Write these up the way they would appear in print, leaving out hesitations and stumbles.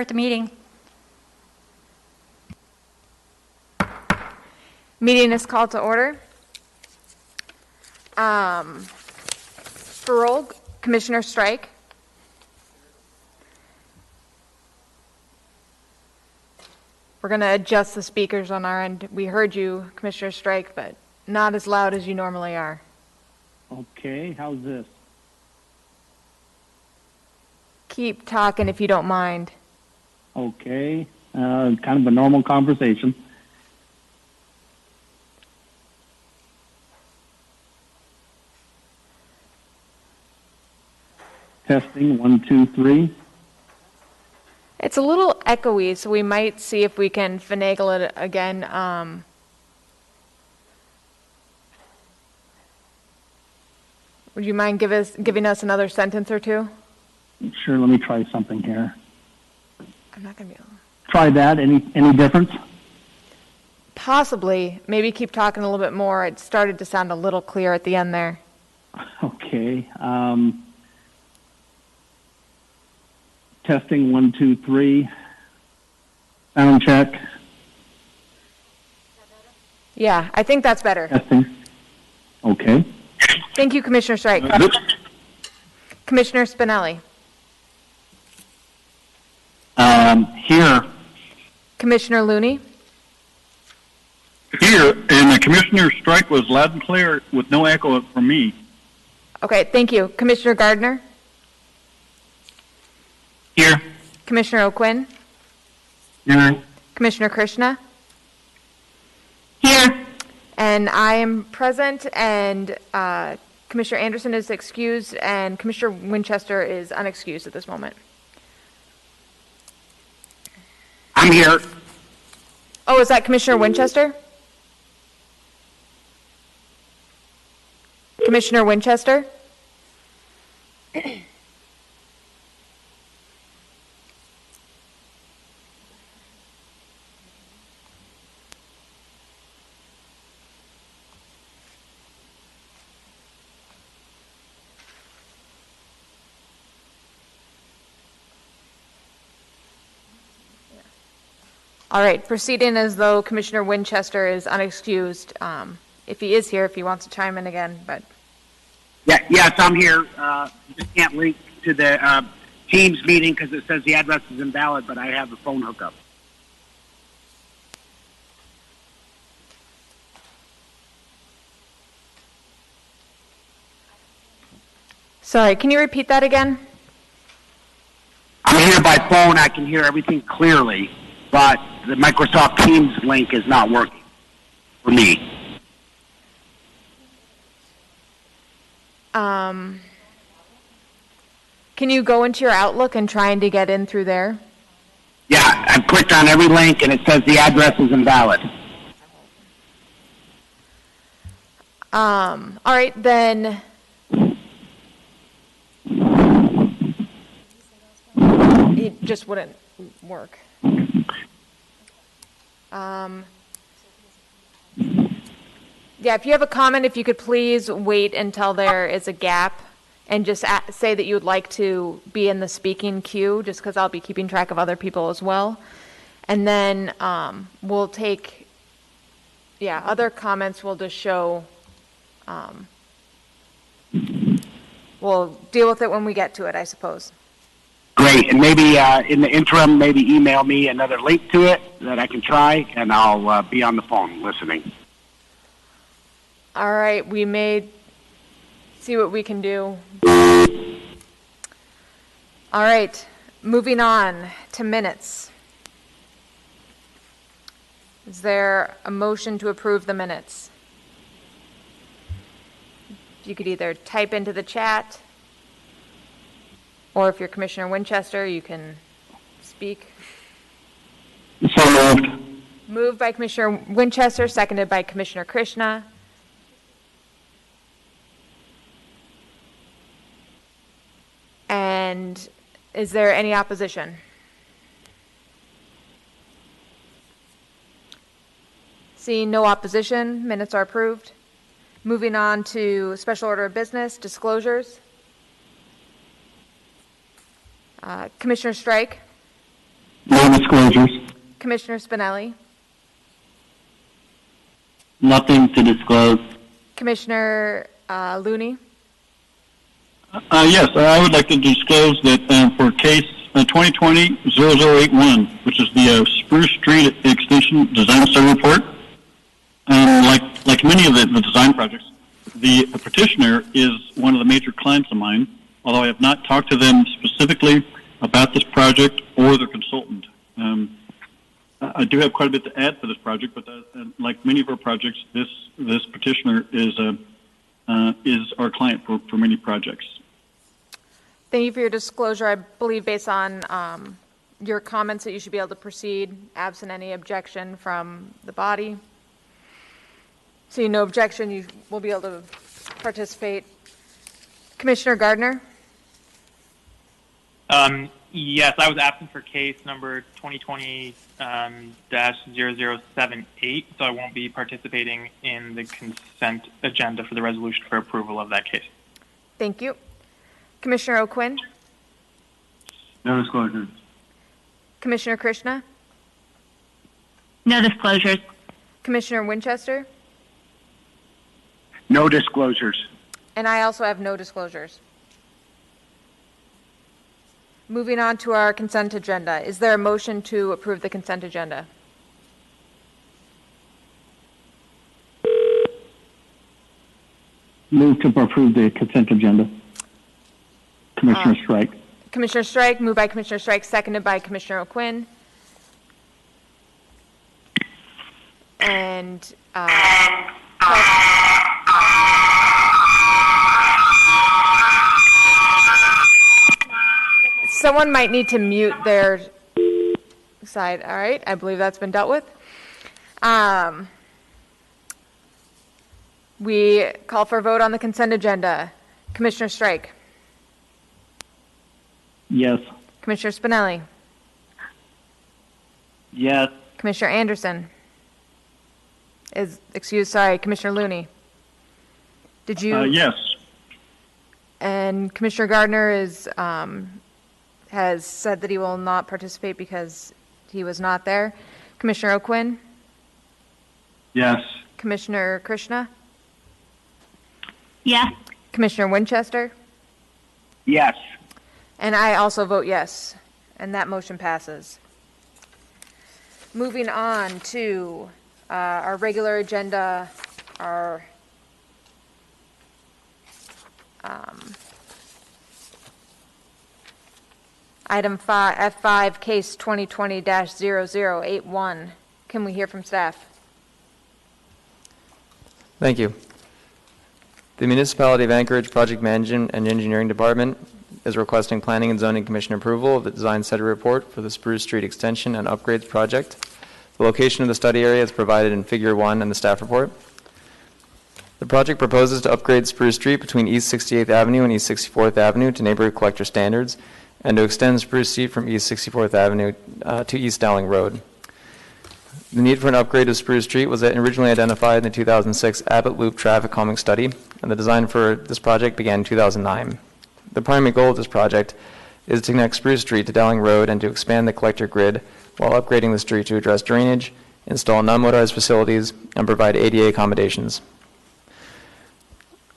At the meeting. Meeting is called to order. For roll, Commissioner Strike. We're going to adjust the speakers on our end. We heard you, Commissioner Strike, but not as loud as you normally are. Okay, how's this? Keep talking if you don't mind. Okay, kind of a normal conversation. Testing, 1, 2, 3. It's a little echoey, so we might see if we can finagle it again. Would you mind giving us another sentence or two? Sure, let me try something here. I'm not going to be able. Try that, any difference? Possibly. Maybe keep talking a little bit more. It started to sound a little clear at the end there. Okay, testing, 1, 2, 3. Sound check. Yeah, I think that's better. Testing. Okay. Thank you, Commissioner Strike. Commissioner Spinelli. Here. Commissioner Looney. Here, and the Commissioner Strike was loud and clear with no echo from me. Okay, thank you. Commissioner Gardner. Here. Commissioner O'Quinn. Here. Commissioner Krishna. Here. And I am present, and Commissioner Anderson is excused, and Commissioner Winchester is unexcused at this moment. I'm here. Oh, is that Commissioner Winchester? Commissioner Winchester? All right, proceeding as though Commissioner Winchester is unexcused. If he is here, if he wants to chime in again, but. Yes, I'm here. Just can't link to the Teams meeting because it says the address is invalid, but I have a phone hookup. Sorry, can you repeat that again? I'm here by phone. I can hear everything clearly, but the Microsoft Teams link is not working for me. Can you go into your Outlook and trying to get in through there? Yeah, I've clicked on every link and it says the address is invalid. All right, then. It just wouldn't work. Yeah, if you have a comment, if you could please wait until there is a gap and just say that you would like to be in the speaking queue, just because I'll be keeping track of other people as well. And then we'll take, other comments will just show, we'll deal with it when we get to it, I suppose. Great, and maybe in the interim, maybe email me another link to it that I can try, and I'll be on the phone listening. All right, we may see what we can do. All right, moving on to minutes. Is there a motion to approve the minutes? You could either type into the chat, or if you're Commissioner Winchester, you can speak. So moved. Moved by Commissioner Winchester, seconded by Commissioner Krishna. And is there any opposition? Seeing no opposition, minutes are approved. Moving on to special order of business, disclosures. Commissioner Strike? disclosures. Commissioner Spinelli, Nothing to disclose. Commissioner Looney, Yes, I would like to disclose that for case 2020-0081, which is the Spruce Street Extension Design Study Report, like many of the design projects, the petitioner is one of the major clients of mine, although I have not talked to them specifically about this project or their consultant. I do have quite a bit to add for this project, but like many of our projects, this petitioner is our client for many projects. thank you for your disclosure. I believe based on your comments that you should be able to proceed absent any objection from the body. Seeing no objection, you will be able to participate. Commissioner Gardner? Yes, I was absent for case number 2020-0078, so I won't be participating in the consent agenda for the resolution for approval of that case. Thank you. Commissioner O'Quinn? No disclosures. Commissioner Krishna? No disclosures. Commissioner Winchester? No disclosures. And I also have no disclosures. Moving on to our consent agenda. Is there a motion to approve the consent agenda? Move to approve the consent agenda. Commissioner Strike. Commissioner Strike, moved by Commissioner Strike, seconded by Commissioner O'Quinn. And someone might need to mute their side. All right, I believe that's been dealt with. We call for a vote on the consent agenda. Commissioner Strike, Yes. Commissioner Spinelli, Yes. Commissioner Anderson Commissioner Looney. Did you? Yes. And Commissioner Gardner has said that he will not participate because he was not there. Commissioner O'Quinn, Yes. Commissioner Krishna, Yes. Commissioner Winchester, Yes. and I also vote yes, and that motion passes. Moving on to our regular agenda, our item F5, case 2020-0081. Can we hear from staff? Thank you. The Municipality of Anchorage Project Management and Engineering Department is requesting Planning and Zoning Commission approval of the design study report for the Spruce Street Extension and Upgrades project. The location of the study area is provided in Figure 1 in the staff report. The project proposes to upgrade Spruce Street between East 68th Avenue and East 64th Avenue to neighborhood collector standards and to extend Spruce Street from East 64th Avenue to East Dowling Road. The need for an upgrade of Spruce Street was originally identified in the 2006 Abbott Loop traffic calming study, and the design for this project began in 2009. The primary goal of this project is to connect Spruce Street to Dowling Road and to expand the collector grid while upgrading the street to address drainage, install non-motorized facilities, and provide ADA accommodations.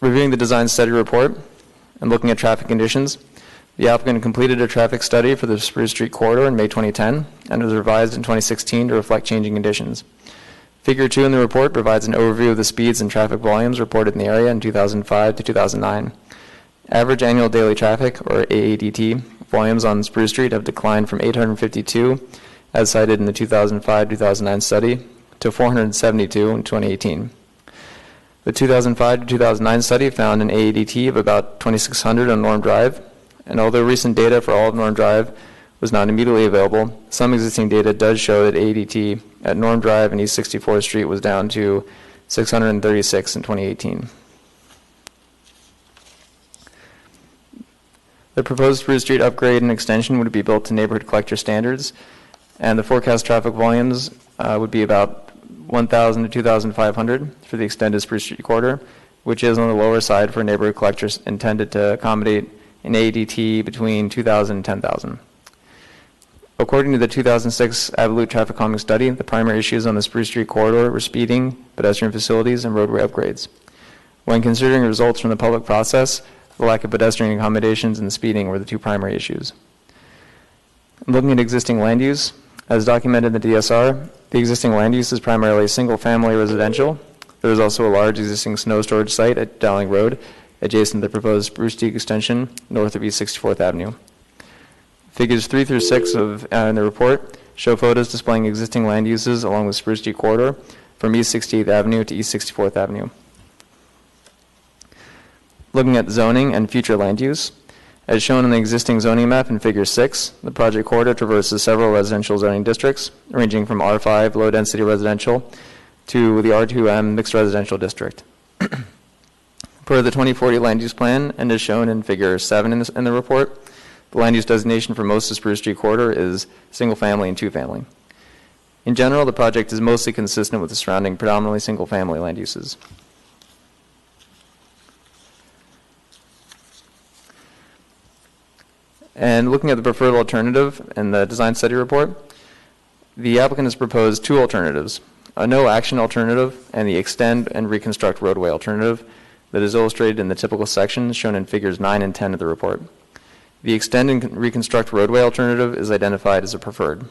Reviewing the design study report and looking at traffic conditions, the applicant completed a traffic study for the Spruce Street corridor in May 2010 and was revised in 2016 to reflect changing conditions. Figure 2 in the report provides an overview of the speeds and traffic volumes reported in the area in 2005 to 2009. Average annual daily traffic, or AADT, volumes on Spruce Street have declined from 852, as cited in the 2005-2009 study, to 472 in 2018. The 2005 to 2009 study found an AADT of about 2,600 on Norm Drive, and although recent data for all of Norm Drive was not immediately available, some existing data does show that AADT at Norm Drive and East 64th Street was down to 636 in 2018. The proposed Spruce Street upgrade and extension would be built to neighborhood collector standards, and the forecast traffic volumes would be about 1,000 to 2,500 for the extended Spruce Street corridor, which is on the lower side for neighborhood collectors intended to accommodate an ADT between 2,000 and 10,000. According to the 2006 Avalute Traffic Calming Study, the primary issues on the Spruce Street corridor were speeding, pedestrian facilities, and roadway upgrades. When considering results from the public process, the lack of pedestrian accommodations and speeding were the two primary issues. Looking at existing land use, as documented in the DSR, the existing land use is primarily single-family residential. There is also a large existing snow storage site at Dowling Road, adjacent to the proposed Spruce Street extension north of East 64th Avenue. Figures 3 through 6 in the report show photos displaying existing land uses along the Spruce Street corridor from East 68th Avenue to East 64th Avenue. Looking at zoning and future land use, as shown in the existing zoning map in Figure 6, the project corridor traverses several residential zoning districts, ranging from R5 low-density residential to the R2M mixed residential district. Per the 2040 land use plan, and as shown in Figure 7 in the report, the land use designation for most of Spruce Street corridor is single-family and two-family. In general, the project is mostly consistent with the surrounding predominantly single-family land uses. And looking at the preferred alternative in the design study report, the applicant has proposed two alternatives: a no-action alternative and the extend and reconstruct roadway alternative that is illustrated in the typical sections shown in Figures 9 and 10 of the report. The extend and reconstruct roadway alternative is identified as a preferred.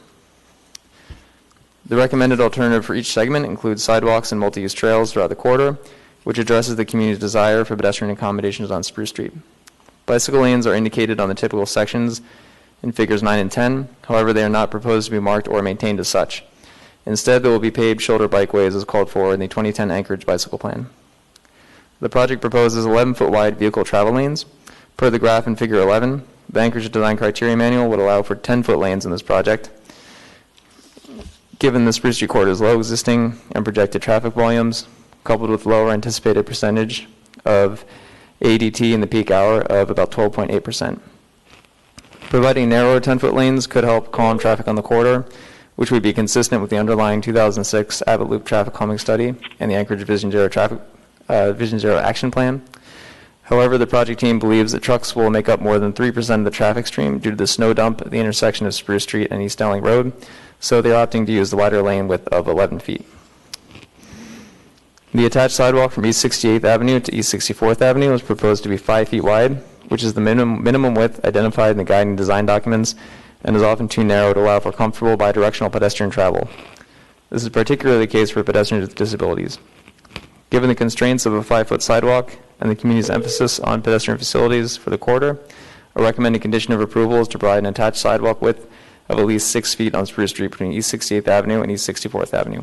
The recommended alternative for each segment includes sidewalks and multi-use trails throughout the corridor, which addresses the community's desire for pedestrian accommodations on Spruce Street. Bicycle lanes are indicated on the typical sections in Figures 9 and 10. However, they are not proposed to be marked or maintained as such. Instead, there will be paved shoulder bikeways as called for in the 2010 Anchorage Bicycle Plan. The project proposes 11-foot wide vehicle travel lanes. Per the graph in Figure 11, the Anchorage Design Criteria Manual would allow for 10-foot lanes in this project. Given the Spruce Street corridor's low existing and projected traffic volumes, coupled with lower anticipated percentage of ADT in the peak hour of about 12.8%. Providing narrower 10-foot lanes could help calm traffic on the corridor, which would be consistent with the underlying 2006 Abbott Loop Traffic Calming Study and the Anchorage Vision Zero Action Plan. However, the project team believes that trucks will make up more than 3% of the traffic stream due to the snow dump at the intersection of Spruce Street and East Dowling Road, so they're opting to use the wider lane width of 11 feet. The attached sidewalk from East 68th Avenue to East 64th Avenue is proposed to be 5 feet wide, which is the minimum width identified in the guiding design documents and is often too narrow to allow for comfortable bidirectional pedestrian travel. This is particularly the case for pedestrians with disabilities. Given the constraints of a 5-foot sidewalk and the community's emphasis on pedestrian facilities for the corridor, a recommended condition of approval is to provide an attached sidewalk width of at least 6 feet on Spruce Street between East 68th Avenue and East 64th Avenue.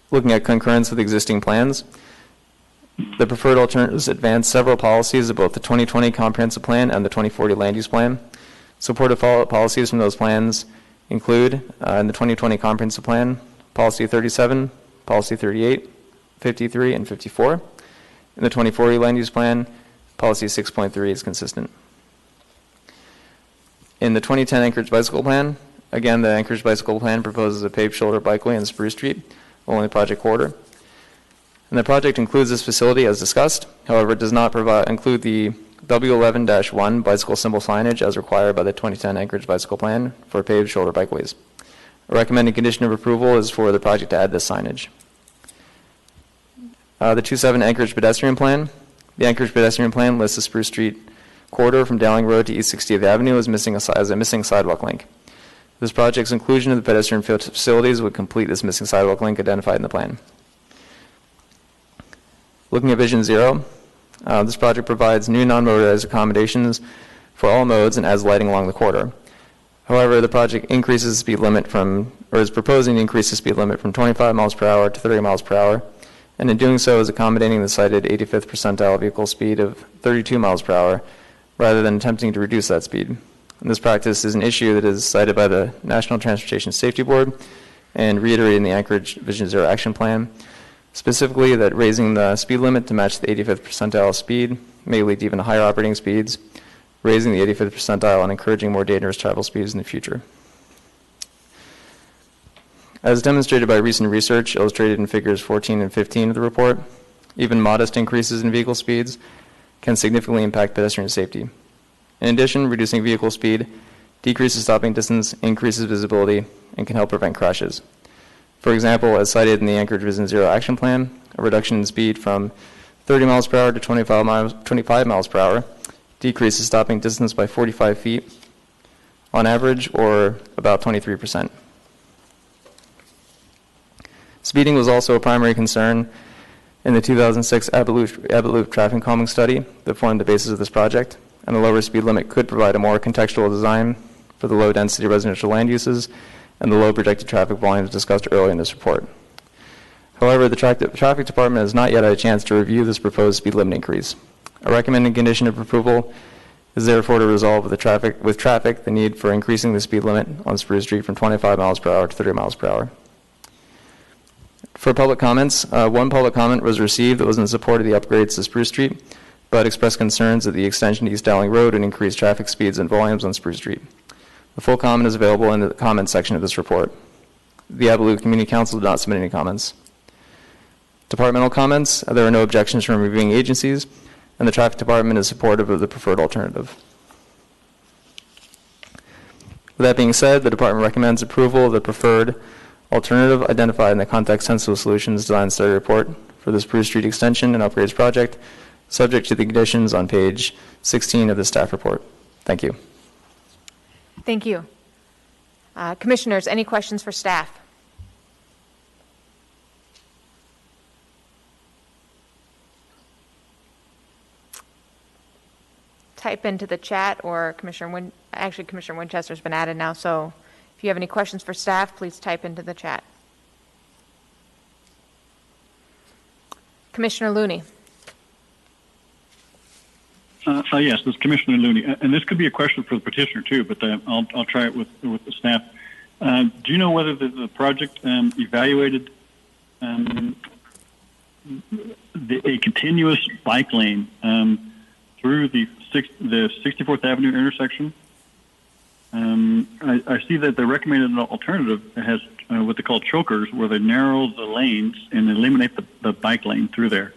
Looking at concurrence with existing plans, the preferred alternatives advance several policies of both the 2020 Comprehensive Plan and the 2040 Land Use Plan. Supportive follow-up policies from those plans include, in the 2020 Comprehensive Plan, Policy 37, Policy 38, 53, and 54. In the 2040 Land Use Plan, Policy 6.3 is consistent. In the 2010 Anchorage Bicycle Plan, again, the Anchorage Bicycle Plan proposes a paved shoulder bikeway on Spruce Street along the project corridor. And the project includes this facility as discussed. However, it does not include the W11-1 bicycle symbol signage as required by the 2010 Anchorage Bicycle Plan for paved shoulder bikeways. A recommended condition of approval is for the project to add this signage. The 27 Anchorage Pedestrian Plan. The Anchorage Pedestrian Plan lists the Spruce Street corridor from Dowling Road to East 60th Avenue as a missing sidewalk link. This project's inclusion of the pedestrian facilities would complete this missing sidewalk link identified in the plan. Looking at Vision Zero, this project provides new non-motorized accommodations for all modes and adds lighting along the corridor. However, the project increases the speed limit is proposing to increase the speed limit from 25 miles per hour to 30 miles per hour, and in doing so is accommodating the cited 85th percentile vehicle speed of 32 miles per hour, rather than attempting to reduce that speed. And this practice is an issue that is cited by the National Transportation Safety Board and reiterated in the Anchorage Vision Zero Action Plan, specifically that raising the speed limit to match the 85th percentile speed may lead to even higher operating speeds, raising the 85th percentile and encouraging more dangerous travel speeds in the future. As demonstrated by recent research illustrated in Figures 14 and 15 of the report, even modest increases in vehicle speeds can significantly impact pedestrian safety. In addition, reducing vehicle speed decreases stopping distance, increases visibility, and can help prevent crashes. For example, as cited in the Anchorage Vision Zero Action Plan, a reduction in speed from 30 miles per hour to 25 miles per hour decreases stopping distance by 45 feet on average, or about 23%. Speeding was also a primary concern in the 2006 Abbott Loop traffic calming study that formed the basis of this project, and a lower speed limit could provide a more contextual design for the low-density residential land uses and the low projected traffic volumes discussed earlier in this report. However, the traffic department has not yet had a chance to review this proposed speed limit increase. A recommended condition of approval is therefore to resolve with traffic the need for increasing the speed limit on Spruce Street from 25 miles per hour to 30 miles per hour. For public comments, one public comment was received that was in support of the upgrades to Spruce Street, but expressed concerns that the extension to East Dowling Road would increase traffic speeds and volumes on Spruce Street. The full comment is available in the comments section of this report. The Abbott Loop Community Council did not submit any comments. Departmental comments: there are no objections from reviewing agencies, and the traffic department is supportive of the preferred alternative. With that being said, the department recommends approval of the preferred alternative identified in the Context Sensitive Solutions Design Study Report for the Spruce Street Extension and Upgrades Project, subject to the conditions on page 16 of the staff report. Thank you. Thank you. Commissioners, any questions for staff? Type into the chat, or Commissioner Winchester's been added now, so if you have any questions for staff, please type into the chat. Commissioner Looney. Yes, this is Commissioner Looney, and this could be a question for the petitioner too, but I'll try it with the staff. Do you know whether the project evaluated a continuous bike lane through the 64th Avenue intersection? I see that the recommended alternative has what they call chokers, where they narrow the lanes and eliminate the bike lane through there.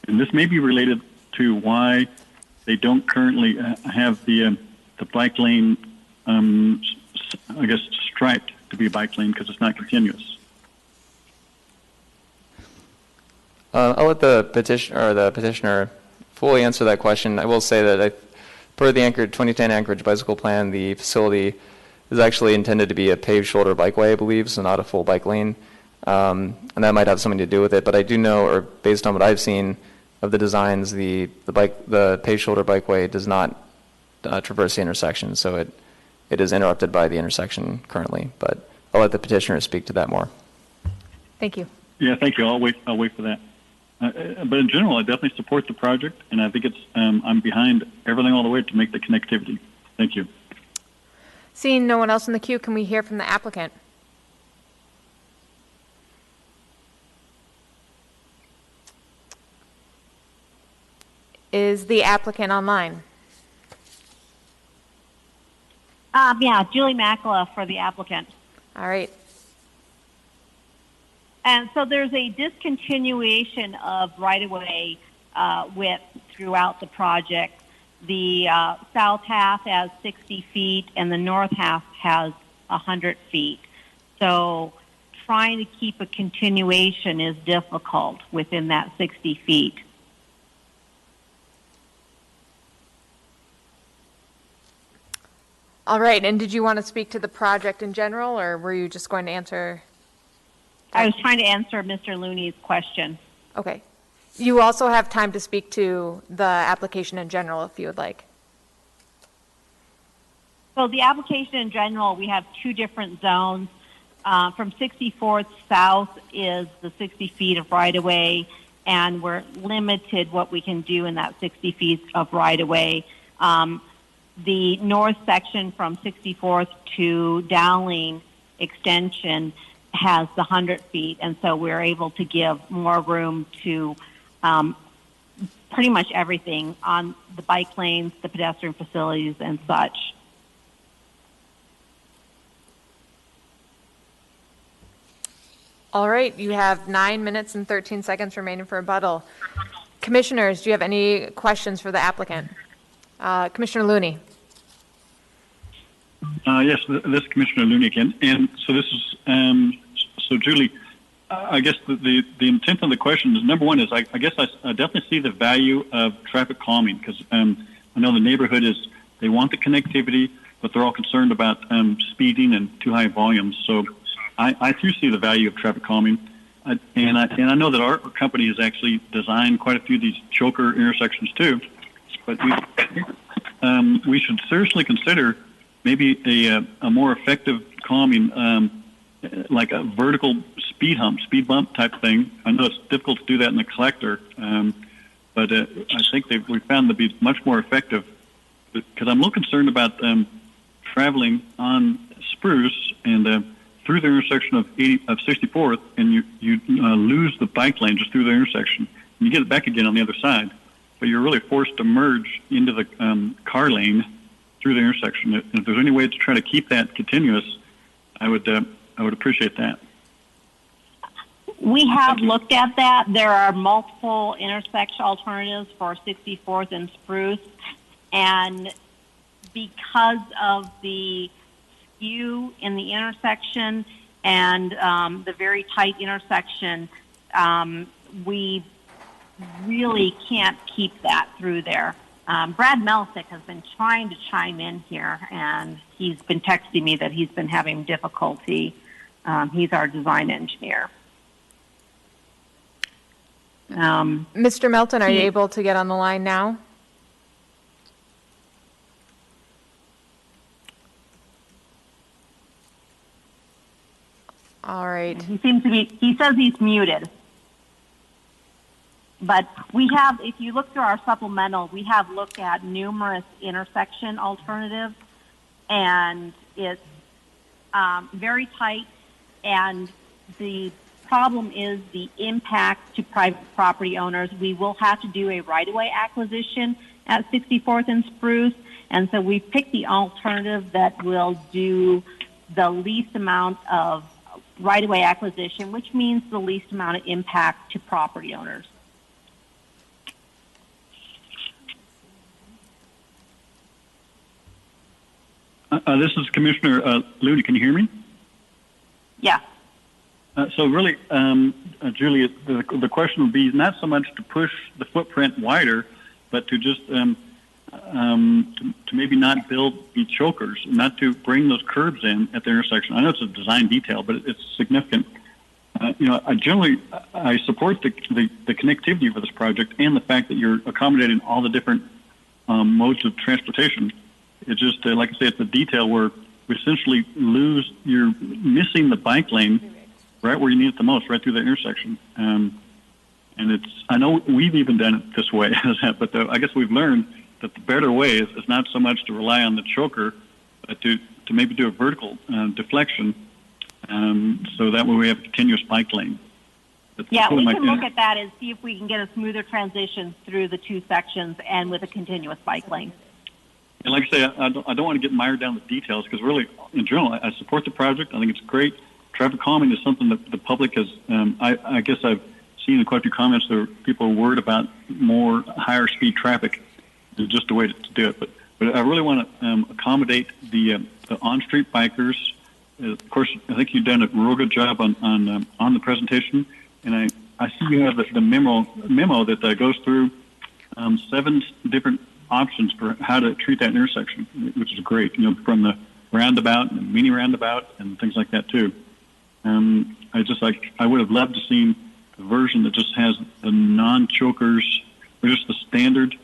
And this may be related to why they don't currently have the bike lane, I guess, striped to be a bike lane because it's not continuous. I'll let the petitioner fully answer that question. I will say that per the 2010 Anchorage Bicycle Plan, the facility is actually intended to be a paved shoulder bikeway, I believe, so not a full bike lane. And that might have something to do with it. But I do know, or based on what I've seen of the designs, the paved shoulder bikeway does not traverse the intersection, so it is interrupted by the intersection currently. But I'll let the petitioner speak to that more. Thank you. Yeah, thank you. I'll wait for that. But in general, I definitely support the project, and I think I'm behind everything all the way to make the connectivity. Thank you. Seeing no one else in the queue, can we hear from the applicant? Is the applicant online? Yeah, Julie Makala for the applicant. All right. And so there's a discontinuation of right-of-way width throughout the project. The south half has 60 feet and the north half has 100 feet. So trying to keep a continuation is difficult within that 60 feet. All right, and did you want to speak to the project in general, or were you just going to answer? I was trying to answer Mr. Looney's question. Okay. You also have time to speak to the application in general if you would like. So the application in general, we have two different zones. From 64th south is the 60 feet of right-of-way, and we're limited what we can do in that 60 feet of right-of-way. The north section from 64th to Dowling extension has the 100 feet, and so we're able to give more room to pretty much everything on the bike lanes, the pedestrian facilities, and such. All right, you have 9 minutes and 13 seconds remaining for rebuttal. Commissioners, do you have any questions for the applicant? Commissioner Looney. Yes, this is Commissioner Looney again. And so this is, so Julie, I guess the intent of the question is, number one is, I guess I definitely see the value of traffic calming, because I know the neighborhood is, they want the connectivity, but they're all concerned about speeding and too high volumes. So I do see the value of traffic calming. And I know that our company has actually designed quite a few of these choker intersections too, but we should seriously consider maybe a more effective calming, like a vertical speed bump type thing. I know it's difficult to do that in the collector, but I think we found to be much more effective, because I'm a little concerned about traveling on Spruce and through the intersection of 64th, and you lose the bike lane just through the intersection. And you get it back again on the other side, but you're really forced to merge into the car lane through the intersection. If there's any way to try to keep that continuous, I would appreciate that. We have looked at that. There are multiple intersection alternatives for 64th and Spruce, and because of the skew in the intersection and the very tight intersection, we really can't keep that through there. Brad Melsick has been trying to chime in here, and he's been texting me that he's been having difficulty. He's our design engineer. Mr. Melton, are you able to get on the line now? All right. He says he's muted. But we have, if you look through our supplemental, we have looked at numerous intersection alternatives, and it's very tight, and the problem is the impact to private property owners. We will have to do a right-of-way acquisition at 64th and Spruce, and so we picked the alternative that will do the least amount of right-of-way acquisition, which means the least amount of impact to property owners. This is Commissioner Looney. Can you hear me? Yeah. So really, Julie, the question would be not so much to push the footprint wider, but to just to maybe not build the chokers, not to bring those curbs in at the intersection. I know it's a design detail, but it's significant. I support the connectivity for this project and the fact that you're accommodating all the different modes of transportation. It's just, like I say, it's a detail where we essentially you're missing the bike lane right where you need it the most, right through the intersection. And I know we've even done it this way, but I guess we've learned that the better way is not so much to rely on the choker, but to maybe do a vertical deflection, so that way we have a continuous bike lane. Yeah, we can look at that and see if we can get a smoother transition through the two sections and with a continuous bike lane. And like I say, I don't want to get mired down the details, because really, in general, I support the project. I think it's great. Traffic calming is something that the public has, I guess I've seen in quite a few comments there, people are worried about more higher speed traffic. It's just a way to do it. But I really want to accommodate the on-street bikers. Of course, I think you've done a real good job on the presentation. And I see you have the memo that goes through 7 different options for how to treat that intersection, which is great. From the roundabout and mini roundabout and things like that too. I would have loved to seen the version that just has the non-chokers, or just the standard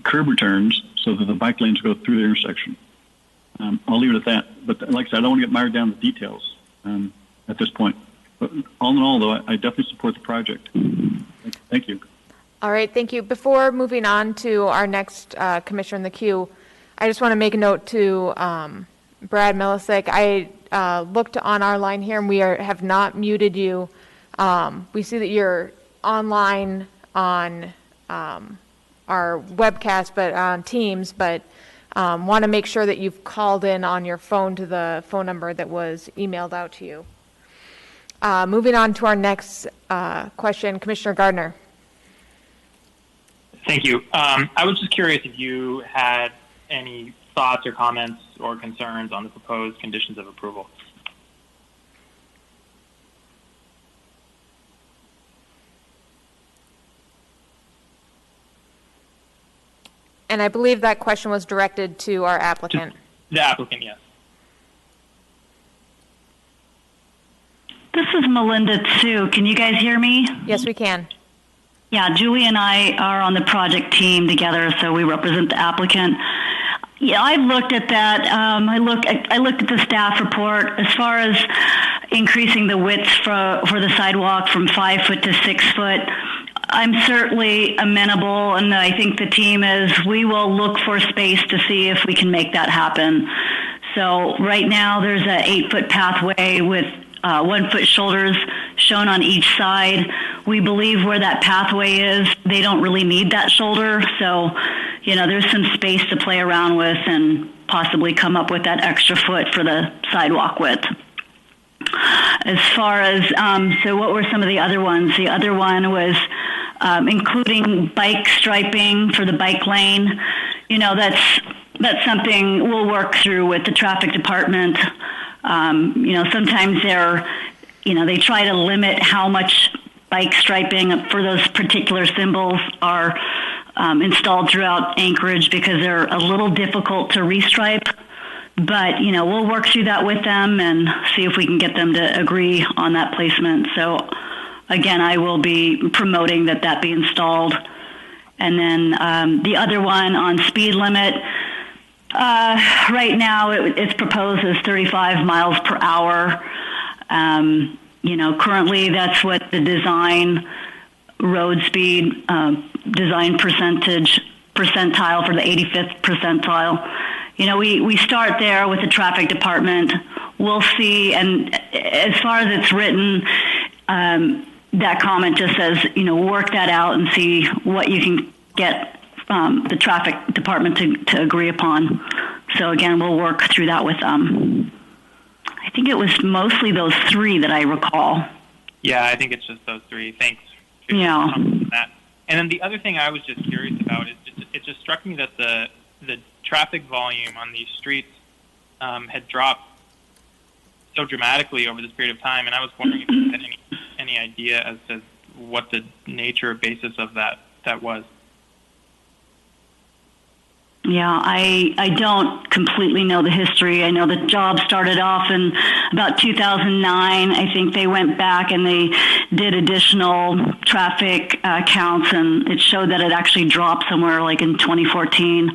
curb returns, so that the bike lanes go through the intersection. I'll leave it at that. But like I said, I don't want to get mired down the details at this point. But all in all, though, I definitely support the project. Thank you. All right, thank you. Before moving on to our next commissioner in the queue, I just want to make a note to Brad Milisic. I looked on our line here, and we have not muted you. We see that you're online on our webcast, but on Teams, but want to make sure that you've called in on your phone to the phone number that was emailed out to you. Moving on to our next question, Commissioner Gardner. Thank you. I was just curious if you had any thoughts or comments or concerns on the proposed conditions of approval. And I believe that question was directed to our applicant. The applicant, yes. This is Melinda Tsu. Can you guys hear me? Yes, we can. Yeah, Julie and I are on the project team together, so we represent the applicant. Yeah, I looked at that. I looked at the staff report as far as increasing the width for the sidewalk from 5 foot to 6 foot. I'm certainly amenable, and I think the team is. We will look for space to see if we can make that happen. So right now there's an 8-foot pathway with 1 foot shoulders shown on each side. We believe where that pathway is, they don't really need that shoulder. So, there's some space to play around with and possibly come up with that extra foot for the sidewalk width. As far as, so what were some of the other ones? The other one was including bike striping for the bike lane. That's something we'll work through with the traffic department. Sometimes they try to limit how much bike striping for those particular symbols are installed throughout Anchorage because they're a little difficult to restripe. But, we'll work through that with them and see if we can get them to agree on that placement. So, again, I will be promoting that be installed. And then the other one on speed limit, right now it's proposed as 35 miles per hour. Currently that's what the design road speed design percentile for the 85th percentile. We start there with the traffic department. We'll see, and as far as it's written, that comment just says, work that out and see what you can get the traffic department to agree upon. So again, we'll work through that with them. I think it was mostly those 3 that I recall. Yeah, I think it's just those 3. Thanks. Yeah. That. And then the other thing I was just curious about is it just struck me that the traffic volume on these streets had dropped so dramatically over this period of time, and I was wondering if you had any idea as to what the nature or basis of that was. Yeah, I don't completely know the history. I know the job started off in about 2009. I think they went back and they did additional traffic counts, and it showed that it actually dropped somewhere like in 2014.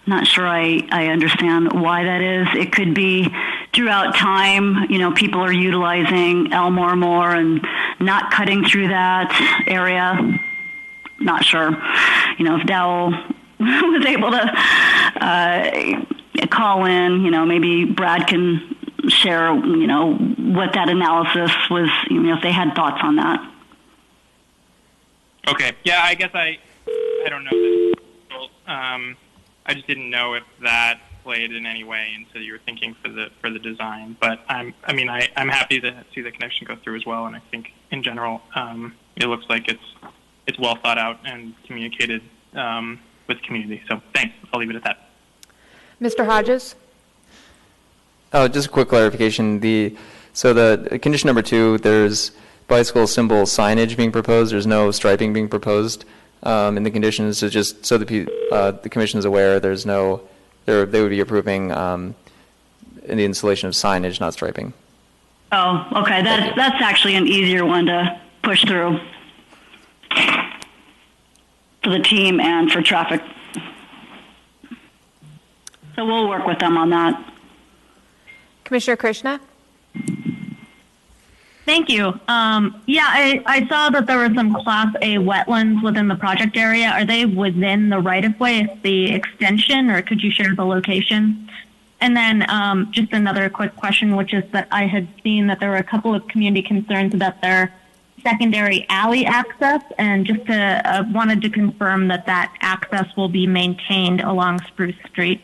Not sure I understand why that is. It could be throughout time, people are utilizing Elmore more and not cutting through that area. Not sure. If Dowell was able to call in, maybe Brad can share, what that analysis was, if they had thoughts on that. Okay. Yeah, I guess I don't know. I just didn't know if that played in any way into your thinking for the design. But I'm happy to see the connection go through as well. And I think in general, it looks like it's well thought out and communicated with the community. So thanks. I'll leave it at that. Mr. Hodges? Oh, just a quick clarification. So the condition number 2, there's bicycle symbol signage being proposed. There's no striping being proposed in the conditions. So just so the commission is aware, they would be approving in the installation of signage, not striping. Oh, okay. That's actually an easier one to push through for the team and for traffic. So we'll work with them on that. Commissioner Krishna? Thank you. I saw that there were some Class A wetlands within the project area. Are they within the right-of-way, the extension, or could you share the location? And then just another quick question, which is that I had seen that there were a couple of community concerns about their secondary alley access, and just wanted to confirm that access will be maintained along Spruce Street.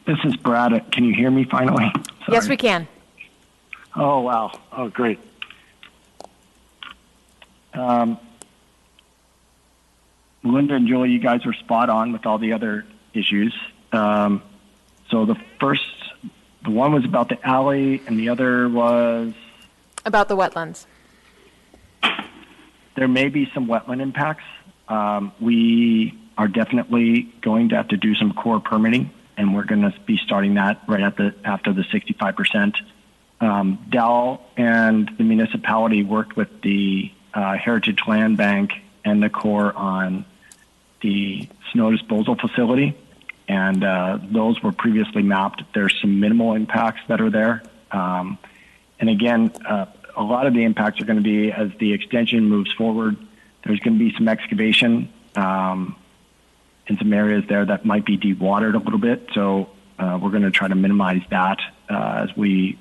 This is Brad. Can you hear me finally? Sorry. Yes, we can. Oh, wow. Oh, great. Melinda and Julie, you guys were spot on with all the other issues. So the one was about the alley, and the other was About the wetlands. there may be some wetland impacts. We are definitely going to have to do some core permitting, and we're going to be starting that right after the 65%. Dell and the municipality worked with the Heritage Land Bank and the Corps on the snow disposal facility, and those were previously mapped. There's some minimal impacts that are there. And again, a lot of the impacts are going to be as the extension moves forward. There's going to be some excavation in some areas there that might be dewatered a little bit. So we're going to try to minimize that as we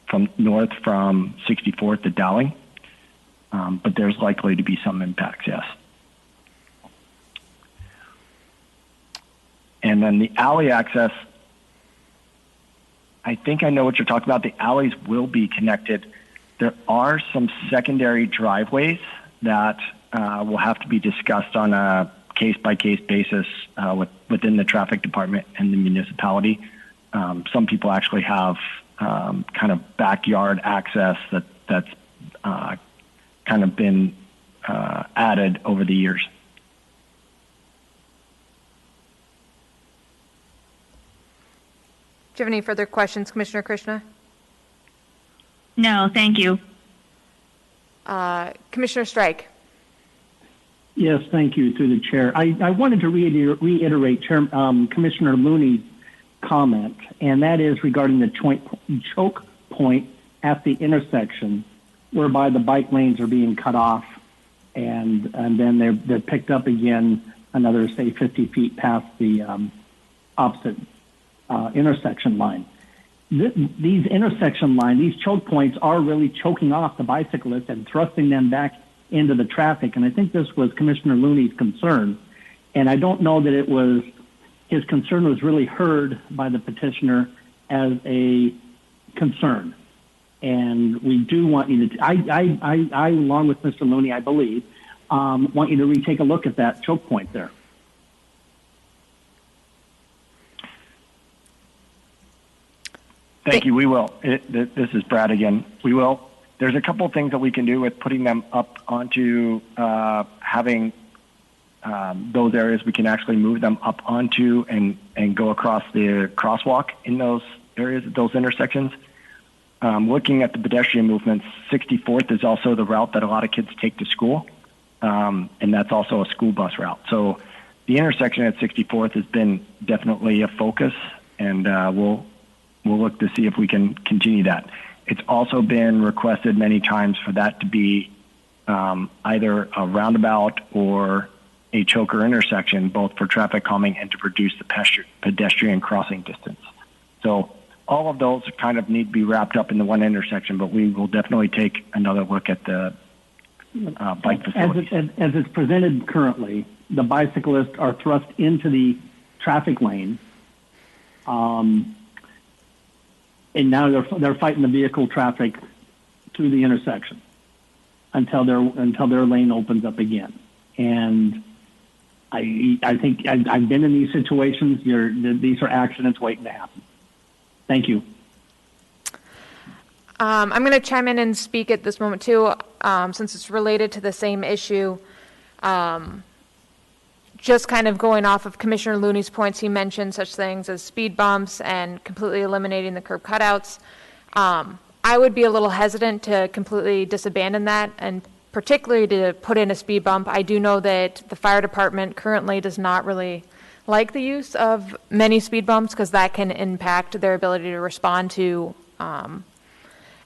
from north from 64th to Dowling. But there's likely to be some impacts, yes. And then the alley access, I think I know what you're talking about. The alleys will be connected. There are some secondary driveways that will have to be discussed on a case-by-case basis within the traffic department and the municipality. Some people actually have kind of backyard access that's kind of been added over the years. Do you have any further questions, Commissioner Krishna? No, thank you. Commissioner Strike? Yes, thank you, through the chair. I wanted to reiterate Commissioner Looney's comment, and that is regarding the choke point at the intersection whereby the bike lanes are being cut off and then they're picked up again another, say, 50 feet past the opposite intersection line. These intersection lines, these choke points are really choking off the bicyclists and thrusting them back into the traffic. And I think this was Commissioner Looney's concern. And I don't know that his concern was really heard by the petitioner as a concern. And we do want you to, I along with Mr. Looney, I believe, want you to retake a look at that choke point there. Thank you. We will. This is Brad again. We will. There's a couple of things that we can do with putting them up onto having those areas. We can actually move them up onto and go across the crosswalk in those areas, those intersections. Looking at the pedestrian movements, 64th is also the route that a lot of kids take to school, and that's also a school bus route. So the intersection at 64th has been definitely a focus, and we'll look to see if we can continue that. It's also been requested many times for that to be either a roundabout or a choker intersection, both for traffic calming and to reduce the pedestrian crossing distance. So all of those kind of need to be wrapped up in the one intersection, but we will definitely take another look at the bike facilities. As it's presented currently, the bicyclists are thrust into the traffic lane, and now they're fighting the vehicle traffic through the intersection until their lane opens up again. And I think I've been in these situations. These are accidents waiting to happen. Thank you. I'm going to chime in and speak at this moment too, since it's related to the same issue. Just kind of going off of Commissioner Looney's points, he mentioned such things as speed bumps and completely eliminating the curb cutouts. I would be a little hesitant to completely disabandon that, and particularly to put in a speed bump. I do know that the fire department currently does not really like the use of many speed bumps because that can impact their ability to respond to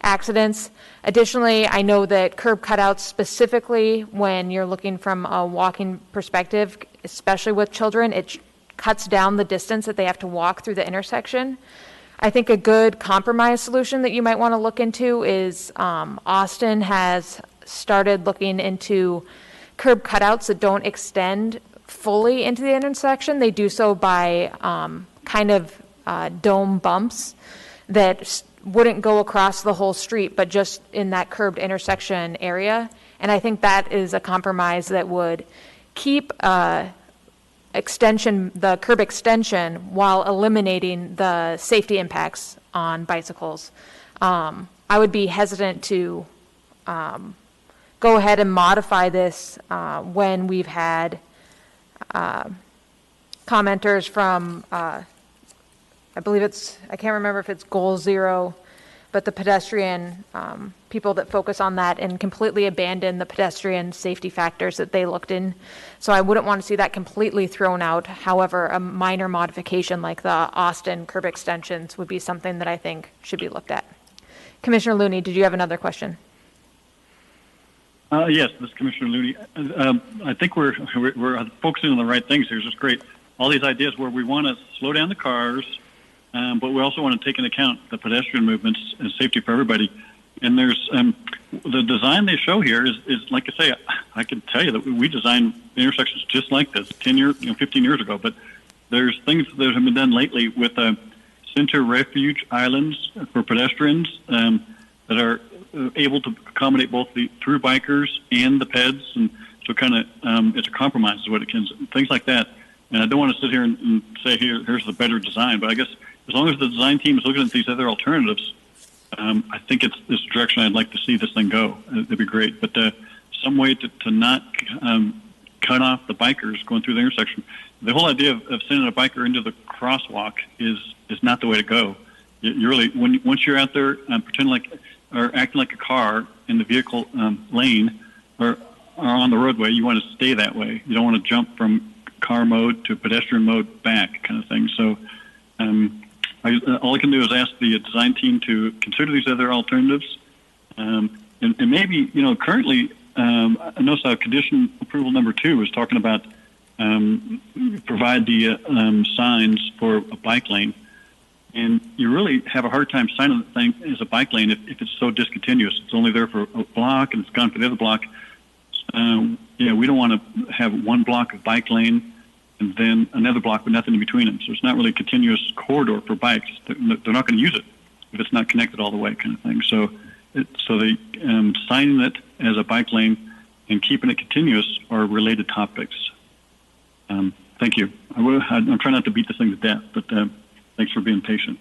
accidents. Additionally, I know that curb cutouts, specifically when you're looking from a walking perspective, especially with children, it cuts down the distance that they have to walk through the intersection. I think a good compromise solution that you might want to look into is Austin has started looking into curb cutouts that don't extend fully into the intersection. They do so by kind of dome bumps that wouldn't go across the whole street, but just in that curbed intersection area. And I think that is a compromise that would keep the curb extension, while eliminating the safety impacts on bicycles. I would be hesitant to go ahead and modify this when we've had commenters from, I can't remember if it's Goal Zero, but the pedestrian people that focus on that and completely abandon the pedestrian safety factors that they looked in. So I wouldn't want to see that completely thrown out. However, a minor modification like the Austin curb extensions would be something that I think should be looked at. Commissioner Looney, did you have another question? Yes, this is Commissioner Looney. I think we're focusing on the right things here. It's just great. All these ideas where we want to slow down the cars, but we also want to take into account the pedestrian movements and safety for everybody. And there's the design they show here is like I say, I can tell you that we designed intersections just like this 15 years ago. But there's things that have been done lately with center refuge islands for pedestrians that are able to accommodate both the through bikers and the peds, and so kind of it's a compromise is what it can, things like that. And I don't want to sit here and say here's the better design, but I guess as long as the design team is looking at these other alternatives, I think it's this direction I'd like to see this thing go. It'd be great, but some way to not cut off the bikers going through the intersection. The whole idea of sending a biker into the crosswalk is not the way to go. You really, once you're out there pretending like or acting like a car in the vehicle lane or on the roadway, you want to stay that way. You don't want to jump from car mode to pedestrian mode back, kind of thing. So all I can do is ask the design team to consider these other alternatives, and maybe currently I noticed condition approval number 2 is talking about provide the signs for a bike lane. And you really have a hard time signing the thing as a bike lane if it's so discontinuous. It's only there for a block and it's gone for the other block. We don't want to have one block of bike lane and then another block with nothing in between them. So it's not really a continuous corridor for bikes. They're not going to use it if it's not connected all the way, kind of thing. So they signing it as a bike lane and keeping it continuous are related topics. Thank you. I'm trying not to beat this thing to death, but thanks for being patient.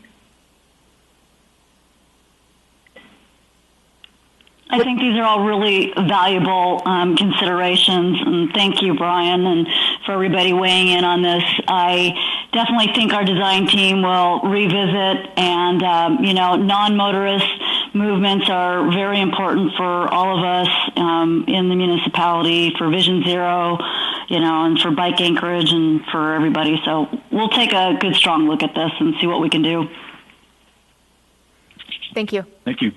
I think these are all really valuable considerations, and thank you, Brian, and for everybody weighing in on this. I definitely think our design team will revisit, and non-motorist movements are very important for all of us in the municipality, for Vision Zero, and for bike anchorage and for everybody. So we'll take a good, strong look at this and see what we can do. Thank you. Thank you.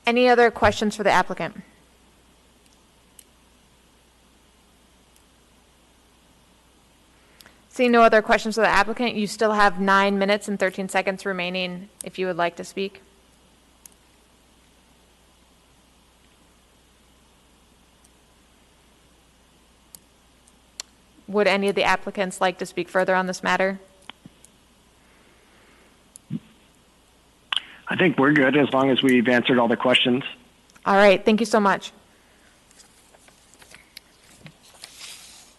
Any other questions for the applicant? Seeing no other questions for the applicant, you still have 9 minutes and 13 seconds remaining if you would like to speak. Would any of the applicants like to speak further on this matter? I think we're good as long as we've answered all the questions. All right, thank you so much.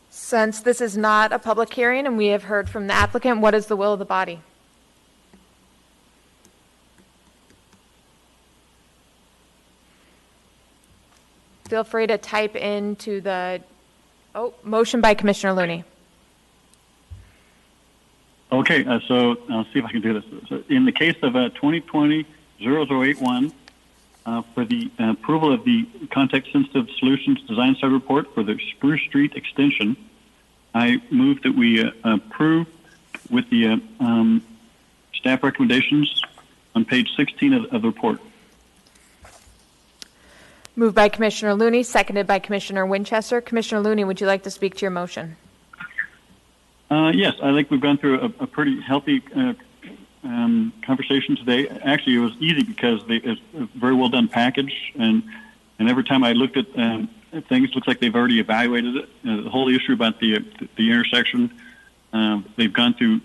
Since this is not a public hearing and we have heard from the applicant, what is the will of the body? Feel free to type into the, motion by Commissioner Looney. Okay, so I'll see if I can do this. So in the case of 2020-0081, for the approval of the context-sensitive solutions design site report for the Spruce Street extension, I move that we approve with the staff recommendations on page 16 of the report. Moved by Commissioner Looney, seconded by Commissioner Winchester. Commissioner Looney, would you like to speak to your motion? Yes, I think we've gone through a pretty healthy conversation today. Actually, it was easy because it's a very well done package, and every time I looked at things, it looks like they've already evaluated it. The whole issue about the intersection, they've gone through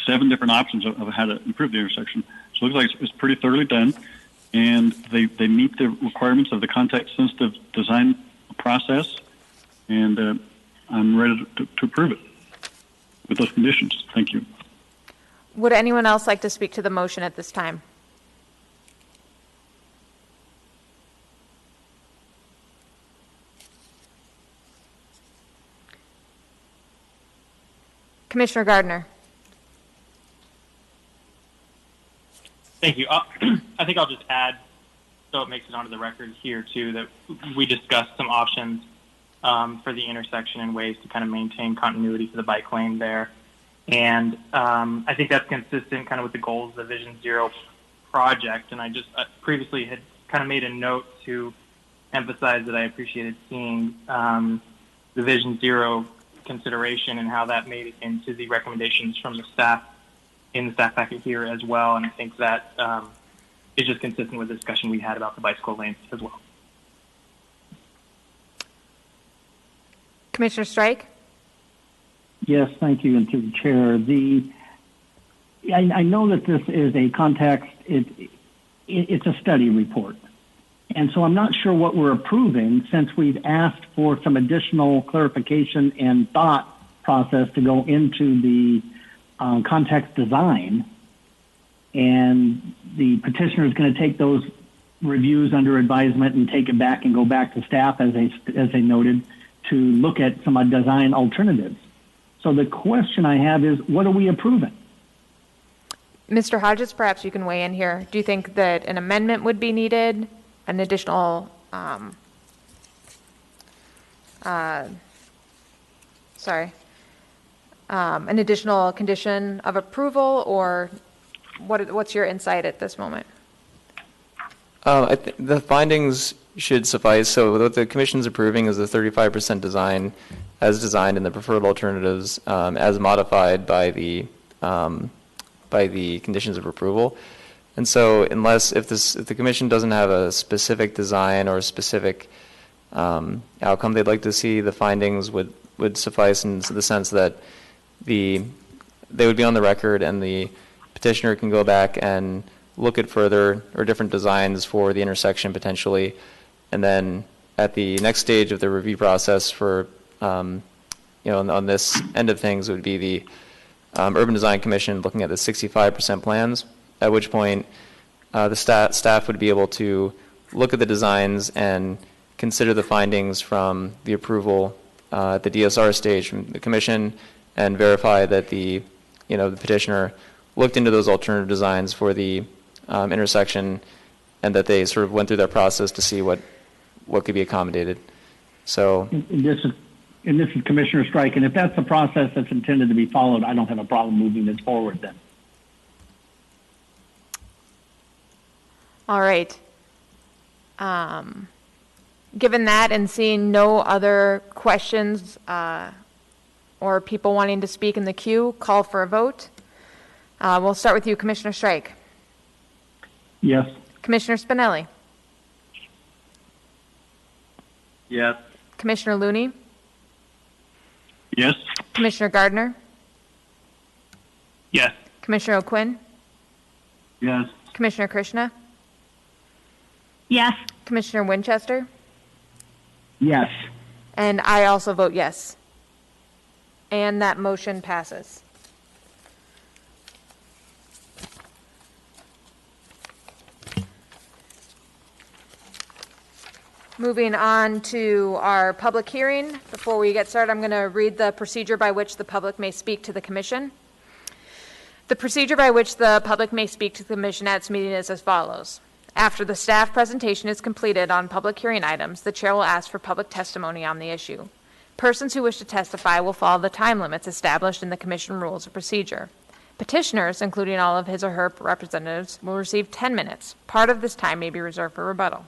7 different options of how to improve the intersection. So it looks like it's pretty thoroughly done, and they meet the requirements of the context-sensitive design process. and I'm ready to approve it with those conditions. Thank you. Would anyone else like to speak to the motion at this time? Commissioner Gardner. Thank you. I think I'll just add, so it makes it onto the record here too, that we discussed some options for the intersection and ways to kind of maintain continuity for the bike lane there. And I think that's consistent kind of with the goals of the Vision Zero project. And I just previously had kind of made a note to emphasize that I appreciated seeing the Vision Zero consideration and how that made it into the recommendations from the staff in the staff packet here as well. And I think that is just consistent with the discussion we had about the bicycle lanes as well. Commissioner Strike? Yes, thank you, and to the chair. I know that this is a context, it's a study report. And so I'm not sure what we're approving since we've asked for some additional clarification and thought process to go into the context design. And the petitioner is going to take those reviews under advisement and take it back and go back to staff, as they noted, to look at some design alternatives. So the question I have is, what are we approving? Mr. Hodges, perhaps you can weigh in here. Do you think that an amendment would be needed? An additional, an additional condition of approval, or what's your insight at this moment? The findings should suffice. So what the commission's approving is the 35% design as designed in the preferred alternatives as modified by the conditions of approval. And so if the commission doesn't have a specific design or a specific outcome they'd like to see, the findings would suffice in the sense that they would be on the record and the petitioner can go back and look at further or different designs for the intersection potentially. And then at the next stage of the review process for, on this end of things would be the Urban Design Commission looking at the 65% plans, at which point the staff would be able to look at the designs and consider the findings from the approval at the DSR stage from the commission and verify that the petitioner looked into those alternative designs for the intersection and that they sort of went through that process to see what could be accommodated. So And this is Commissioner Strike, and if that's the process that's intended to be followed, I don't have a problem moving this forward then. All right. Given that and seeing no other questions or people wanting to speak in the queue, call for a vote. We'll start with you, Commissioner Strike. Yes. Commissioner Spinelli. Yes. Commissioner Looney. Yes. Commissioner Gardner. Yes. Commissioner O'Quinn. Yes. Commissioner Krishna. Yes. Commissioner Winchester. Yes. And I also vote yes. And that motion passes. Moving on to our public hearing. Before we get started, I'm going to read the procedure by which the public may speak to the commission. The procedure by which the public may speak to the commission at its meeting is as follows. After the staff presentation is completed on public hearing items, the chair will ask for public testimony on the issue. Persons who wish to testify will follow the time limits established in the commission rules of procedure. Petitioners, including all of his or her representatives, will receive 10 minutes. Part of this time may be reserved for rebuttal.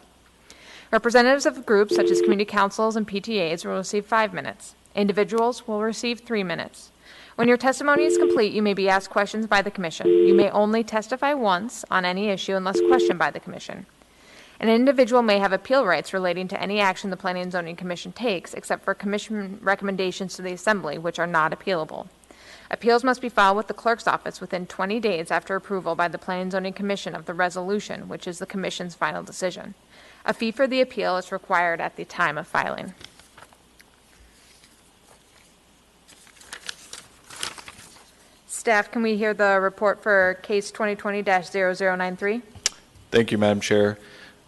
Representatives of groups such as community councils and PTAs will receive 5 minutes. Individuals will receive 3 minutes. When your testimony is complete, you may be asked questions by the commission. You may only testify once on any issue unless questioned by the commission. An individual may have appeal rights relating to any action the Planning and Zoning Commission takes, except for commission recommendations to the Assembly, which are not appealable. Appeals must be filed with the clerk's office within 20 days after approval by the Planning and Zoning Commission of the resolution, which is the commission's final decision. A fee for the appeal is required at the time of filing. Staff, can we hear the report for case 2020-0093? Thank you, Madam Chair.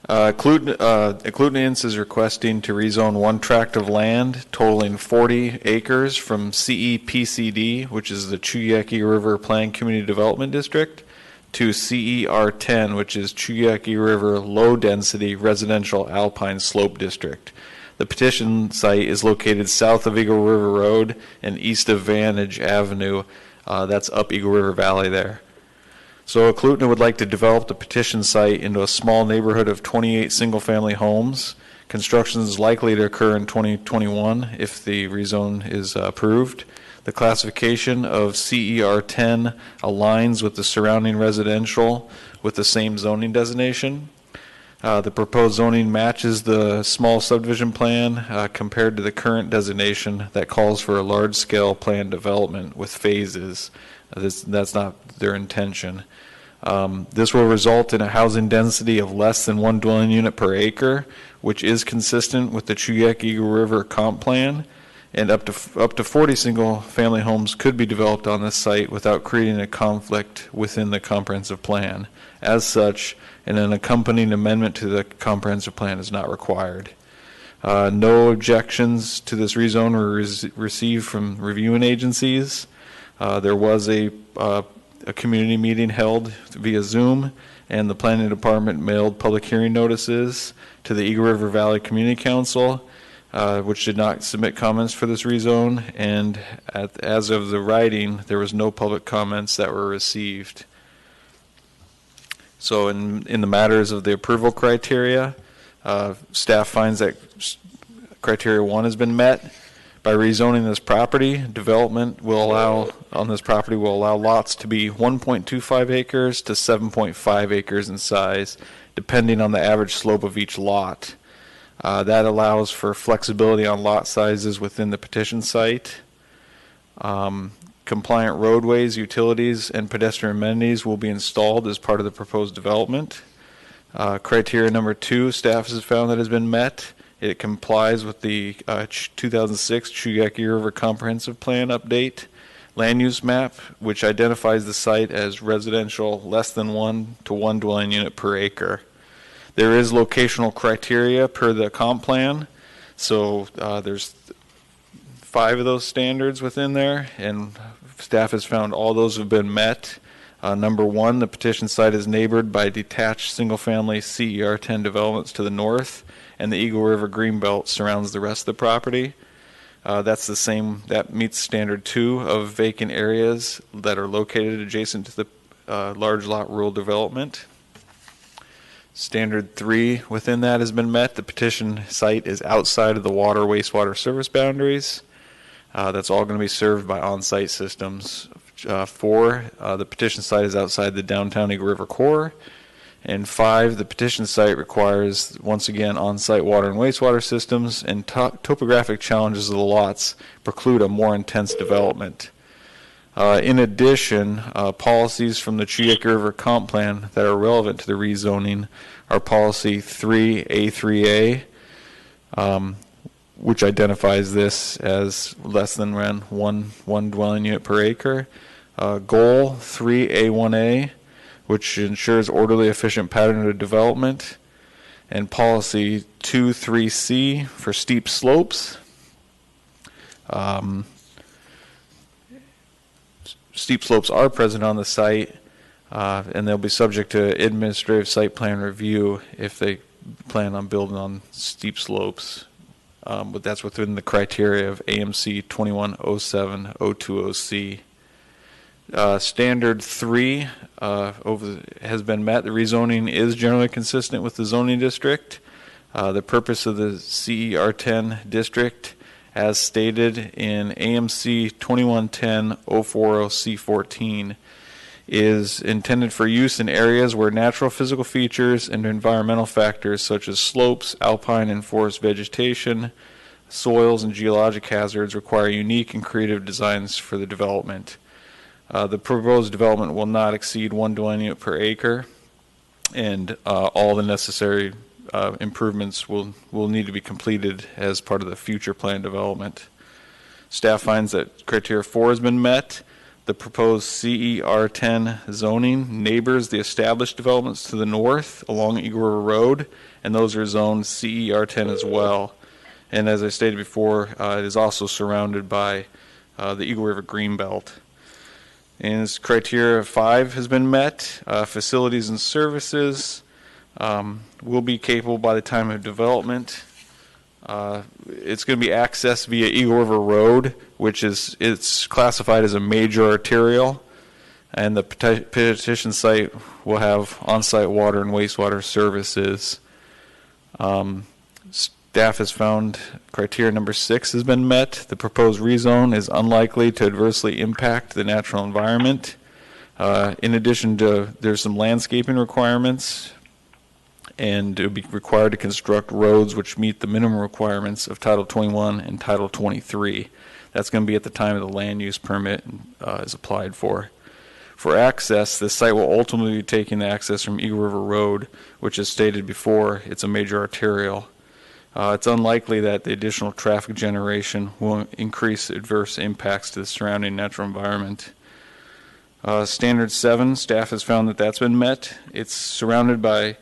Clutinians is requesting to rezone one tract of land totaling 40 acres from CEPCD, which is the Chuyaki River Planned Community Development District, to CER10, which is Chuyaki River Low Density Residential Alpine Slope District. The petition site is located south of Eagle River Road and east of Vantage Avenue. That's up Eagle River Valley there. So Clutina would like to develop the petition site into a small neighborhood of 28 single-family homes. Construction is likely to occur in 2021 if the rezone is approved. The classification of CER10 aligns with the surrounding residential with the same zoning designation. The proposed zoning matches the small subdivision plan compared to the current designation that calls for a large-scale planned development with phases. That's not their intention. This will result in a housing density of less than 1 dwelling unit per acre, which is consistent with the Chuyaki Eagle River comp plan, and up to 40 single-family homes could be developed on this site without creating a conflict within the comprehensive plan. As such, an accompanying amendment to the comprehensive plan is not required. No objections to this rezone were received from reviewing agencies. There was a community meeting held via Zoom, and the Planning Department mailed public hearing notices to the Eagle River Valley Community Council, which did not submit comments for this rezone, and as of the writing, there was no public comments that were received. So in the matters of the approval criteria, staff finds that criteria 1 has been met. By rezoning this property, development on this property will allow lots to be 1.25 acres to 7.5 acres in size, depending on the average slope of each lot. That allows for flexibility on lot sizes within the petition site. Compliant roadways, utilities, and pedestrian amenities will be installed as part of the proposed development. Criteria number 2, staff has found that has been met. It complies with the 2006 Chuyaki River Comprehensive Plan update land use map, which identifies the site as residential less than 1 to 1 dwelling unit per acre. There is locational criteria per the comp plan, so there's 5 of those standards within there, and staff has found all those have been met. Number 1, the petition site is neighbored by detached single-family CER10 developments to the north, and the Eagle River Greenbelt surrounds the rest of the property. That's the same, that meets standard 2 of vacant areas that are located adjacent to the large lot rural development. Standard 3 within that has been met. The petition site is outside of the water wastewater service boundaries. That's all going to be served by on-site systems. 4, the petition site is outside the downtown Eagle River core. And 5, the petition site requires, once again, on-site water and wastewater systems, and topographic challenges of the lots preclude a more intense development. In addition, policies from the Chuyaki River Comp Plan that are relevant to the rezoning are Policy 3A3A, which identifies this as less than one dwelling unit per acre. Goal 3A1A, which ensures orderly, efficient pattern of development, and Policy 23C for steep slopes. Steep slopes are present on the site, and they'll be subject to administrative site plan review if they plan on building on steep slopes. But that's within the criteria of AMC 2107-020C. Standard 3 has been met. The rezoning is generally consistent with the zoning district. The purpose of the CER10 district, as stated in AMC 2110-040C14, is intended for use in areas where natural physical features and environmental factors such as slopes, alpine and forest vegetation, soils, and geologic hazards require unique and creative designs for the development. The proposed development will not exceed 1 dwelling unit per acre, and all the necessary improvements will need to be completed as part of the future plan development. Staff finds that criteria 4 has been met. The proposed CER10 zoning neighbors the established developments to the north along Eagle River Road, and those are zoned CER10 as well. And as I stated before, it is also surrounded by the Eagle River Greenbelt. And its criteria 5 has been met. Facilities and services will be capable by the time of development. It's going to be accessed via Eagle River Road, which it's classified as a major arterial, and the petition site will have on-site water and wastewater services. Staff has found criteria number 6 has been met. The proposed rezone is unlikely to adversely impact the natural environment. In addition to, there's some landscaping requirements, and it would be required to construct roads which meet the minimum requirements of Title 21 and Title 23. That's going to be at the time of the land use permit is applied for. For access, the site will ultimately be taking the access from Eagle River Road, which, as stated before, it's a major arterial. It's unlikely that the additional traffic generation will increase adverse impacts to the surrounding natural environment. Standard 7, staff has found that that's been met. It's surrounded by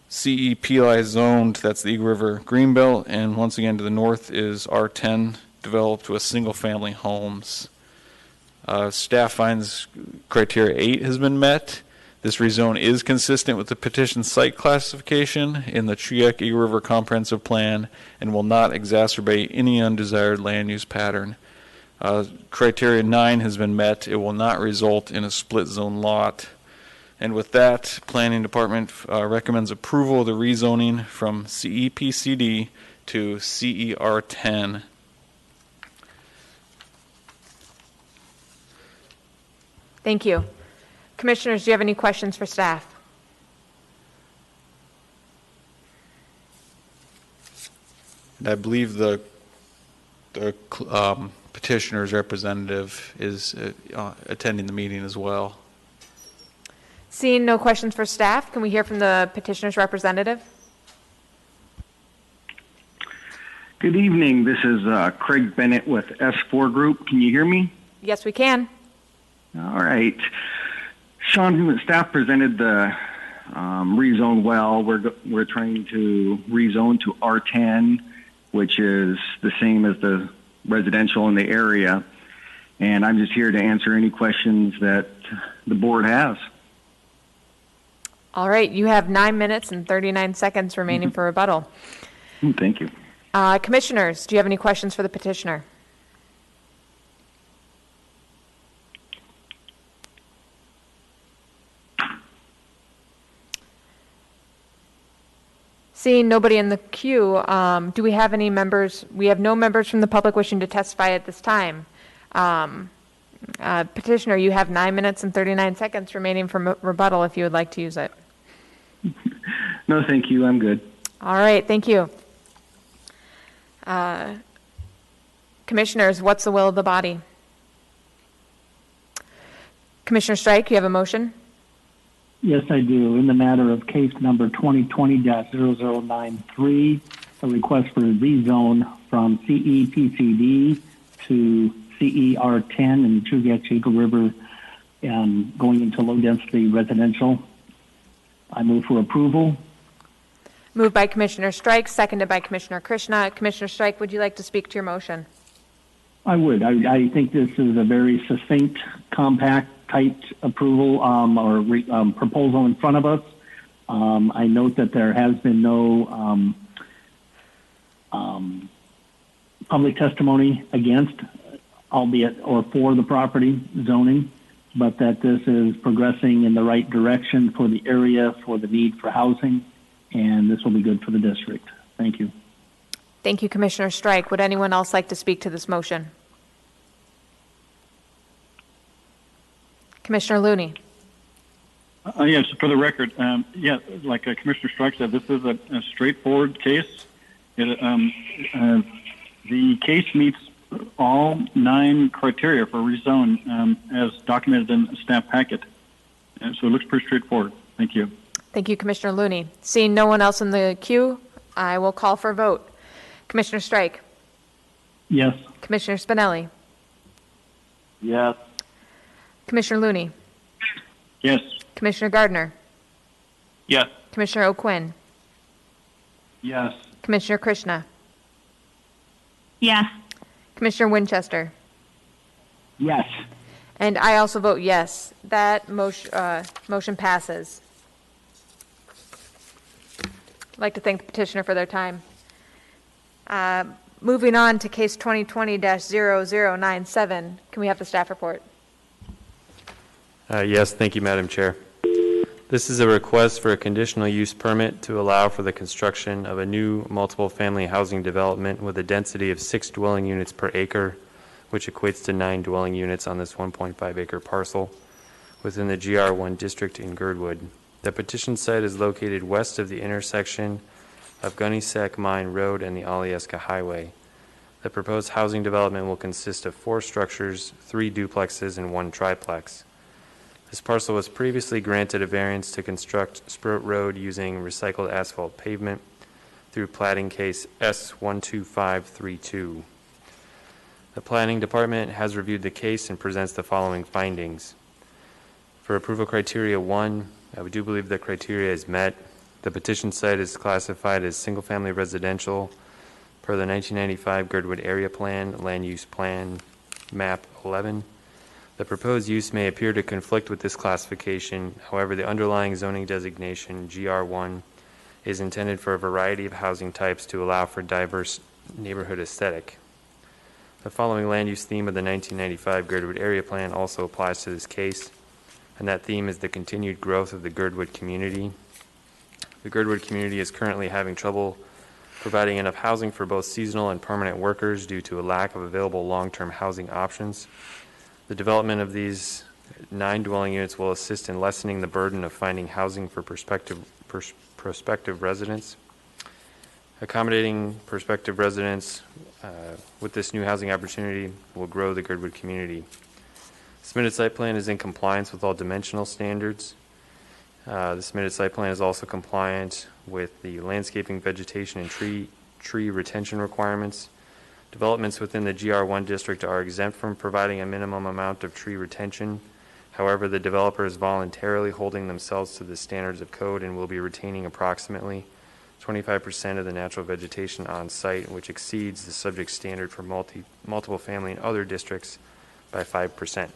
CEPI zoned, that's the Eagle River Greenbelt, and once again to the north is R10 developed with single-family homes. Staff finds criteria 8 has been met. This rezone is consistent with the petition site classification in the Chuyek Eagle River Comprehensive Plan and will not exacerbate any undesired land use pattern. Criteria 9 has been met. It will not result in a split zone lot. And with that, Planning Department recommends approval of the rezoning from CEPCD to CER10. Thank you. Commissioners, do you have any questions for staff? And I believe the petitioner's representative is attending the meeting as well. Seeing no questions for staff, can we hear from the petitioner's representative? Good evening. This is Craig Bennett with S4 Group. Can you hear me? Yes, we can. All right. Sean, staff presented the rezone well. We're trying to rezone to R10, which is the same as the residential in the area. And I'm just here to answer any questions that the board has. All right, you have 9 minutes and 39 seconds remaining for rebuttal. Thank you. Commissioners, do you have any questions for the petitioner? Seeing nobody in the queue, do we have any members? We have no members from the public wishing to testify at this time. Petitioner, you have 9 minutes and 39 seconds remaining for rebuttal if you would like to use it. No, thank you. I'm good. All right, thank you. Commissioners, what's the will of the body? Commissioner Strike, you have a motion? Yes, I do. In the matter of case number 2020-0093, a request for a rezone from CEPCD to CER10 in Chugach Eagle River going into low-density residential. I move for approval. Moved by Commissioner Strike, seconded by Commissioner Krishna. Commissioner Strike, would you like to speak to your motion? I would. I think this is a very succinct, compact, tight approval or proposal in front of us. I note that there has been no public testimony against, albeit or for the property zoning, but that this is progressing in the right direction for the area, for the need for housing, and this will be good for the district. Thank you. Thank you, Commissioner Strike. Would anyone else like to speak to this motion? Commissioner Looney. Yes, for the record, like Commissioner Strike said, this is a straightforward case. The case meets all 9 criteria for rezone as documented in the staff packet. So it looks pretty straightforward. Thank you. Thank you, Commissioner Looney. Seeing no one else in the queue, I will call for a vote. Commissioner Strike. Yes. Commissioner Spinelli. Yes. Commissioner Looney, Yes. Commissioner Gardner, Yes. Commissioner O'Quinn, Yes. Commissioner Krishna, Yes. Commissioner Winchester, Yes. and I also vote yes. That motion passes. I'd like to thank the petitioner for their time. Moving on to case 2020-0097, can we have the staff report? Yes, thank you, Madam Chair. This is a request for a conditional use permit to allow for the construction of a new multiple-family housing development with a density of 6 dwelling units per acre, which equates to 9 dwelling units on this 1.5-acre parcel within the GR1 district in Girdwood. The petition site is located west of the intersection of Gunnysack Mine Road and the Alyeska Highway. The proposed housing development will consist of 4 structures, 3 duplexes, and 1 triplex. This parcel was previously granted a variance to construct Sproat Road using recycled asphalt pavement through plating case S12532. The planning department has reviewed the case and presents the following findings. For approval criteria 1, we do believe the criteria is met. The petition site is classified as single-family residential per the 1995 Girdwood Area Plan, Land Use Plan, Map 11. The proposed use may appear to conflict with this classification. However, the underlying zoning designation, GR1, is intended for a variety of housing types to allow for diverse neighborhood aesthetic. The following land use theme of the 1995 Girdwood Area Plan also applies to this case, and that theme is the continued growth of the Girdwood community. The Girdwood community is currently having trouble providing enough housing for both seasonal and permanent workers due to a lack of available long-term housing options. The development of these 9 dwelling units will assist in lessening the burden of finding housing for prospective residents. Accommodating prospective residents with this new housing opportunity will grow the Girdwood community. Submitted site plan is in compliance with all dimensional standards. The submitted site plan is also compliant with the landscaping, vegetation, and tree retention requirements. Developments within the GR1 district are exempt from providing a minimum amount of tree retention. However, the developer is voluntarily holding themselves to the standards of code and will be retaining approximately 25% of the natural vegetation on site, which exceeds the subject standard for multiple family and other districts by 5%.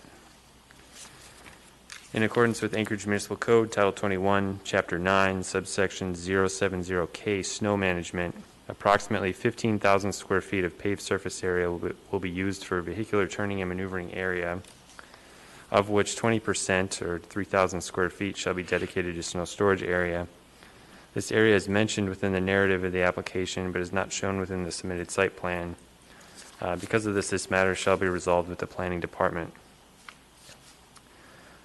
In accordance with Anchorage Municipal Code, Title 21, Chapter 9, subsection 070K, snow management, approximately 15,000 square feet of paved surface area will be used for vehicular turning and maneuvering area, of which 20%, or 3,000 square feet, shall be dedicated to snow storage area. This area is mentioned within the narrative of the application, but is not shown within the submitted site plan. Because of this matter shall be resolved with the Planning Department.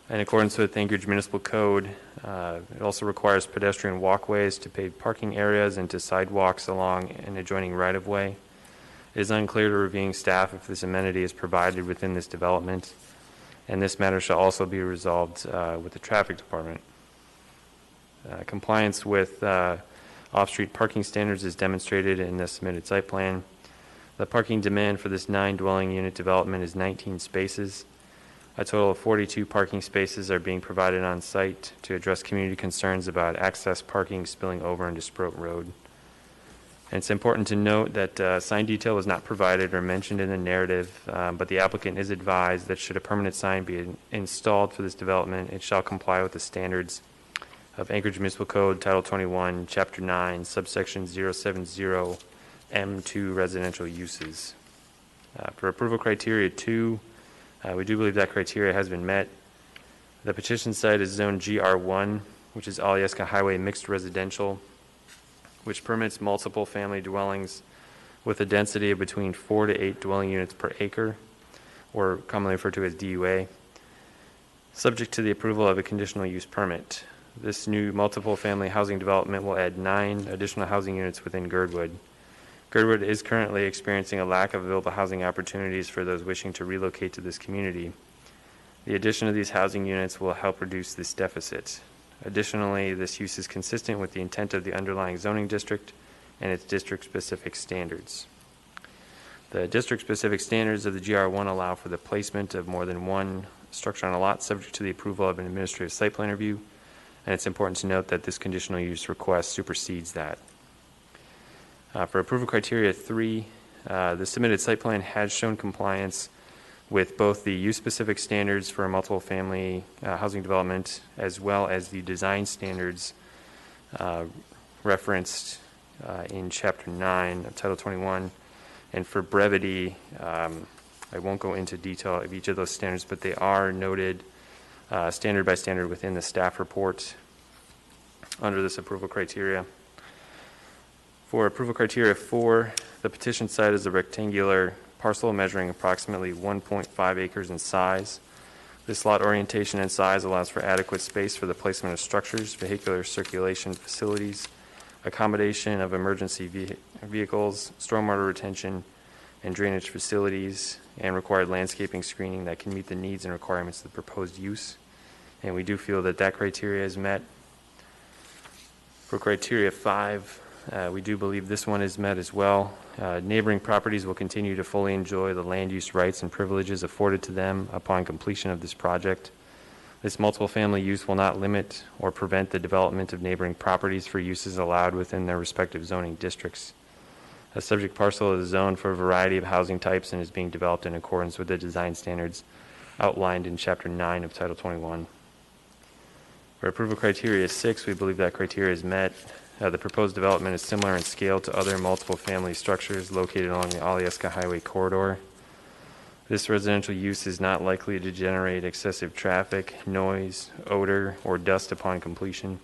In accordance with Anchorage Municipal Code, it also requires pedestrian walkways to paved parking areas and to sidewalks along an adjoining right-of-way. It is unclear to reviewing staff if this amenity is provided within this development, and this matter shall also be resolved with the Traffic Department. Compliance with off-street parking standards is demonstrated in the submitted site plan. The parking demand for this 9 dwelling unit development is 19 spaces. A total of 42 parking spaces are being provided on site to address community concerns about access parking spilling over into Sproat Road. And it's important to note that sign detail was not provided or mentioned in the narrative, but the applicant is advised that should a permanent sign be installed for this development, it shall comply with the standards of Anchorage Municipal Code, Title 21, Chapter 9, subsection 070 M2 residential uses. For approval criteria 2, we do believe that criteria has been met. The petition site is zone GR1, which is Alyeska Highway mixed residential, which permits multiple family dwellings with a density of between 4 to 8 dwelling units per acre, or commonly referred to as DUA, subject to the approval of a conditional use permit. This new multiple family housing development will add 9 additional housing units within Girdwood. Girdwood is currently experiencing a lack of available housing opportunities for those wishing to relocate to this community. The addition of these housing units will help reduce this deficit. Additionally, this use is consistent with the intent of the underlying zoning district and its district-specific standards. The district-specific standards of the GR1 allow for the placement of more than one structure on a lot subject to the approval of an administrative site plan review, and it's important to note that this conditional use request supersedes that. For approval criteria 3, the submitted site plan has shown compliance with both the use-specific standards for a multiple family housing development as well as the design standards referenced in Chapter 9 of Title 21. And for brevity, I won't go into detail of each of those standards, but they are noted standard by standard within the staff report under this approval criteria. For approval criteria 4, the petition site is a rectangular parcel measuring approximately 1.5 acres in size. This lot orientation and size allows for adequate space for the placement of structures, vehicular circulation facilities, accommodation of emergency vehicles, stormwater retention, and drainage facilities, and required landscaping screening that can meet the needs and requirements of the proposed use. And we do feel that that criteria is met. For criteria 5, we do believe this one is met as well. Neighboring properties will continue to fully enjoy the land use rights and privileges afforded to them upon completion of this project. This multiple family use will not limit or prevent the development of neighboring properties for uses allowed within their respective zoning districts. A subject parcel is zoned for a variety of housing types and is being developed in accordance with the design standards outlined in Chapter 9 of Title 21. For approval criteria 6, we believe that criteria is met. The proposed development is similar in scale to other multiple family structures located along the Alyeska Highway corridor. This residential use is not likely to generate excessive traffic, noise, odor, or dust upon completion.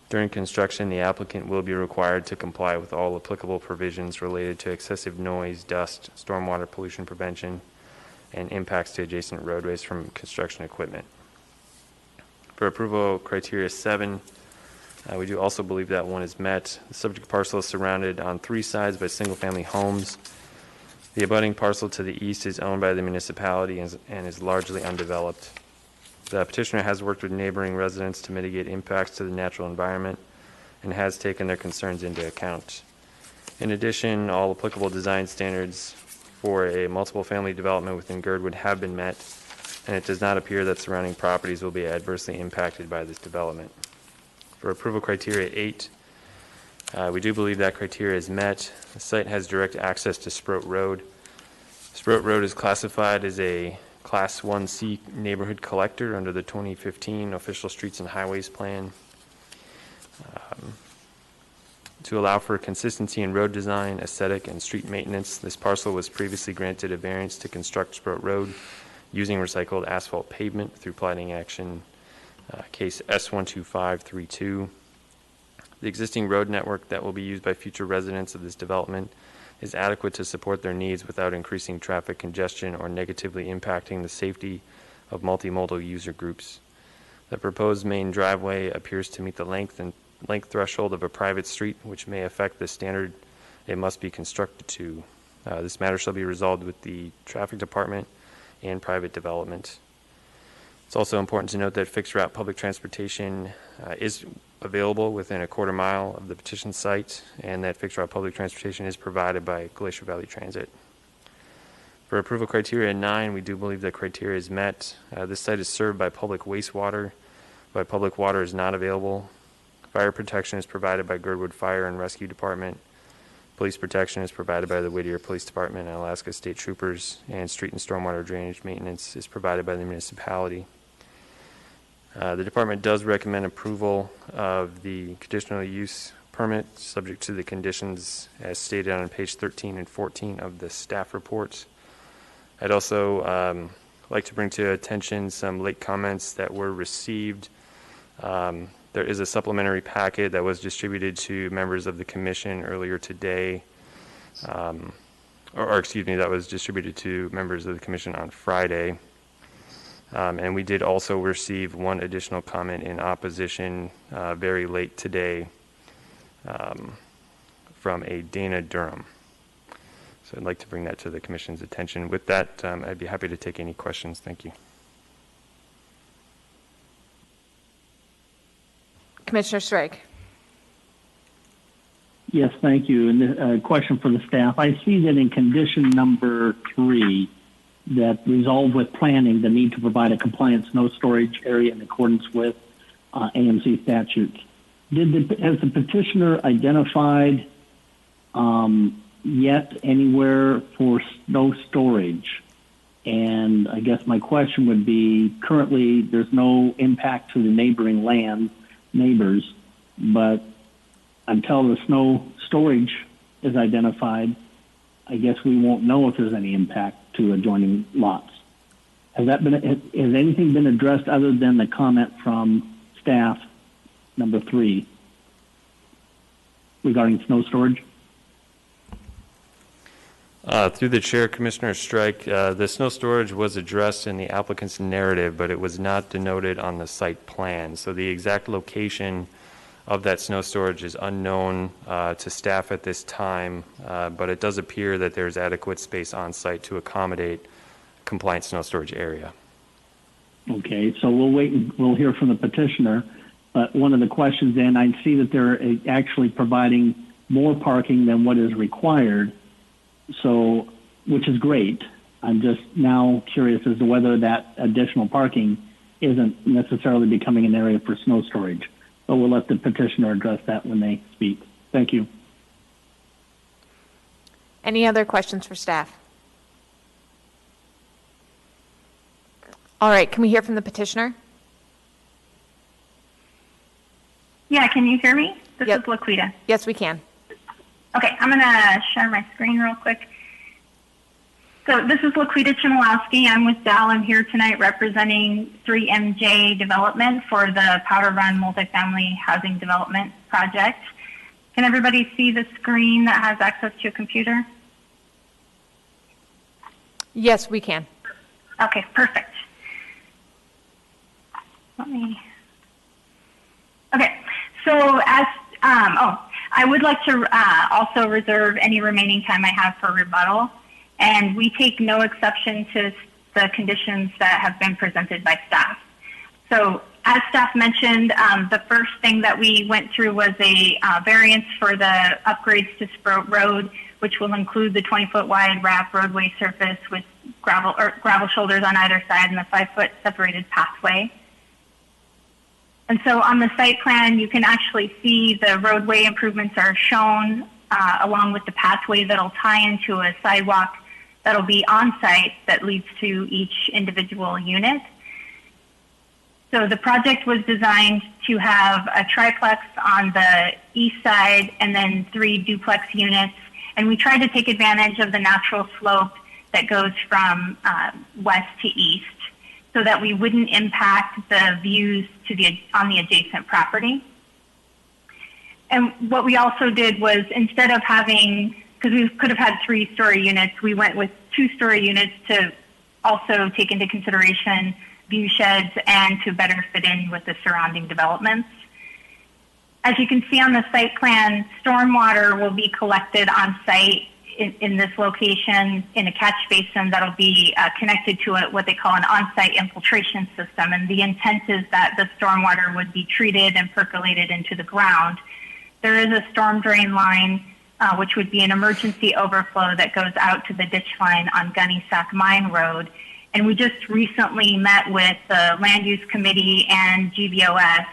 During construction, the applicant will be required to comply with all applicable provisions related to excessive noise, dust, stormwater pollution prevention, and impacts to adjacent roadways from construction equipment. For approval criteria 7, we do also believe that one is met. The subject parcel is surrounded on 3 sides by single-family homes. The abutting parcel to the east is owned by the municipality and is largely undeveloped. The petitioner has worked with neighboring residents to mitigate impacts to the natural environment and has taken their concerns into account. In addition, all applicable design standards for a multiple family development within Girdwood have been met, and it does not appear that surrounding properties will be adversely impacted by this development. For approval criteria 8, we do believe that criteria is met. The site has direct access to Sproat Road. Sproat Road is classified as a Class 1C neighborhood collector under the 2015 Official Streets and Highways Plan. To allow for consistency in road design, aesthetic, and street maintenance, this parcel was previously granted a variance to construct Sproat Road using recycled asphalt pavement through plating action case S12532. The existing road network that will be used by future residents of this development is adequate to support their needs without increasing traffic congestion or negatively impacting the safety of multimodal user groups. The proposed main driveway appears to meet the length threshold of a private street, which may affect the standard it must be constructed to. This matter shall be resolved with the traffic department and private development. It's also important to note that fixed route public transportation is available within a quarter mile of the petition site, and that fixed route public transportation is provided by Glacier Valley Transit. For approval criteria 9, we do believe that criteria is met. This site is served by public wastewater, but public water is not available. Fire protection is provided by Girdwood Fire and Rescue Department. Police protection is provided by the Whittier Police Department and Alaska State Troopers, and street and stormwater drainage maintenance is provided by the municipality. The department does recommend approval of the conditional use permit subject to the conditions as stated on page 13 and 14 of the staff report. I'd also like to bring to attention some late comments that were received. There is a supplementary packet that was distributed to members of the commission earlier today, that was distributed to members of the commission on Friday. And we did also receive one additional comment in opposition very late today from a Dana Durham. So I'd like to bring that to the commission's attention. With that, I'd be happy to take any questions. Thank you. Commissioner Strike. Yes, thank you. And a question for the staff. I see that in condition number 3, that resolve with planning the need to provide a compliant snow storage area in accordance with AMC statutes. Has the petitioner identified yet anywhere for snow storage? And I guess my question would be, currently there's no impact to the neighboring neighbors, but until the snow storage is identified, I guess we won't know if there's any impact to adjoining lots. Has anything been addressed other than the comment from staff, number 3, regarding snow storage? Through the chair, Commissioner Strike, the snow storage was addressed in the applicant's narrative, but it was not denoted on the site plan. So the exact location of that snow storage is unknown to staff at this time, but it does appear that there's adequate space on site to accommodate compliant snow storage area. Okay, so we'll wait and we'll hear from the petitioner. But one of the questions then, I see that they're actually providing more parking than what is required. So, which is great. I'm just now curious as to whether that additional parking isn't necessarily becoming an area for snow storage. But we'll let the petitioner address that when they speak. Thank you. Any other questions for staff? All right, can we hear from the petitioner? Yeah, can you hear me? This Yep. is Laquita. Yes, we can. Okay, I'm going to share my screen real quick. So this is Laquita Chmielowski. I'm with Dal. I'm here tonight representing 3MJ Development for the Powder Run Multifamily Housing Development Project. Can everybody see the screen that has access to a computer? Yes, we can. Okay, perfect. Okay, so as, I would like to also reserve any remaining time I have for rebuttal, and we take no exception to the conditions that have been presented by staff. So as staff mentioned, the first thing that we went through was a variance for the upgrades to Sproat Road, which will include the 20-foot wide wrap roadway surface with gravel shoulders on either side and the 5-foot separated pathway. And so on the site plan, you can actually see the roadway improvements are shown along with the pathway that'll tie into a sidewalk that'll be on site that leads to each individual unit. So the project was designed to have a triplex on the east side and then 3 duplex units. And we tried to take advantage of the natural slope that goes from west to east, so that we wouldn't impact the views on the adjacent property. And what we also did was, instead of having, because we could have had 3-story units, we went with 2-story units to also take into consideration view sheds and to better fit in with the surrounding developments. As you can see on the site plan, stormwater will be collected on site in this location in a catch basin that'll be connected to what they call an on-site infiltration system. And the intent is that the stormwater would be treated and percolated into the ground. There is a storm drain line, which would be an emergency overflow that goes out to the ditch line on Gunnysack Mine Road. And we just recently met with the Land Use Committee and GVOS,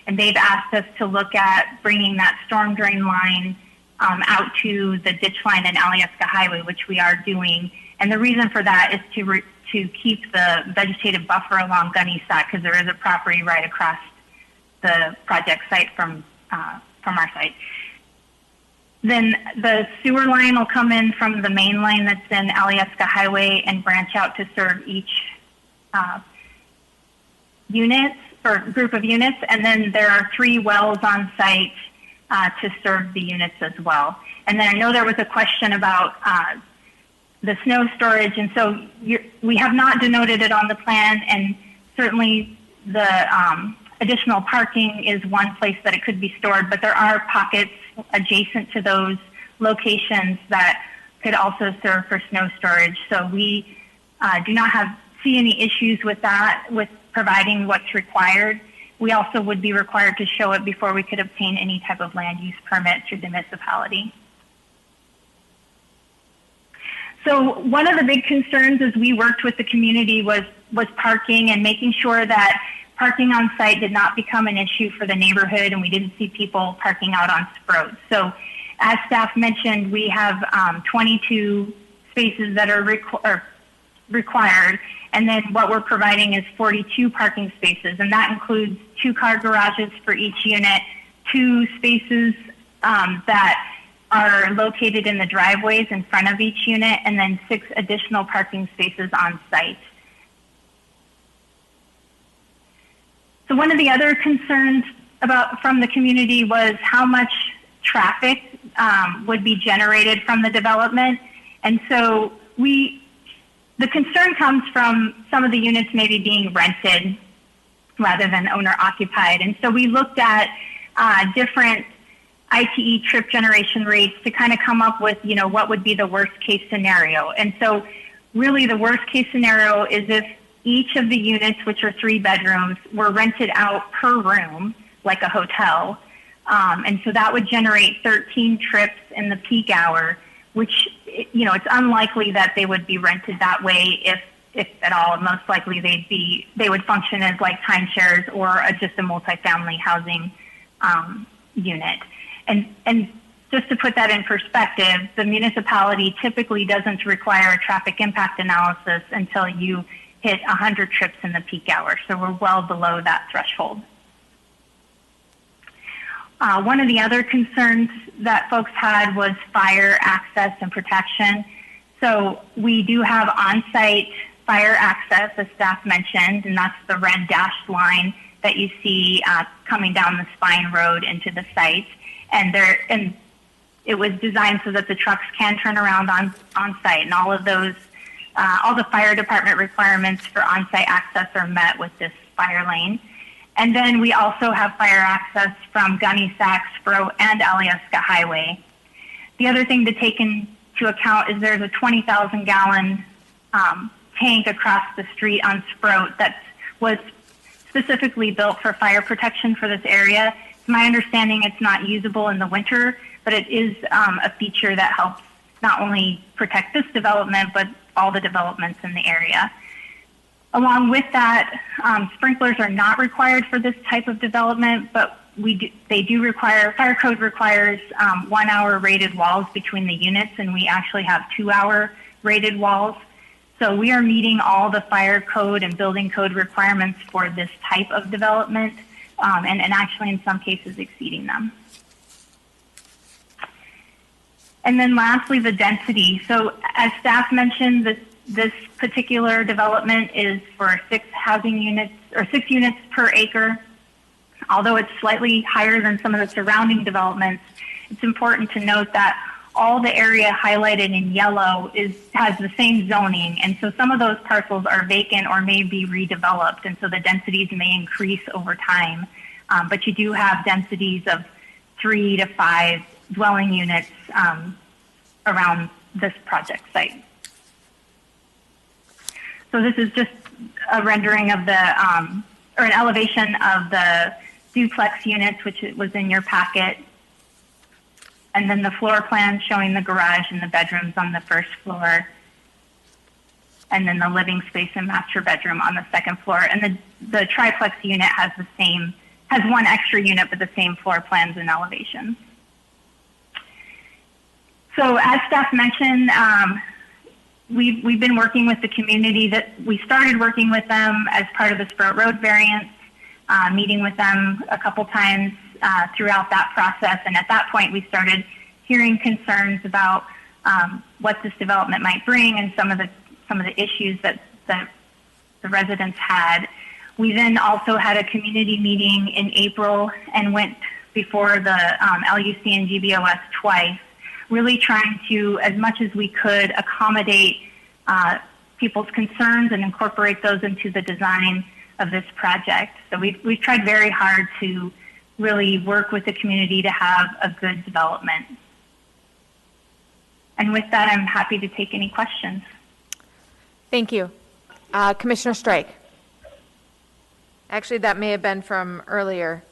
and they've asked us to look at bringing that storm drain line out to the ditch line in Alyeska Highway, which we are doing. And the reason for that is to keep the vegetative buffer along Gunnysack, because there is a property right across the project site from our site. Then the sewer line will come in from the main line that's in Alyeska Highway and branch out to serve each unit or group of units. And then there are 3 wells on site to serve the units as well. And then I know there was a question about the snow storage, and so we have not denoted it on the plan, and certainly the additional parking is one place that it could be stored, but there are pockets adjacent to those locations that could also serve for snow storage. So we do not see any issues with that, with providing what's required. we also would be required to show it before we could obtain any type of land use permit through the municipality. So one of the big concerns as we worked with the community was parking and making sure that parking on site did not become an issue for the neighborhood, and we didn't see people parking out on Sproat. So as staff mentioned, we have 22 spaces that are required, and then what we're providing is 42 parking spaces, and that includes 2-car garages for each unit, 2 spaces that are located in the driveways in front of each unit, and then 6 additional parking spaces on site. So one of the other concerns from the community was how much traffic would be generated from the development. And so the concern comes from some of the units maybe being rented rather than owner occupied. And so we looked at different ITE trip generation rates to kind of come up with, what would be the worst case scenario. And so really the worst case scenario is if each of the units, which are 3 bedrooms, were rented out per room, like a hotel. And so that would generate 13 trips in the peak hour, which, it's unlikely that they would be rented that way if at all. Most likely they would function as like timeshares or just a multifamily housing unit. And just to put that in perspective, the municipality typically doesn't require a traffic impact analysis until you hit 100 trips in the peak hour. So we're well below that threshold. One of the other concerns that folks had was fire access and protection. So we do have on-site fire access, as staff mentioned, and that's the red dashed line that you see coming down the Spine Road into the site. And it was designed so that the trucks can turn around on site, and all of those, all the fire department requirements for on-site access are met with this fire lane. And then we also have fire access from Gunny Sack, Sproat, and Alyeska Highway. The other thing to take into account is there's a 20,000 gallon tank across the street on Sproat that was specifically built for fire protection for this area. It's my understanding it's not usable in the winter, but it is a feature that helps not only protect this development, but all the developments in the area. Along with that, sprinklers are not required for this type of development, but they do require, fire code requires 1 hour rated walls between the units, and we actually have 2 hour rated walls. So we are meeting all the fire code and building code requirements for this type of development, and actually in some cases exceeding them. And then lastly, the density. So as staff mentioned, this particular development is for 6 housing units, or 6 units per acre. Although it's slightly higher than some of the surrounding developments, it's important to note that all the area highlighted in yellow has the same zoning, and so some of those parcels are vacant or may be redeveloped, and so the densities may increase over time. But you do have densities of 3 to 5 dwelling units around this project site. So this is just a rendering of the, or an elevation of the duplex units, which was in your packet. And then the floor plan showing the garage and the bedrooms on the first floor. And then the living space and master bedroom on the second floor. And the triplex unit has has 1 extra unit with the same floor plans and elevations. So as staff mentioned, we've been working with the community. That we started working with them as part of the Sproat Road variance, meeting with them a couple times throughout that process. And at that point, we started hearing concerns about what this development might bring and some of the issues that the residents had. We then also had a community meeting in April and went before the LUC and GBOS twice, really trying to, as much as we could, accommodate people's concerns and incorporate those into the design of this project. So we've tried very hard to really work with the community to have a good development. And with that, I'm happy to take any questions. Thank you. Commissioner Strike. Actually, that may have been from earlier.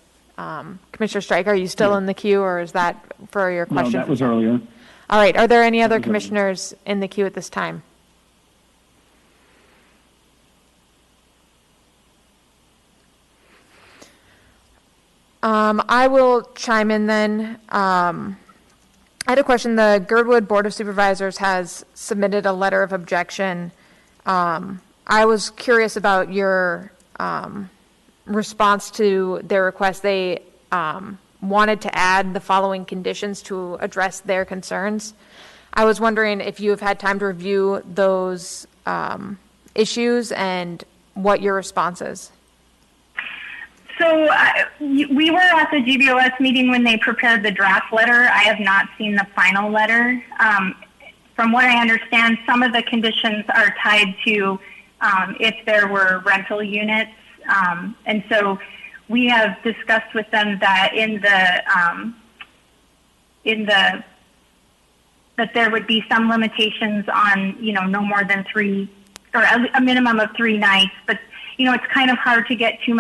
Commissioner Strike, are you still in the queue, or is that for your question? No, that was earlier. All right. Are there any other commissioners in the queue at this time? I will chime in then. I had a question. The Girdwood Board of Supervisors has submitted a letter of objection. I was curious about your response to their request. They wanted to add the following conditions to address their concerns. I was wondering if you have had time to review those issues and what your response is. So we were at the GBOS meeting when they prepared the draft letter. I have not seen the final letter. From what I understand, some of the conditions are tied to if there were rental units. And so we have discussed with them that that there would be some limitations on, no more than 3 or a minimum of 3 nights. But, it's kind of hard to get too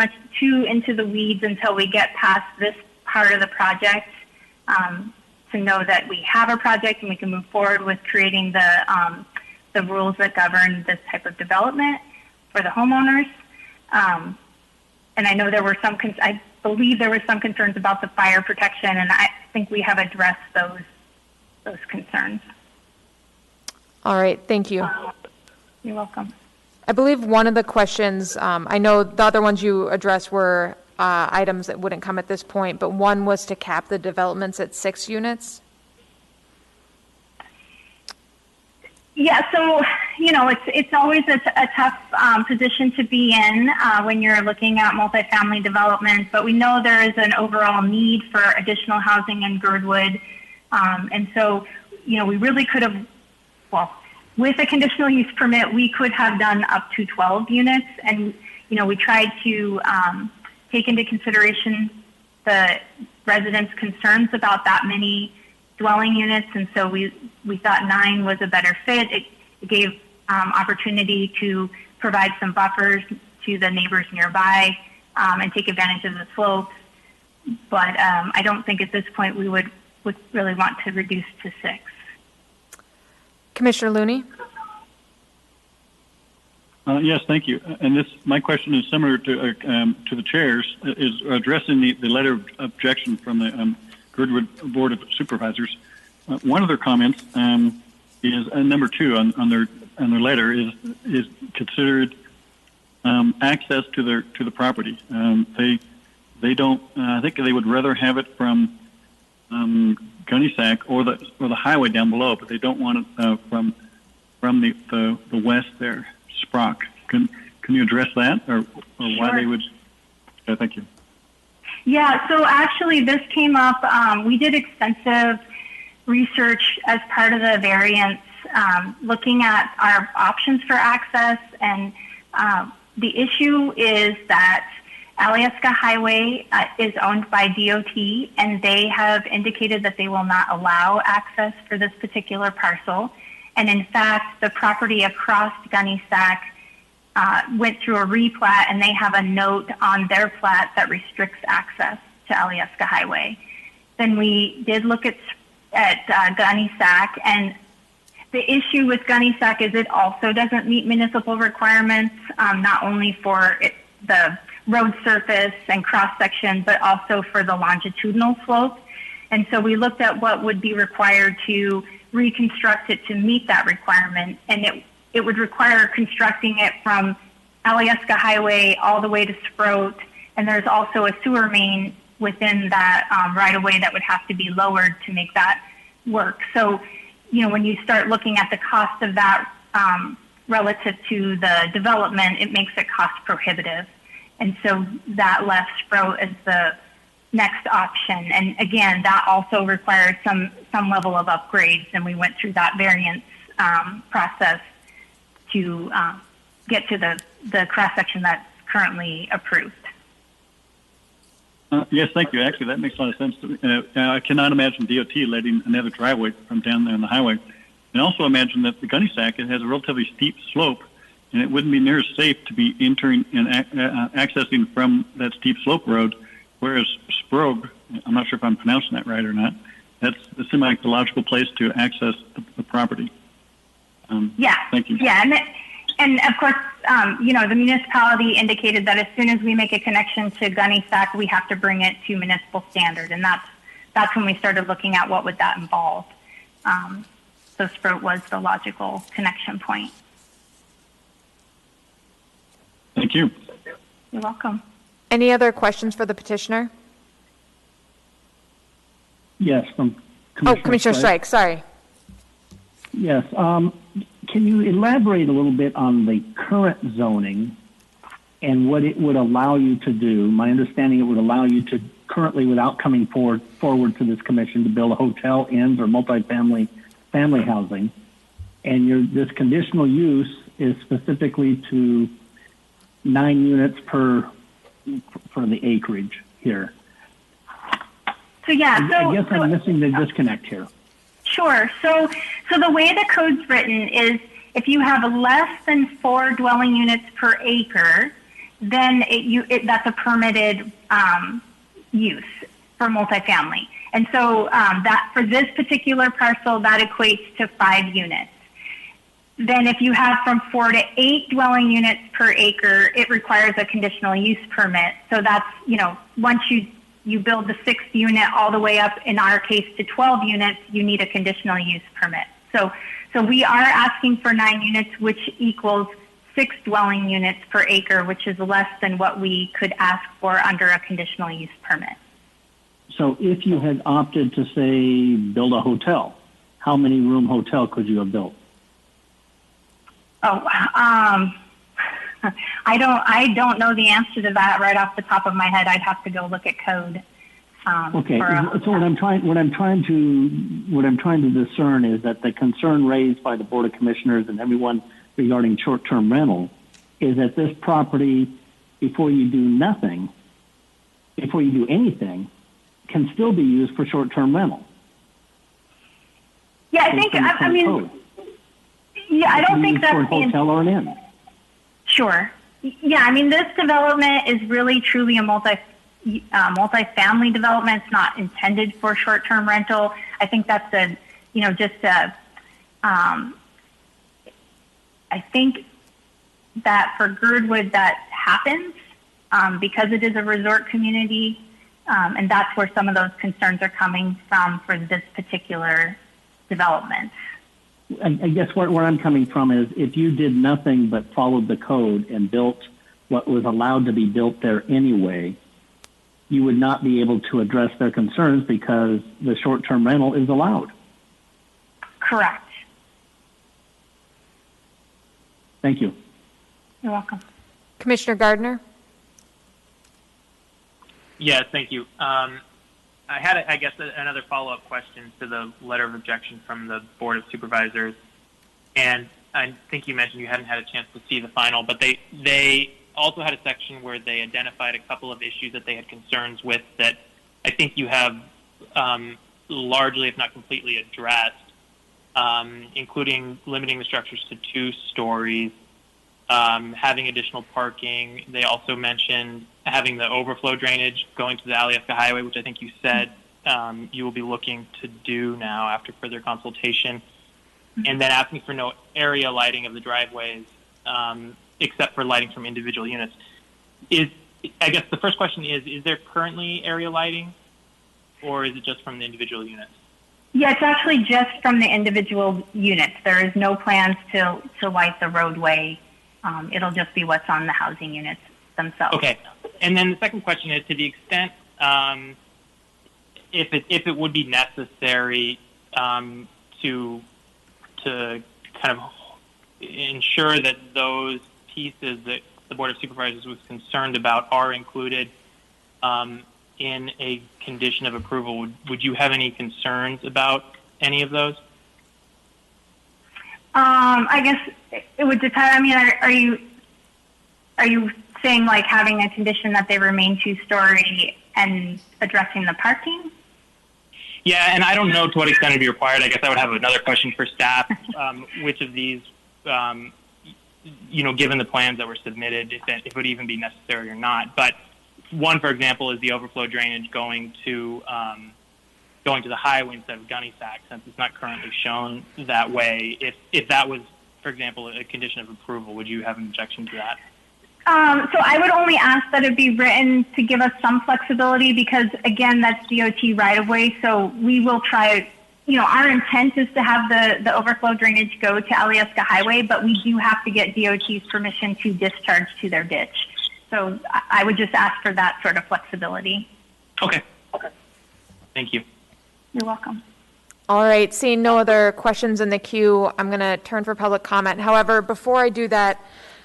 into the weeds until we get past this part of the project to know that we have a project and we can move forward with creating the rules that govern this type of development for the homeowners. And I know there were I believe there were some concerns about the fire protection, and I think we have addressed those concerns. All right, thank you. You're welcome. I believe one of the questions, I know the other ones you addressed were items that wouldn't come at this point, but one was to cap the developments at 6 units. Yeah, so, it's always a tough position to be in when you're looking at multifamily development, but we know there is an overall need for additional housing in Girdwood. And so, we really could have, with a conditional use permit, we could have done up to 12 units. And, we tried to take into consideration the residents' concerns about that many dwelling units. And so we thought 9 was a better fit. It gave opportunity to provide some buffers to the neighbors nearby and take advantage of the slopes. But I don't think at this point we would really want to reduce to 6. Commissioner Looney? Yes, thank you. And my question is similar to the chairs, is addressing the letter of objection from the Girdwood Board of Supervisors. One of their comments is number 2 on their letter is considered access to the property. They don't. I think they would rather have it from Gunnysack or the highway down below, but they don't want it from the west there, Sprock. Can you address that, or why they would? Thank you. Yeah. So actually, this came up. We did extensive research as part of the variance, looking at our options for access, and the issue is that Alyeska Highway is owned by DOT, and they have indicated that they will not allow access for this particular parcel. And in fact, the property across Gunnysack went through a replat, and they have a note on their plat that restricts access to Alyeska Highway. Then we did look at Gunnysack, and the issue with Gunnysack is it also doesn't meet municipal requirements, not only for the road surface and cross-section, but also for the longitudinal slope. And so we looked at what would be required to reconstruct it to meet that requirement, and it would require constructing it from Alyeska Highway all the way to Sproat, and there's also a sewer main within that right-of-way that would have to be lowered to make that work. So, when you start looking at the cost of that relative to the development, it makes it cost prohibitive. And so that left Sproat as the next option. And again, that also required some level of upgrades, and we went through that variance process to get to the cross-section that's currently approved. Yes, thank you. Actually, that makes a lot of sense to me. I cannot imagine DOT letting another driveway from down there on the highway. And also imagine that the Gunnysack, it has a relatively steep slope, and it wouldn't be near as safe to be entering and accessing from that steep slope road, whereas Sprague, I'm not sure if I'm pronouncing that right or not, that seemed like the logical place to access the property. Yeah. Thank you. Yeah, and of course, the municipality indicated that as soon as we make a connection to Gunny Sack, we have to bring it to municipal standard, and that's when we started looking at what would that involve. So Sprague was the logical connection point. Thank you. You're welcome. Any other questions for the petitioner? Yes, from Commissioner Strike, sorry. Yes. Can you elaborate a little bit on the current zoning and what it would allow you to do? My understanding, it would allow you to currently, without coming forward to this commission, to build a hotel, inns, or multifamily family housing. And this conditional use is specifically to 9 units for the acreage here. So yeah, I guess I'm missing the disconnect here. Sure. So the way the code's written is if you have less than 4 dwelling units per acre, then that's a permitted use for multifamily. And so that for this particular parcel, that equates to 5 units. Then if you have from 4 to 8 dwelling units per acre, it requires a conditional use permit. So that's, once you build the 6th unit all the way up, in our case, to 12 units, you need a conditional use permit. So we are asking for 9 units, which equals 6 dwelling units per acre, which is less than what we could ask for under a conditional use permit. So if you had opted to, say, build a hotel, how many room hotel could you have built? Oh, I don't know the answer to that right off the top of my head. I'd have to go look at code. Okay. So what I'm trying to discern is that the concern raised by the Board of Commissioners and everyone regarding short-term rental is that this property, before you do anything, can still be used for short-term rental. Yeah, I think. I mean. Yeah, I don't think that's for a hotel or an inn. Sure. Yeah, I mean, this development is really truly a multi-family development. It's not intended for short-term rental. I think that's I think that for Girdwood that happens because it is a resort community, and that's where some of those concerns are coming from for this particular development. I guess where I'm coming from is if you did nothing but followed the code and built what was allowed to be built there anyway, you would not be able to address their concerns because the short-term rental is allowed. Correct. Thank you. You're welcome. Commissioner Gardner? Yes, thank you. I had, I guess, another follow-up question to the letter of objection from the Board of Supervisors. And I think you mentioned you hadn't had a chance to see the final, but they also had a section where they identified a couple of issues that they had concerns with that I think you have largely, if not completely, addressed, including limiting the structures to 2 stories, having additional parking. They also mentioned having the overflow drainage going to the Alyeska Highway, which I think you said you will be looking to do now after further consultation, and then asking for no area lighting of the driveways except for lighting from individual units. I guess the first question is there currently area lighting, or is it just from the individual units? Yeah, it's actually just from the individual units. There is no plans to light the roadway. It'll just be what's on the housing units themselves. Okay. And then the second question is, to the extent if it would be necessary to kind of ensure that those pieces that the Board of Supervisors was concerned about are included in a condition of approval, would you have any concerns about any of those? I guess it would depend. I mean, are you saying like having a condition that they remain 2-story and addressing the parking? Yeah, and I don't know to what extent it'd be required. I guess I would have another question for staff. Which of these given the plans that were submitted, if it would even be necessary or not. But one, for example, is the overflow drainage going to the highway instead of Gunnysack, since it's not currently shown that way. If that was, for example, a condition of approval, would you have an objection to that? So I would only ask that it be written to give us some flexibility because, again, that's DOT right-of-way. So we will try, our intent is to have the overflow drainage go to Alyeska Highway, but we do have to get DOT's permission to discharge to their ditch. So I would just ask for that sort of flexibility. Okay. Thank you. You're welcome. All right, seeing no other questions in the queue, I'm going to turn for public comment. However, before I do that,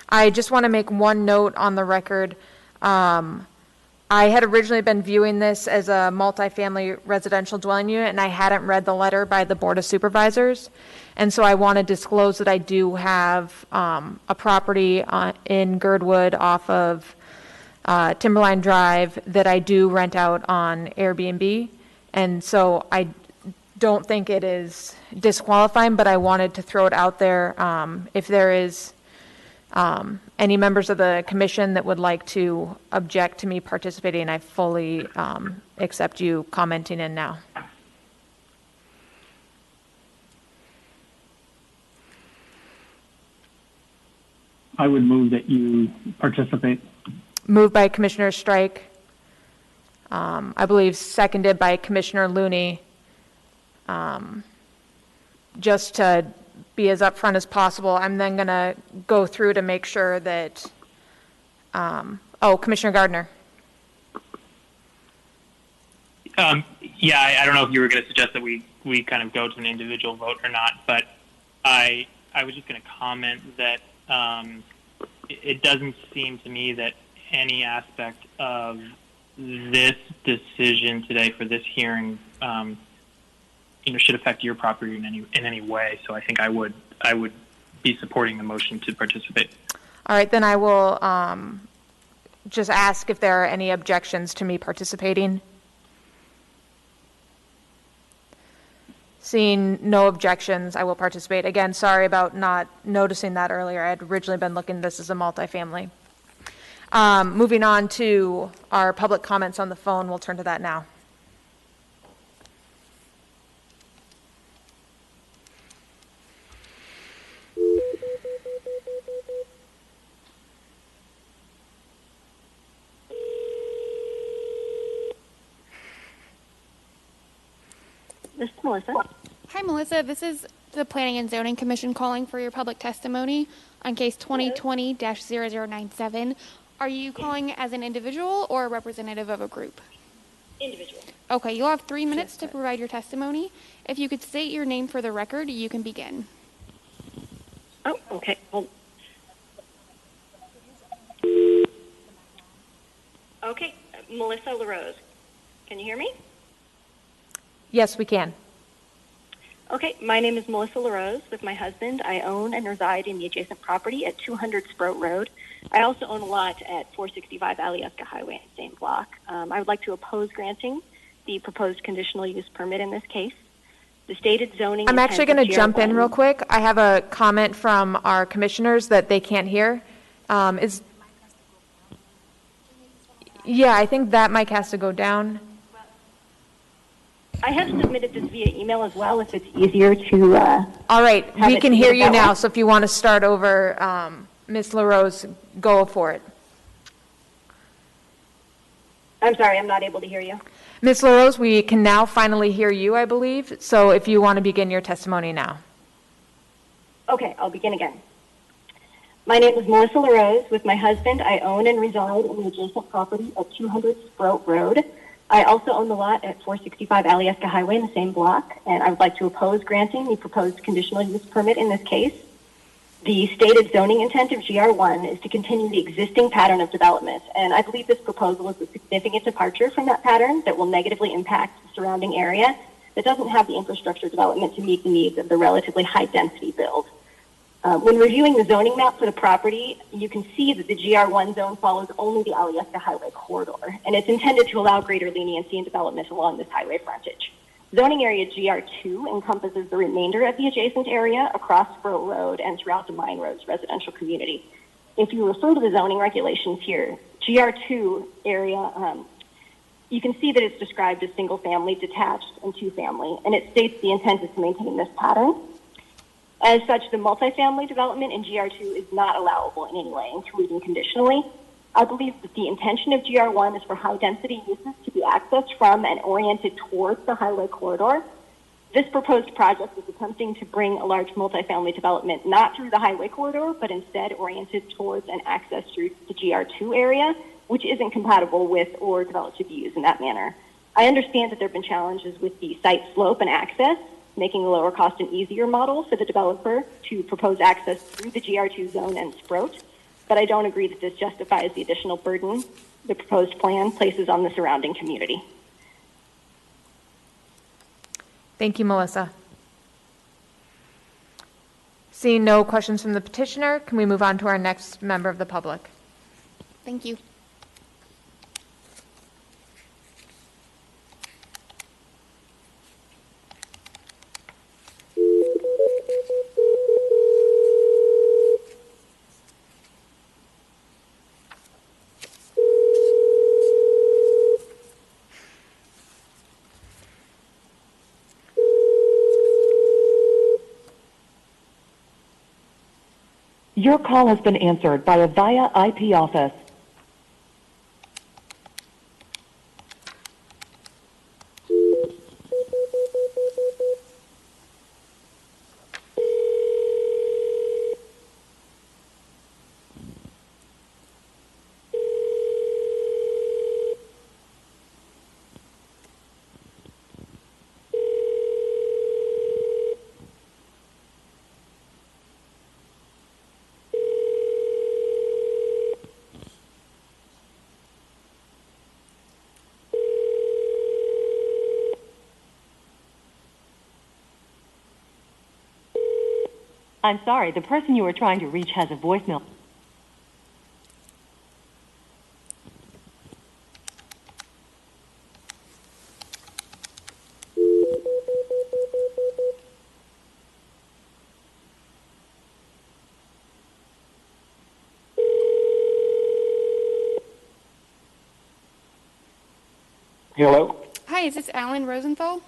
I just want to make one note on the record. I had originally been viewing this as a multifamily residential dwelling unit, and I hadn't read the letter by the Board of Supervisors. And so I want to disclose that I do have a property in Girdwood off of Timberline Drive that I do rent out on Airbnb. And so I don't think it is disqualifying, but I wanted to throw it out there. If there is any members of the commission that would like to object to me participating, I fully accept you commenting in now. I would move that you participate. Moved by Commissioner Strike. I believe seconded by Commissioner Looney. Just to be as upfront as possible, I'm then going to go through to make sure that, Commissioner Gardner. Yeah, I don't know if you were going to suggest that we kind of go to an individual vote or not, but I was just going to comment that it doesn't seem to me that any aspect of this decision today for this hearing should affect your property in any way. So I think I would be supporting the motion to participate. All right, then I will just ask if there are any objections to me participating. Seeing no objections, I will participate. Again, sorry about not noticing that earlier. I had originally been looking at this as a multifamily. Moving on to our public comments on the phone, we'll turn to that now. This is Melissa. Hi, Melissa. This is the Planning and Zoning Commission calling for your public testimony on case 2020-0097. Are you calling as an individual or a representative of a group? Individual. Okay, you'll have 3 minutes to provide your testimony. If you could state your name for the record, you can begin. Oh, okay. Okay, Melissa LaRose. Can you hear me? Yes, we can. Okay, my name is Melissa LaRose. With my husband, I own and reside in the adjacent property at 200 Sproat Road. I also own a lot at 465 Alyeska Highway in the same block. I would like to oppose granting the proposed conditional use permit in this case. The stated zoning... I'm actually going to jump in real quick. I have a comment from our commissioners that they can't hear. Yeah, I think that mic has to go down. I have submitted this via email as well, if it's easier to... All right, we can hear you now, so if you want to start over, Ms. LaRose, go for it. I'm sorry, I'm not able to hear you. Ms. LaRose, we can now finally hear you, I believe, so if you want to begin your testimony now. Okay, I'll begin again. My name is Melissa LaRose. With my husband, I own and reside in the adjacent property at 200 Sproat Road. I also own the lot at 465 Alyeska Highway in the same block, and I would like to oppose granting the proposed conditional use permit in this case. The stated zoning intent of GR1 is to continue the existing pattern of development, and I believe this proposal is a significant departure from that pattern that will negatively impact the surrounding area that doesn't have the infrastructure development to meet the needs of the relatively high-density build. When reviewing the zoning map for the property, you can see that the GR1 zone follows only the Alyeska Highway corridor, and it's intended to allow greater leniency and development along this highway frontage. Zoning area GR2 encompasses the remainder of the adjacent area across Sproat Road and throughout the Mine Roads residential community. If you refer to the zoning regulations here, GR2 area, you can see that it's described as single family, detached, and two family, and it states the intent is to maintain this pattern. As such, the multifamily development in GR2 is not allowable in any way, including conditionally. I believe that the intention of GR1 is for high-density uses to be accessed from and oriented towards the highway corridor. This proposed project is attempting to bring a large multifamily development not through the highway corridor, but instead oriented towards and access through the GR2 area, which isn't compatible with or developed to be used in that manner. I understand that there have been challenges with the site slope and access, making a lower cost and easier model for the developer to propose access through the GR2 zone and Sproat, but I don't agree that this justifies the additional burden the proposed plan places on the surrounding community. Thank you, Melissa. Seeing no questions from the petitioner, can we move on to our next member of the public? Thank you. Your call has been answered by a VIA IP office. I'm sorry, the person you are trying to reach has a voicemail. Hello, Hi, is this Alan Rosenthal?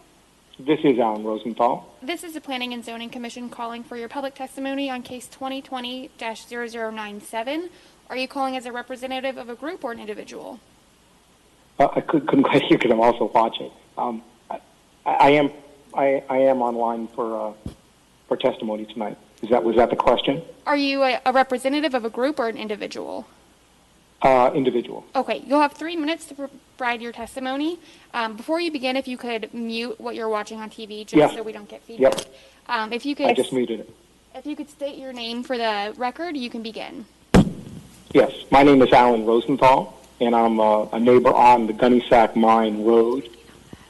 this is Alan Rosenthal. This is the Planning and Zoning Commission calling for your public testimony on case 2020-0097. Are you calling as a representative of a group or an individual? I couldn't quite hear because I'm also watching. I am online for testimony tonight. Was that the question? Are you a representative of a group or an individual? Individual. Okay, you'll have 3 minutes to provide your testimony. Before you begin, if you could mute what you're watching on TV, just so we don't get feedback. Yep. If you could, I just muted it. If you could state your name for the record, you can begin. Yes, my name is Alan Rosenthal, and I'm a neighbor on the Gunnysack Mine Road.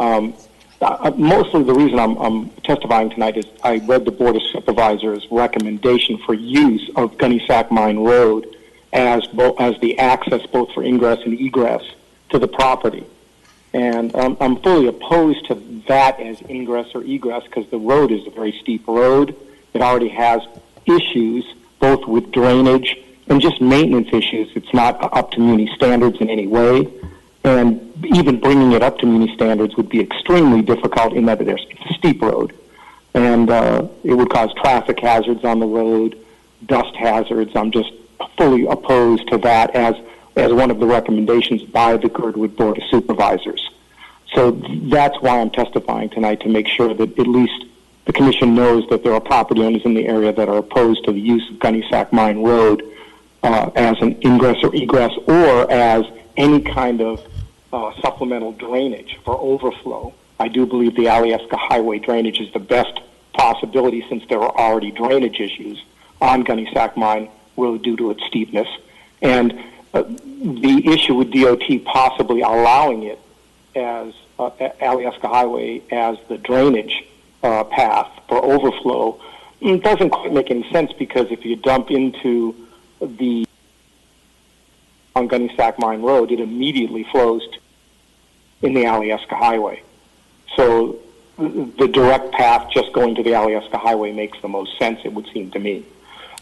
Mostly the reason I'm testifying tonight is I read the Board of Supervisors' recommendation for use of Gunnysack Mine Road as the access both for ingress and egress to the property. And I'm fully opposed to that as ingress or egress because the road is a very steep road. It already has issues both with drainage and just maintenance issues. It's not up to Muni standards in any way. And even bringing it up to Muni standards would be extremely difficult in that it's a steep road. And it would cause traffic hazards on the road, dust hazards. I'm just fully opposed to that as one of the recommendations by the Girdwood Board of Supervisors. So that's why I'm testifying tonight, to make sure that at least the Commission knows that there are property owners in the area that are opposed to the use of Gunnysack Mine Road as an ingress or egress, or as any kind of supplemental drainage for overflow. I do believe the Alyeska Highway drainage is the best possibility since there are already drainage issues on Gunnysack Mine Road due to its steepness. And the issue with DOT possibly allowing it as Alyeska Highway as the drainage path for overflow doesn't quite make any sense, because if you dump into the on Gunnysack Mine Road, it immediately flows in the Alyeska Highway. So the direct path just going to the Alyeska Highway makes the most sense, it would seem to me.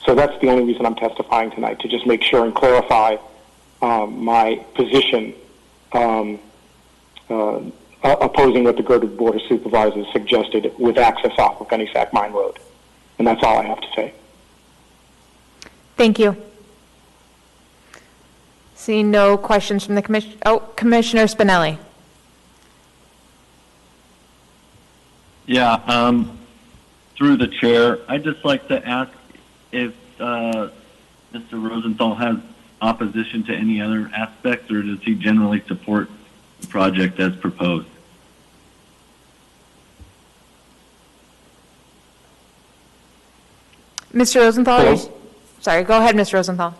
So that's the only reason I'm testifying tonight, to just make sure and clarify my position opposing what the Girdwood Board of Supervisors suggested with access off of Gunnysack Mine Road. And that's all I have to say. Thank you. Seeing no questions from the commission. Oh, Commissioner Spinelli. Yeah, through the chair, I'd just like to ask if Mr. Rosenthal has opposition to any other aspects, or does he generally support the project as proposed? Mr. Rosenthal? Hello? Sorry, go ahead, Mr. Rosenthal.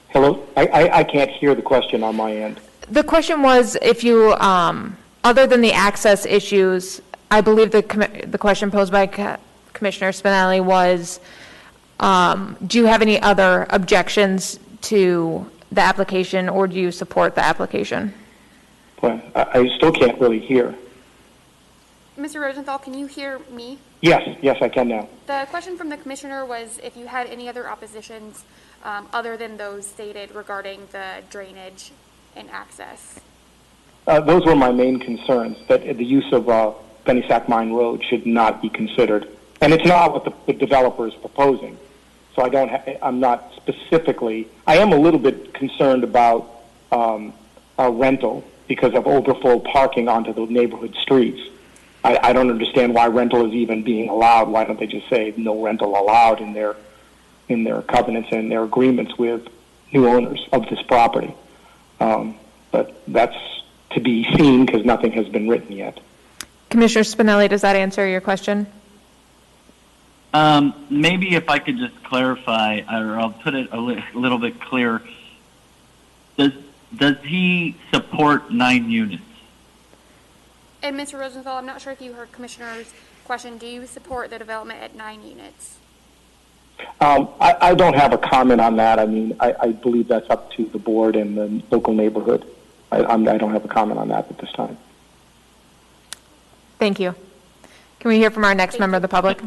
Hello? I can't hear the question on my end. The question was if you, other than the access issues, I believe the question posed by Commissioner Spinelli was, do you have any other objections to the application, or do you support the application? Well, I still can't really hear. Mr. Rosenthal, can you hear me? Yes, I can now. The question from the commissioner was if you had any other oppositions other than those stated regarding the drainage and access. Those were my main concerns, that the use of Gunnysack Mine Road should not be considered. And it's not what the developer is proposing. So I'm not specifically, I am a little bit concerned about a rental because of overflow parking onto the neighborhood streets. I don't understand why rental is even being allowed. Why don't they just say no rental allowed in their covenants and their agreements with new owners of this property? But that's to be seen because nothing has been written yet. Commissioner Spinelli, does that answer your question? Maybe if I could just clarify, or I'll put it a little bit clearer. Does he support 9 units? And Mr. Rosenthal, I'm not sure if you heard Commissioner's question. Do you support the development at 9 units? I don't have a comment on that. I mean, I believe that's up to the board and the local neighborhood. I don't have a comment on that at this time. Thank you. Can we hear from our next member of the public?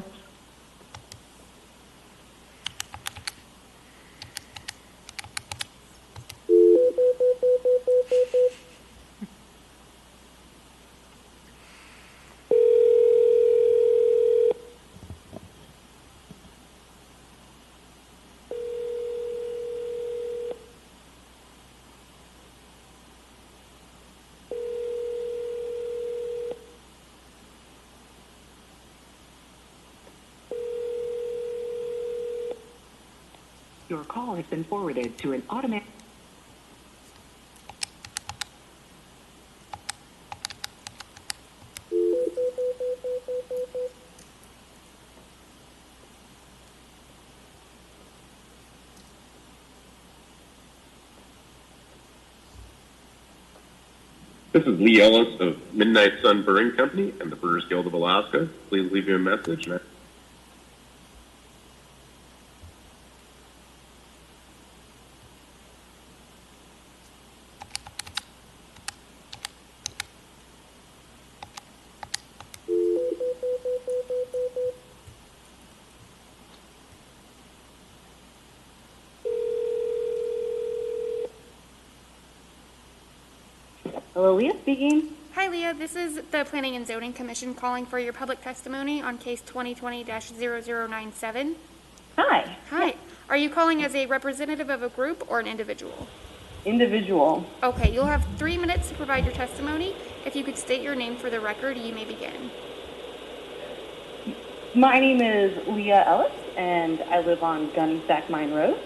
Your call has been forwarded to an automatic. This is Lee Ellis of Midnight Sun Brewing Company and the Brewers Guild of Alaska. Please leave me a message. Hello, Leah speaking. Hi, Leah. This is the Planning and Zoning Commission calling for your public testimony on case 2020-0097. Hi. Hi. Are you calling as a representative of a group or an individual? Individual. Okay, you'll have 3 minutes to provide your testimony. If you could state your name for the record, you may begin. My name is Leah Ellis, and I live on Gunnysack Mine Road.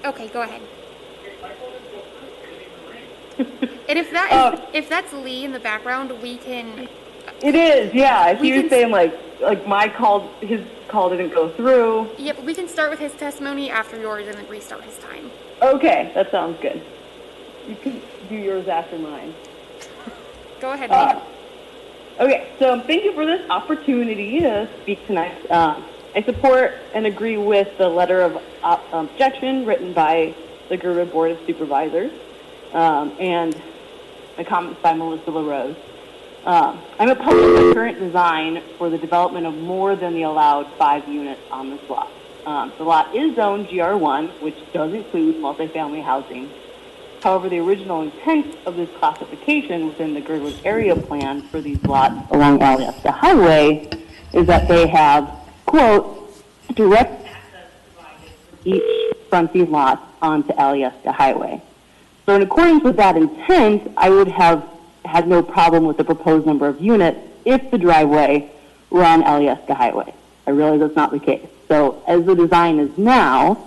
Okay, go ahead. And if that's Lee in the background, we can. It is, yeah. He was saying like his call didn't go through. Yeah, but we can start with his testimony after yours and then restart his time. Okay, that sounds good. You can do yours after mine. Go ahead, Lee. Okay, so thank you for this opportunity to speak tonight. I support and agree with the letter of objection written by the Girdwood Board of Supervisors. And The comments by Melissa LaRose. I'm opposed to the current design for the development of more than the allowed 5 units on this lot. The lot is zoned GR1, which does include multifamily housing. However, the original intent of this classification within the Girdwood area plan for these lots along Alyeska Highway is that they have, quote, direct access provided from each fronting lot onto Alyeska Highway. So in accordance with that intent, I would have had no problem with the proposed number of units if the driveway were on Alyeska Highway. I realize that's not the case. So as the design is now,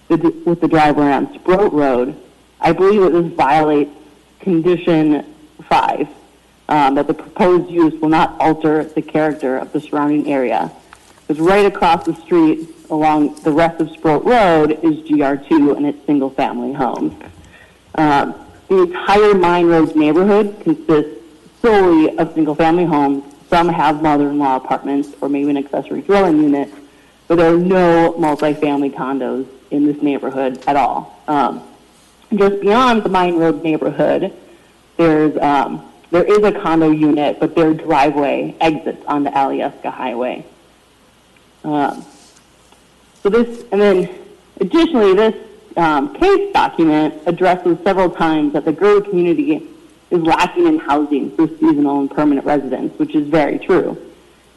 with the driveway on Sproat Road, I believe that this violates condition 5, that the proposed use will not alter the character of the surrounding area. Because right across the street along the rest of Sproat Road is GR2 and its single-family homes. The entire Mine Road neighborhood consists solely of single-family homes. Some have mother-in-law apartments or maybe an accessory dwelling unit, but there are no multifamily condos in this neighborhood at all. Just beyond the Mine Road neighborhood, there is a condo unit, but their driveway exits onto Alyeska Highway. So this, and then additionally, this case document addresses several times that the Girdwood community is lacking in housing for seasonal and permanent residents, which is very true.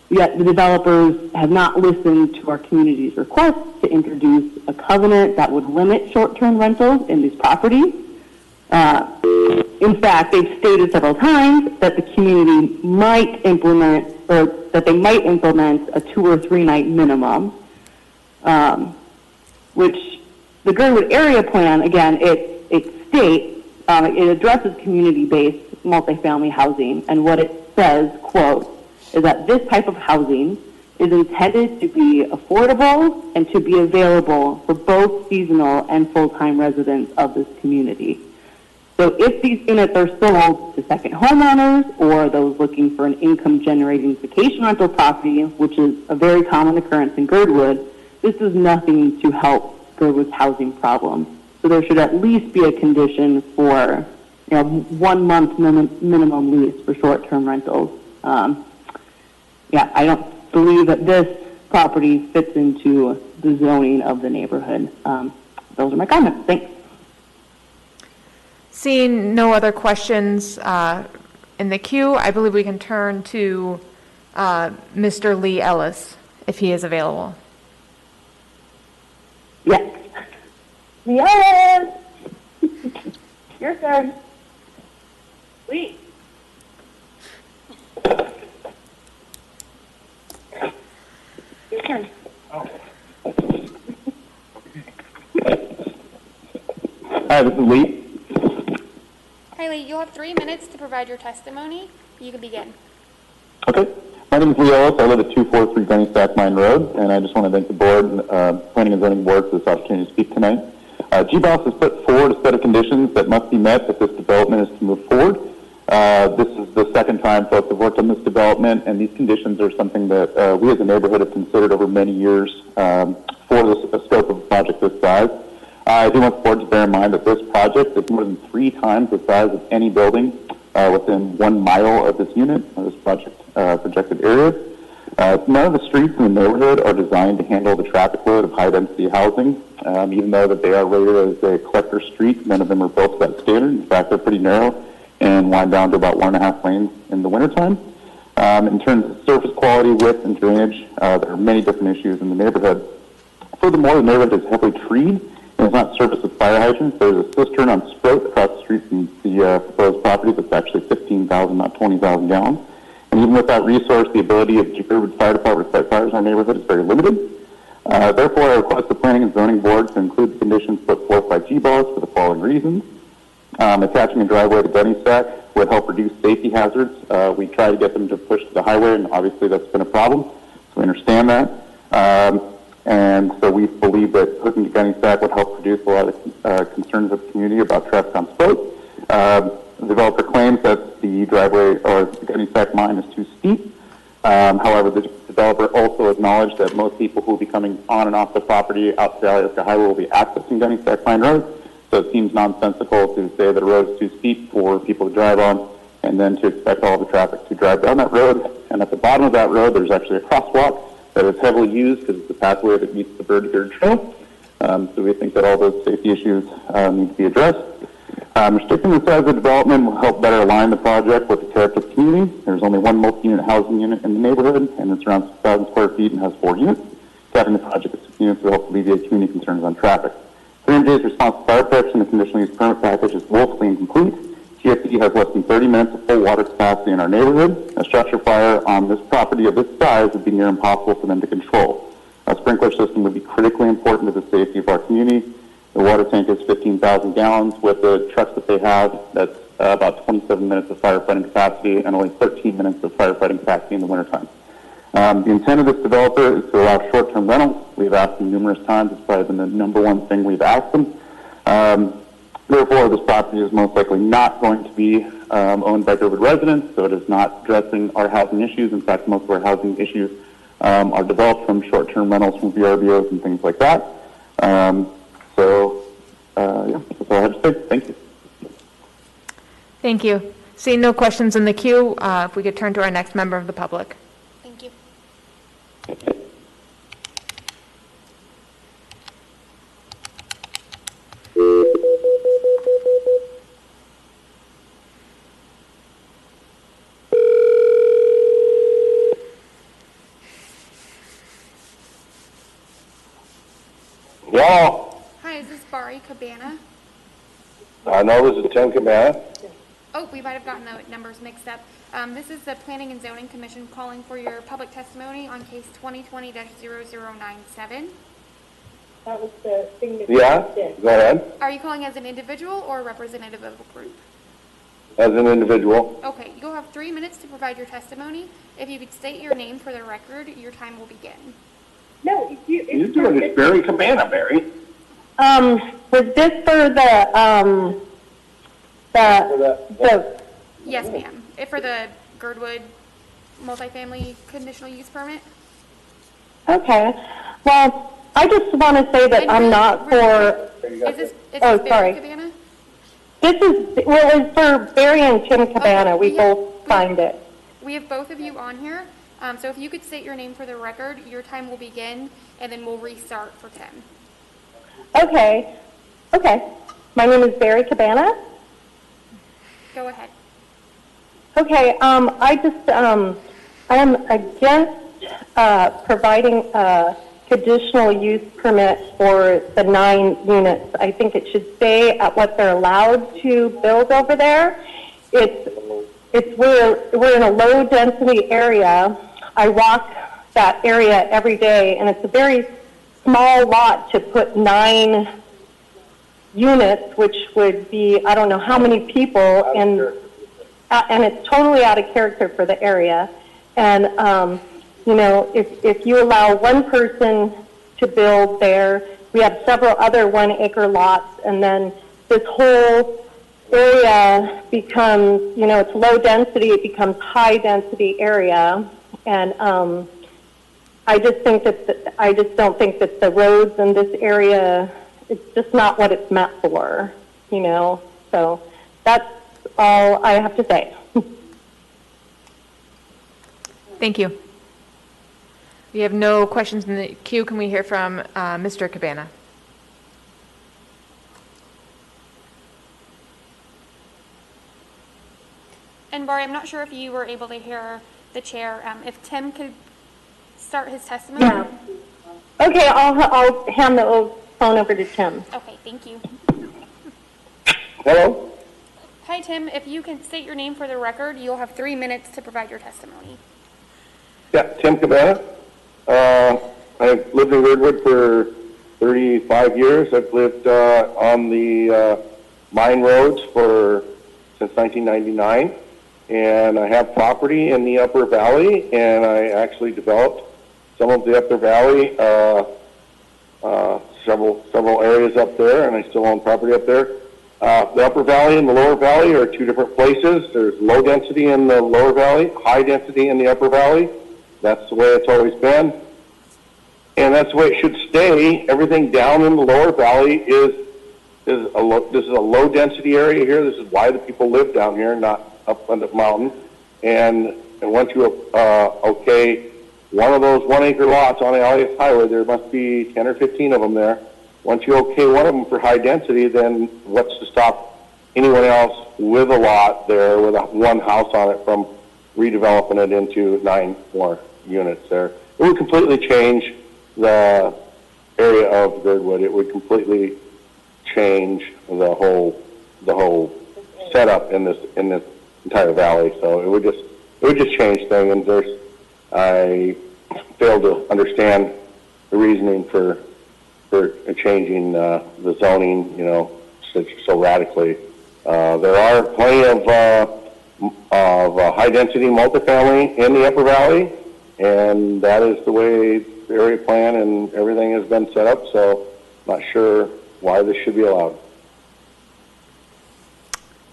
Yet the developers have not listened to our community's request to introduce a covenant that would limit short-term rentals in these properties. In fact, they've stated several times that the community might implement, or that they might implement a 2 or 3 night minimum, which the Girdwood area plan, again, it states, it addresses community-based multifamily housing, and what it says, quote, is that this type of housing is intended to be affordable and to be available for both seasonal and full-time residents of this community. So if these units are sold to second homeowners or those looking for an income-generating vacation rental property, which is a very common occurrence in Girdwood, this is nothing to help Girdwood's housing problem. So there should at least be a condition for 1 month minimum lease for short-term rentals. I don't believe that this property fits into the zoning of the neighborhood. Those are my comments. Thanks. Seeing no other questions in the queue, I believe we can turn to Mr. Lee Ellis, if he is available. Yes. Lee Ellis! Your turn. Lee. Your turn. Hi, this is Lee. Hi, Lee. You'll have 3 minutes to provide your testimony. You can begin. Okay. My name is Lee Ellis. I live at 243 Gunny Stack Mine Road, and I just want to thank the board, Planning and Zoning Board, for this opportunity to speak tonight. GBOS has put forward a set of conditions that must be met if this development is to move forward. This is the second time folks have worked on this development, and these conditions are something that we as a neighborhood have considered over many years for the scope of a project this size. I do want the board to bear in mind that this project is more than 3 times the size of any building within 1 mile of this unit, this projected area. None of the streets in the neighborhood are designed to handle the traffic load of high-density housing. Even though that they are rated as a collector street, none of them are built to that standard. In fact, they're pretty narrow and wind down to about 1.5 lanes in the wintertime. In terms of surface quality, width, and drainage, there are many different issues in the neighborhood. Furthermore, the neighborhood is heavily treed and is not serviced with fire hydrants. There's a cistern on Sproat across the street from the proposed property that's actually 15,000, not 20,000 gallons. And even with that resource, the ability of Girdwood Fire Department to fight fires in our neighborhood is very limited. Therefore, I request the Planning and Zoning Board to include the conditions put forth by GBOS for the following reasons. Attaching a driveway to Gunny Stack would help reduce safety hazards. We try to get them to push to the highway, and obviously that's been a problem, so we understand that. And so we believe that hooking to Gunny Stack would help reduce a lot of concerns of the community about traffic on Sproat. The developer claims that the driveway or the Gunny Stack mine is too steep. However, the developer also acknowledged that most people who will be coming on and off the property out to the Alyeska Highway will be accessing Gunny Stack Mine Road. So it seems nonsensical to say that a road is too steep for people to drive on, and then to expect all the traffic to drive down that road. And at the bottom of that road, there's actually a crosswalk that is heavily used because it's a pathway that meets the bird guard trail. So we think that all those safety issues need to be addressed. Restricting the size of development will help better align the project with the character of the community. There's only one multi-unit housing unit in the neighborhood, and it's around 6,000 square feet and has 4 units. Capping the project at 6 units will help alleviate community concerns on traffic. CMJ's response to fire protection, the conditional use permit package is woefully incomplete. TFD has less than 30 minutes of full water capacity in our neighborhood. A structure fire on this property of this size would be near impossible for them to control. A sprinkler system would be critically important to the safety of our community. The water tank is 15,000 gallons. With the trucks that they have, that's about 27 minutes of firefighting capacity and only 13 minutes of firefighting capacity in the wintertime. The intent of this developer is to allow short-term rentals. We've asked them numerous times. It's probably been the number one thing we've asked them. Therefore, this property is most likely not going to be owned by Durwood residents, so it is not addressing our housing issues. In fact, most of our housing issues are developed from short-term rentals from VRBOs and things like that. Yeah, that's all I have to say. Thank you. Thank you. Seeing no questions in the queue, if we could turn to our next member of the public. Thank you. Yeah. Hi, is this Bari Cabana? I know this is Tim Cabana. Oh, we might have gotten the numbers mixed up. This is the Planning and Zoning Commission calling for your public testimony on case 2020-0097. That was the thing that Yeah, go ahead. Are you calling as an individual or a representative of a group? As an individual. Okay, you'll have 3 minutes to provide your testimony. If you could state your name for the record, your time will begin. No, You're doing this Barry Cabana, Barry. was this for the Yes, ma'am. For the Girdwood multifamily conditional use permit? Okay. Well, I just want to say that I'm not for. Is this Barry Barry Cabana? It's for Barry and Tim Cabana. We both signed it. We have both of you on here. So if you could state your name for the record, your time will begin, and then we'll restart for Tim. Okay. My name is Barry Cabana. Go ahead. Okay. I am against providing a conditional use permit for the 9 units. I think it should stay at what they're allowed to build over there. We're in a low density area. I walk that area every day, and it's a very small lot to put 9 units, which would be, I don't know how many people, and it's totally out of character for the area. And, if you allow one person to build there, we have several other 1-acre lots, and then this whole area becomes, it's low density, it becomes high density area. And I just don't think that the roads in this area, it's just not what it's meant for, So that's all I have to say. Thank you. We have no questions in the queue. Can we hear from Mr. Cabana? And Bari, I'm not sure if you were able to hear the chair. If Tim could start his testimony. Yeah. Okay, I'll hand the phone over to Tim. Okay, thank you. Hello? Hi, Tim. If you can state your name for the record, you'll have 3 minutes to provide your testimony. Yeah, Tim Cabana. I've lived in Girdwood for 35 years. I've lived on the mine roads since 1999. And I have property in the Upper Valley, and I actually developed some of the Upper Valley, several areas up there, and I still own property up there. The Upper Valley and the Lower Valley are 2 different places. There's low density in the Lower Valley, high density in the Upper Valley. That's the way it's always been. And that's the way it should stay. Everything down in the Lower Valley is this is a low density area here. This is why the people live down here, not up on the mountain. And once you okay one of those 1 acre lots on the LAS Highway, there must be 10 or 15 of them there. Once you okay one of them for high density, then what's to stop anyone else with a lot there with one house on it from redeveloping it into 9 more units there? It would completely change the area of Girdwood. It would completely change the whole setup in this entire valley. So it would just change things. And I fail to understand the reasoning for changing the zoning, so radically. There are plenty of high density multifamily in the Upper Valley, and that is the way the area plan and everything has been set up. So not sure why this should be allowed.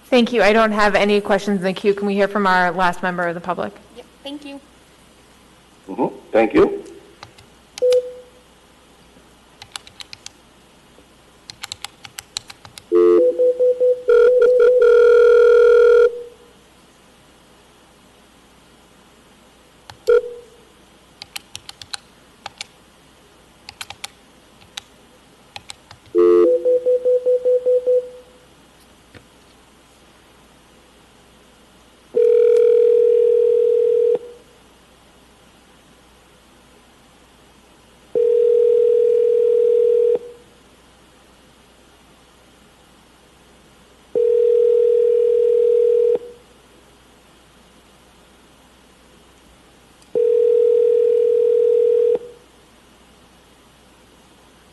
Thank you. I don't have any questions in the queue. Can we hear from our last member of the public? Yep, thank you. Thank you.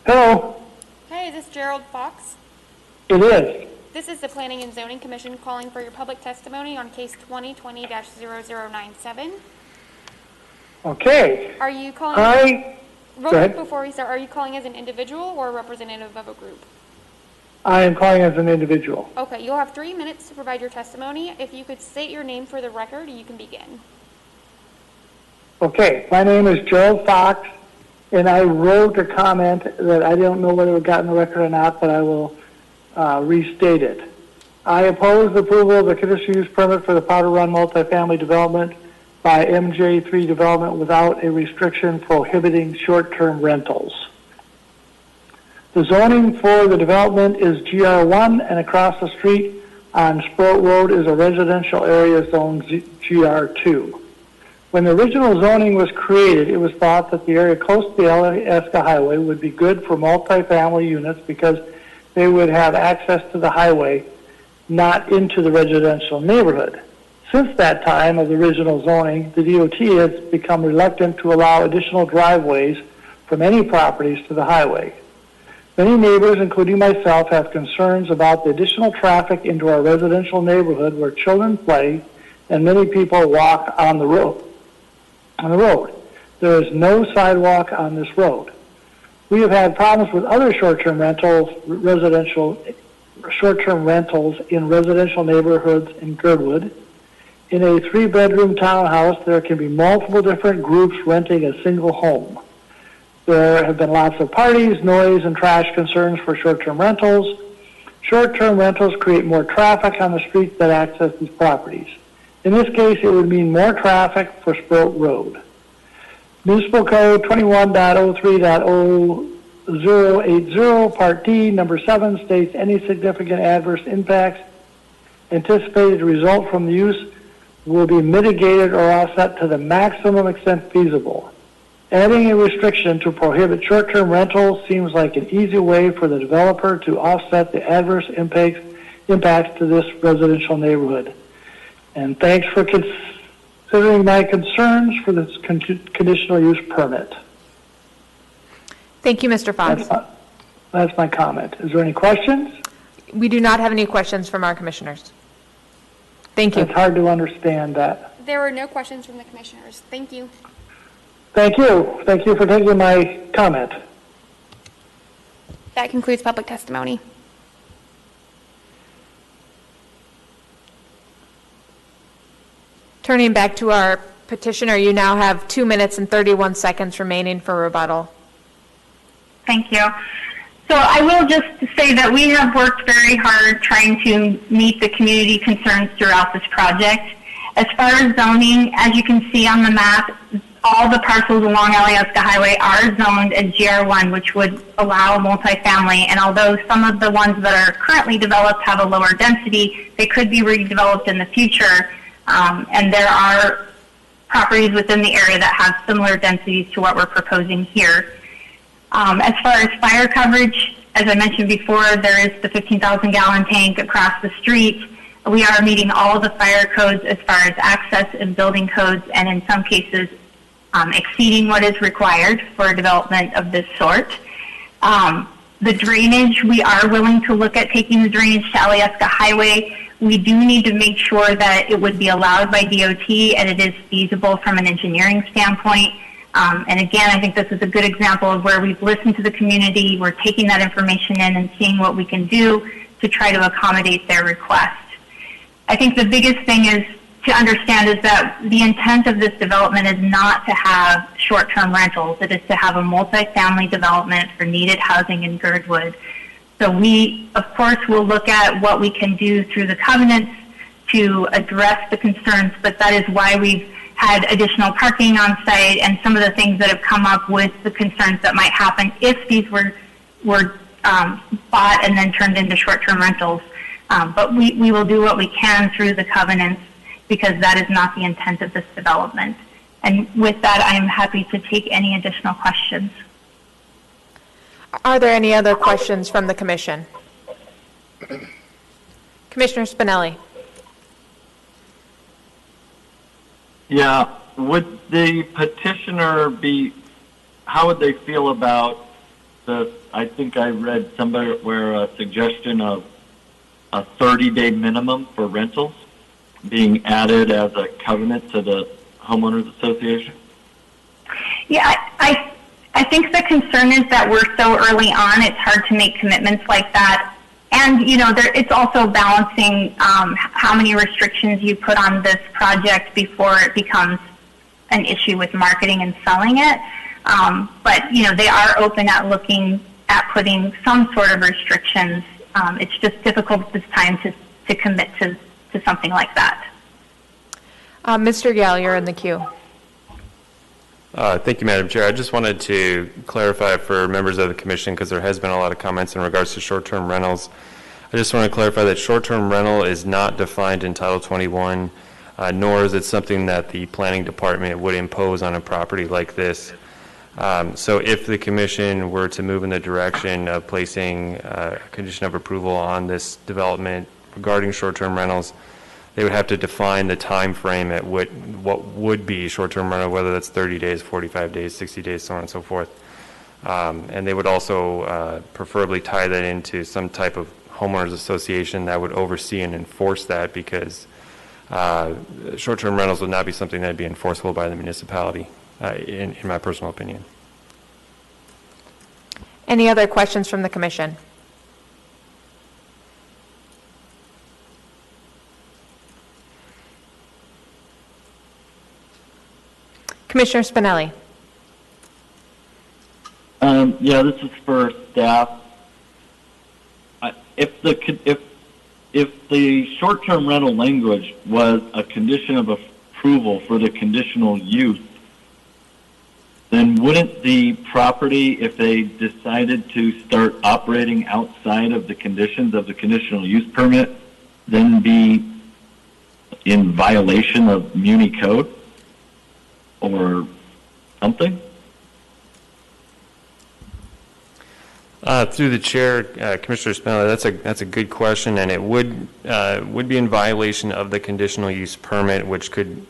Hello. Hey, is this Gerald Fox? It is. This is the Planning and Zoning Commission calling for your public testimony on case 2020-0097. Okay. Are you calling? Real Go quick ahead. before we start, are you calling as an individual or a representative of a group? I am calling as an individual. Okay, you'll have 3 minutes to provide your testimony. If you could state your name for the record, you can begin. Okay, my name is Gerald Fox, and I wrote a comment that I don't know whether it got in the record or not, but I will restate it. I oppose the approval of the conditional use permit for the Powder Run multifamily development by MJ3 Development without a restriction prohibiting short-term rentals. The zoning for the development is GR1, and across the street on Sproat Road is a residential area zoned GR2. When the original zoning was created, it was thought that the area close to the Alaska Highway would be good for multifamily units because they would have access to the highway, not into the residential neighborhood. Since that time of the original zoning, the DOT has become reluctant to allow additional driveways from any properties to the highway. Many neighbors, including myself, have concerns about the additional traffic into our residential neighborhood where children play and many people walk on the road. There is no sidewalk on this road. We have had problems with other short-term rentals in residential neighborhoods in Girdwood. In a 3-bedroom townhouse, there can be multiple different groups renting a single home. There have been lots of parties, noise, and trash concerns for short-term rentals. Short-term rentals create more traffic on the streets that access these properties. In this case, it would mean more traffic for Sproat Road. Municipal Code 21.03.0080, Part D, Number 7 states any significant adverse impacts anticipated to result from the use will be mitigated or offset to the maximum extent feasible. Adding a restriction to prohibit short-term rentals seems like an easy way for the developer to offset the adverse impacts to this residential neighborhood. And thanks for considering my concerns for this conditional use permit. Thank you, Mr. Fox. That's my comment. Is there any questions? We do not have any questions from our commissioners. Thank you. It's hard to understand that. There were no questions from the commissioners. Thank you. Thank you. Thank you for taking my comment. That concludes public testimony. Turning back to our petitioner, you now have 2 minutes and 31 seconds remaining for rebuttal. Thank you. So I will just say that we have worked very hard trying to meet the community concerns throughout this project. As far as zoning, as you can see on the map, all the parcels along Alyeska Highway are zoned as GR1, which would allow multifamily. And although some of the ones that are currently developed have a lower density, they could be redeveloped in the future. And there are properties within the area that have similar densities to what we're proposing here. As far as fire coverage, as I mentioned before, there is the 15,000 gallon tank across the street. We are meeting all of the fire codes as far as access and building codes, and in some cases exceeding what is required for a development of this sort. The drainage, we are willing to look at taking the drainage to Alyeska Highway. We do need to make sure that it would be allowed by DOT and it is feasible from an engineering standpoint. And again, I think this is a good example of where we've listened to the community, we're taking that information in and seeing what we can do to try to accommodate their request. I think the biggest thing is to understand is that the intent of this development is not to have short-term rentals. It is to have a multifamily development for needed housing in Girdwood. So we, of course, will look at what we can do through the covenants to address the concerns, but that is why we've had additional parking on site and some of the things that have come up with the concerns that might happen if these were bought and then turned into short-term rentals. But we will do what we can through the covenants because that is not the intent of this development. And with that, I am happy to take any additional questions. Are there any other questions from the commission? Commissioner Spinelli. Yeah, would the petitioner how would they feel about I think I read somewhere where a suggestion of a 30-day minimum for rentals being added as a covenant to the homeowners association? Yeah, I think the concern is that we're so early on, it's hard to make commitments like that. And, you know, it's also balancing how many restrictions you put on this project before it becomes an issue with marketing and selling it. But, you know, they are open at looking at putting some sort of restrictions. It's just difficult at this time to commit to something like that. Mr. Gale, you're in the queue. Thank you, Madam Chair. I just wanted to clarify for members of the commission, because there has been a lot of comments in regards to short-term rentals. I just want to clarify that short-term rental is not defined in Title 21, nor is it something that the planning department would impose on a property like this. So if the commission were to move in the direction of placing a condition of approval on this development regarding short-term rentals, they would have to define the time frame at what would be short-term rental, whether that's 30 days, 45 days, 60 days, so on and so forth. And they would also preferably tie that into some type of homeowners association that would oversee and enforce that, because short-term rentals would not be something that would be enforceable by the municipality, in my personal opinion. Any other questions from the commission? Commissioner Spinelli. Yeah, this is for staff. If the short-term rental language was a condition of approval for the conditional use, then wouldn't the property, if they decided to start operating outside of the conditions of the conditional use permit, then be in violation of Muni Code or something? Through the chair, Commissioner Spinelli, that's a good question, and it would be in violation of the conditional use permit, which could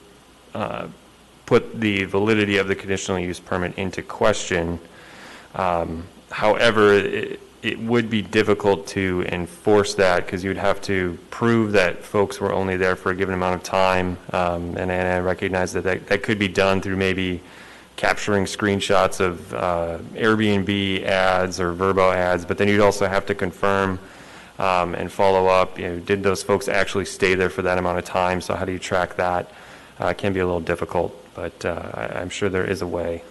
put the validity of the conditional use permit into question. However, it would be difficult to enforce that, because you'd have to prove that folks were only there for a given amount of time, and I recognize that could be done through maybe capturing screenshots of Airbnb ads or Vrbo ads, but then you'd also have to confirm and follow up, did those folks actually stay there for that amount of time? So how do you track that? It can be a little difficult, but I'm sure there is a way.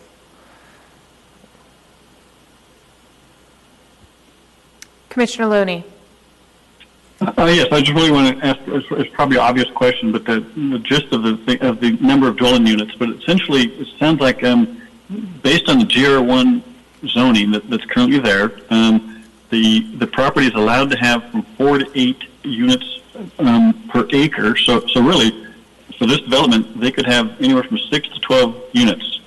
Commissioner Looney. Yes, I just really want to ask, it's probably an obvious question, but the gist of the number of dwelling units, but essentially it sounds like based on the GR1 zoning that's currently there, the property is allowed to have from 4 to 8 units per acre. So really, for this development, they could have anywhere from 6 to 12 units.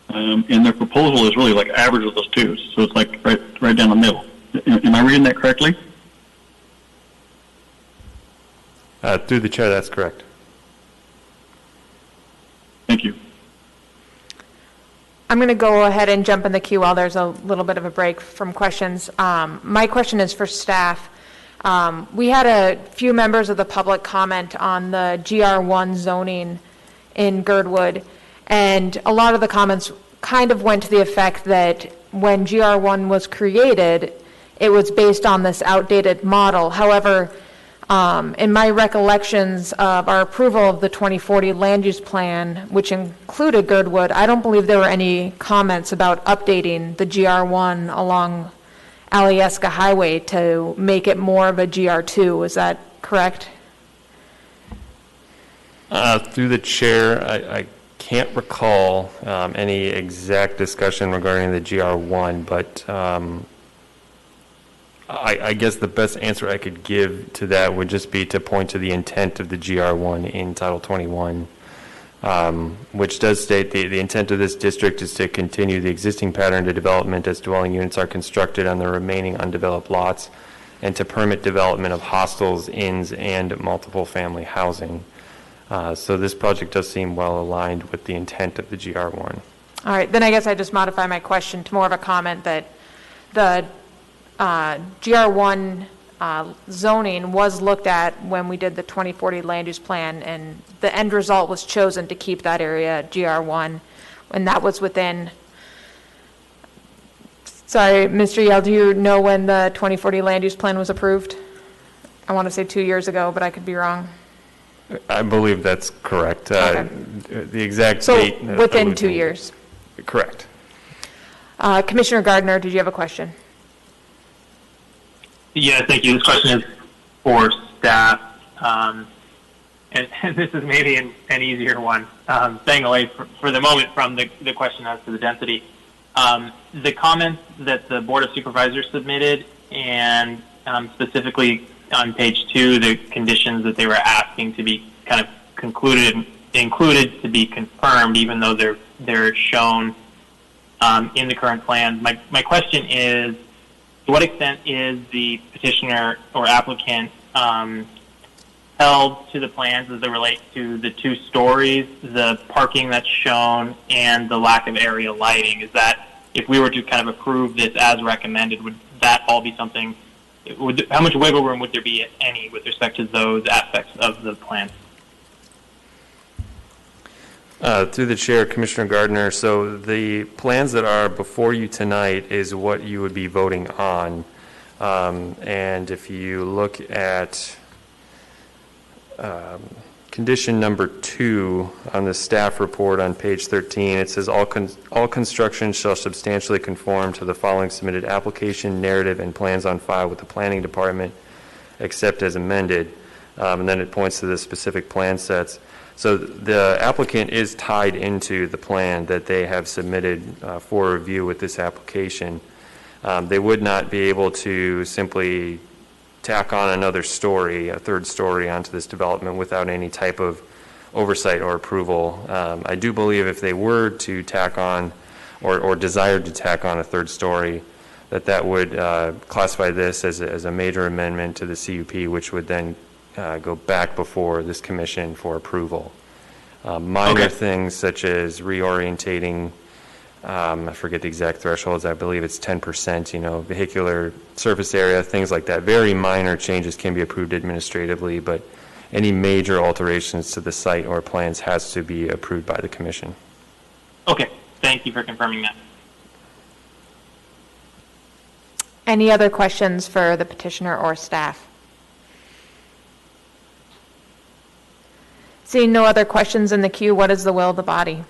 And their proposal is really like average of those two. So it's like right down the middle. Am I reading that correctly? Through the chair, that's correct. Thank you. I'm going to go ahead and jump in the queue while there's a little bit of a break from questions. My question is for staff. We had a few members of the public comment on the GR1 zoning in Girdwood, and a lot of the comments kind of went to the effect that when GR1 was created, it was based on this outdated model. However, in my recollections of our approval of the 2040 land use plan, which included Girdwood, I don't believe there were any comments about updating the GR1 along Alyeska Highway to make it more of a GR2. Is that correct? Through the chair, I can't recall any exact discussion regarding the GR1, but I guess the best answer I could give to that would just be to point to the intent of the GR1 in Title 21, which does state the intent of this district is to continue the existing pattern of development as dwelling units are constructed on the remaining undeveloped lots and to permit development of hostels, inns, and multiple family housing. So this project does seem well aligned with the intent of the GR1. All right, then I guess I just modify my question to more of a comment that the GR1 zoning was looked at when we did the 2040 land use plan, and the end result was chosen to keep that area GR1, and that was within, sorry, Mr. Yell, do you know when the 2040 land use plan was approved? I want to say 2 years ago, but I could be wrong. I believe that's correct. Okay. The exact So date. within 2 years. Correct. Commissioner Gardner, did you have a question? Yeah, thank you. This question is for staff, and this is maybe an easier one. Staying away for the moment from the question as to the density. The comments that the Board of Supervisors submitted, and specifically on page 2, the conditions that they were asking to be kind of included to be confirmed, even though they're shown in the current plan. My question is, to what extent is the petitioner or applicant held to the plans as they relate to the 2 stories, the parking that's shown, and the lack of area lighting? Is that, if we were to kind of approve this as recommended, would that all be something, how much wiggle room would there be, if any, with respect to those aspects of the plan? Through the chair, Commissioner Gardner, so the plans that are before you tonight is what you would be voting on. And if you look at condition number 2 on the staff report on page 13, it says all construction shall substantially conform to the following submitted application, narrative, and plans on file with the planning department, except as amended. And then it points to the specific plan sets. So the applicant is tied into the plan that they have submitted for review with this application. They would not be able to simply tack on another story, a third story onto this development without any type of oversight or approval. I do believe if they were to tack on or desired to tack on a third story, that would classify this as a major amendment to the CUP, which would then go back before this commission for approval. Minor things such as reorientating, I forget the exact thresholds, I believe it's 10%, vehicular surface area, things like that. Very minor changes can be approved administratively, but any major alterations to the site or plans has to be approved by the commission. Okay, thank you for confirming that. Any other questions for the petitioner or staff? Seeing no other questions in the queue, what is the will of the body?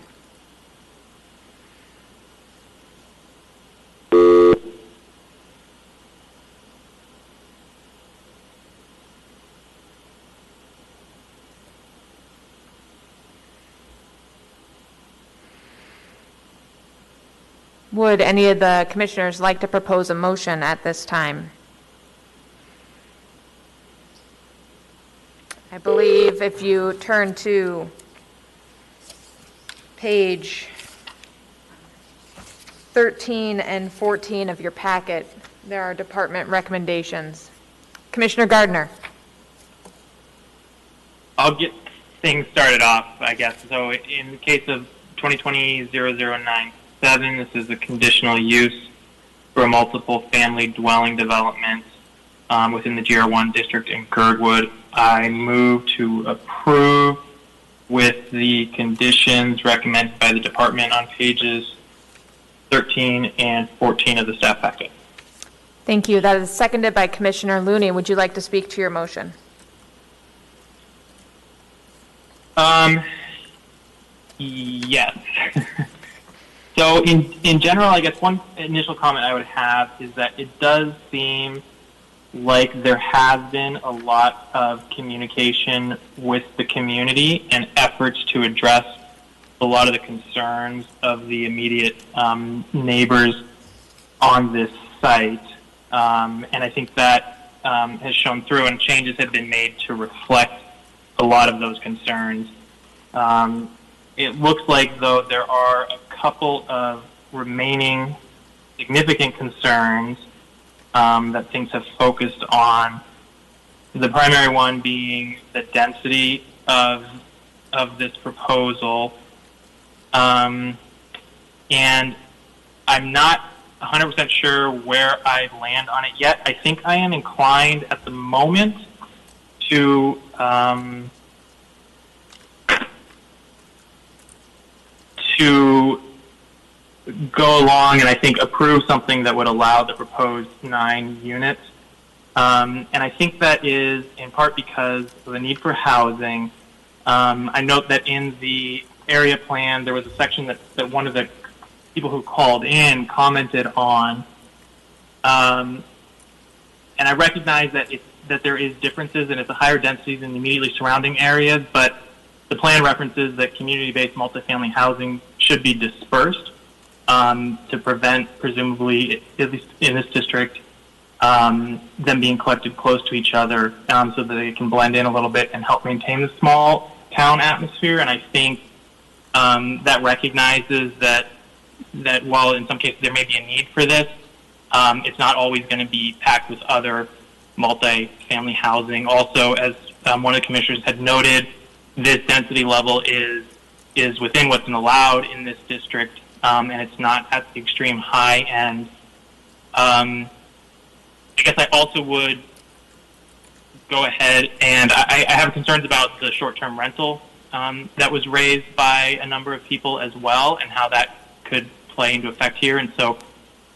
Would any of the commissioners like to propose a motion at this time? I believe if you turn to page 13 and 14 of your packet, there are department recommendations. Commissioner Gardner. I'll get things started off, I guess. So in the case of 2020-0097, this is a conditional use for a multiple family dwelling development within the GR1 district in Girdwood. I move to approve with the conditions recommended by the department on pages 13 and 14 of the staff packet. Thank you. That is seconded by Commissioner Looney. Would you like to speak to your motion? Yes. So in general, I guess one initial comment I would have is that it does seem like there has been a lot of communication with the community and efforts to address a lot of the concerns of the immediate neighbors on this site. And I think that has shown through, and changes have been made to reflect a lot of those concerns. It looks like, though, there are a couple of remaining significant concerns that things have focused on. The primary one being the density of this proposal. And I'm not 100% sure where I land on it yet. I think I am inclined at the moment to go along and I think approve something that would allow the proposed 9 units. And I think that is in part because of the need for housing. I note that in the area plan, there was a section that one of the people who called in commented on. And I recognize that that there is differences and it's a higher density than the immediately surrounding areas, but the plan references that community-based multifamily housing should be dispersed to prevent, presumably, at least in this district, them being collected close to each other so that they can blend in a little bit and help maintain the small town atmosphere. And I think that recognizes that while in some cases there may be a need for this, it's not always going to be packed with other multi-family housing. Also, as one of the commissioners had noted, this density level is within what's allowed in this district, and it's not at the extreme high end. I guess I also would go ahead and I have concerns about the short-term rental that was raised by a number of people as well, and how that could play into effect here. And so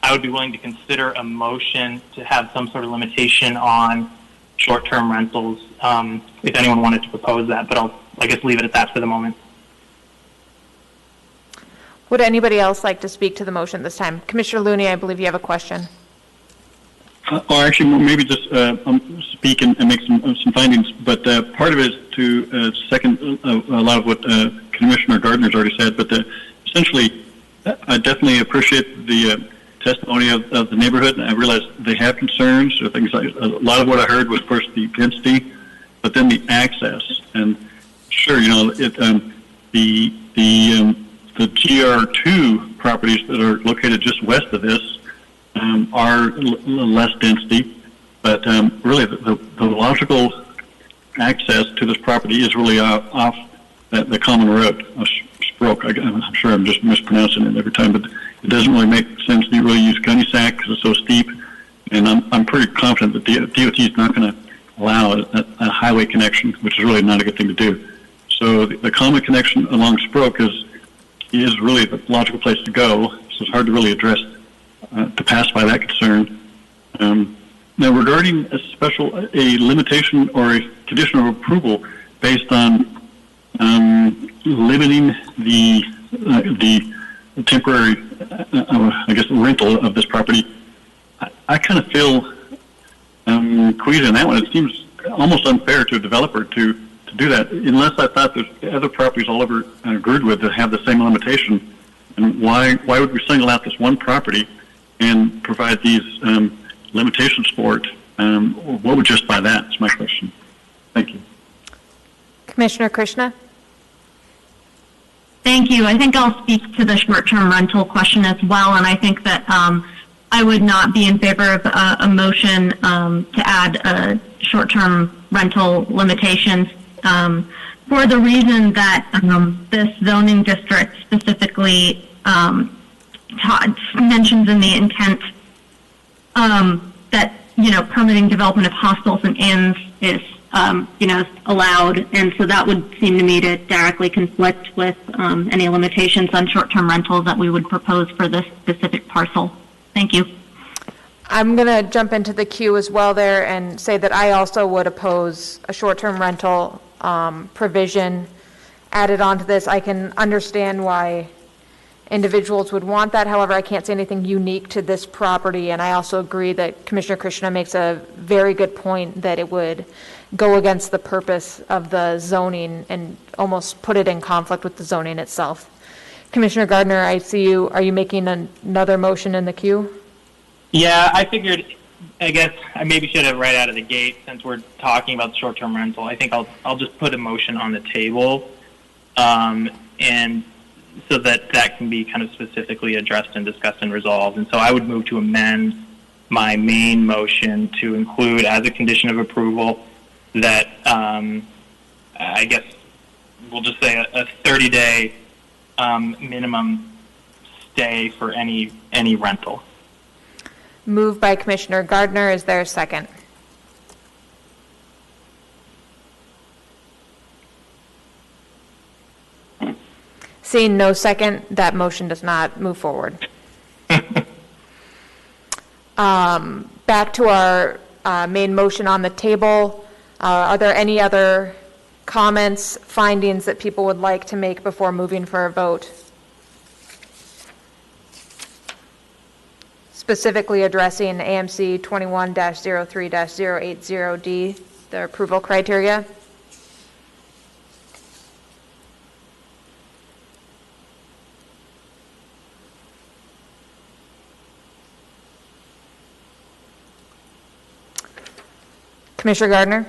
I would be willing to consider a motion to have some sort of limitation on short-term rentals if anyone wanted to propose that, but I'll, I guess, leave it at that for the moment. Would anybody else like to speak to the motion this time? Commissioner Looney, I believe you have a question. Or actually, maybe just speak and make some findings. But part of it is to second a lot of what Commissioner Gardner's already said. But essentially, I definitely appreciate the testimony of the neighborhood. I realize they have concerns. Or things like, a lot of what I heard was first the density, but then the access. And sure, you know, the GR2 properties that are located just west of this are less density, but really the logical access to this property is really off the common road, Sproke. I'm sure I'm just mispronouncing it every time, but it doesn't really make sense to really use Gunnysack because it's so steep, and I'm pretty confident that the DOT is not going to allow a highway connection, which is really not a good thing to do. So the common connection along Sproke is really the logical place to go, so it's hard to really address to pacify that concern. Now, regarding a limitation or a condition of approval based on limiting the temporary, I guess, rental of this property, I kind of feel queasy on that one. It seems almost unfair to a developer to do that, unless I thought there's other properties all over Girdwood that have the same limitation. And why would we single out this one property and provide these limitations for it? What would justify that? Is my question. Thank you. Commissioner Krishna? Thank you. I think I'll speak to the short-term rental question as well, and I think that I would not be in favor of a motion to add short-term rental limitations for the reason that this zoning district specifically mentions in the intent that, permitting development of hostels and inns is allowed, and so that would seem to me to directly conflict with any limitations on short-term rentals that we would propose for this specific parcel. Thank you. I'm going to jump into the queue as well there and say that I also would oppose a short-term rental provision added onto this. I can understand why individuals would want that. However, I can't say anything unique to this property, and I also agree that Commissioner Krishna makes a very good point that it would go against the purpose of the zoning and almost put it in conflict with the zoning itself. Commissioner Gardner, I see you. Are you making another motion in the queue? Yeah, I figured, I guess I maybe should have right out of the gate, since we're talking about short-term rental. I think I'll just put a motion on the table, and so that can be kind of specifically addressed and discussed and resolved. And so I would move to amend my main motion to include as a condition of approval that I guess we'll just say a 30-day minimum stay for any rental. Moved by Commissioner Gardner. Is there a second? Seeing no second, that motion does not move forward. Back to our main motion on the table. Are there any other comments, findings that people would like to make before moving for a vote? Specifically addressing AMC 21-03-080D, the approval criteria. Commissioner Gardner?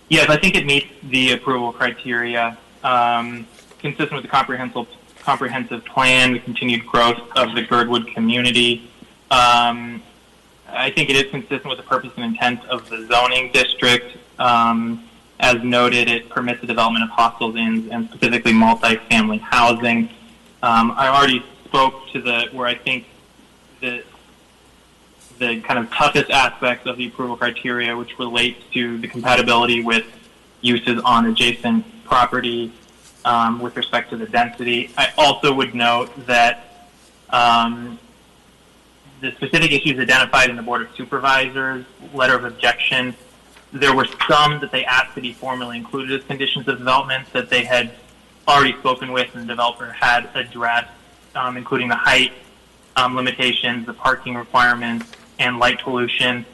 Yes, I think it meets the approval criteria, consistent with the comprehensive plan, the continued growth of the Girdwood community. I think it is consistent with the purpose and intent of the zoning district. As noted, it permits the development of hostels, inns, and specifically multifamily housing. I already spoke to where I think the kind of toughest aspects of the approval criteria, which relates to the compatibility with uses on adjacent property with respect to the density. I also would note that the specific issues identified in the Board of Supervisors letter of objection, there were some that they asked to be formally included as conditions of development that they had already spoken with and the developer had addressed, including the height limitations, the parking requirements, and light pollution.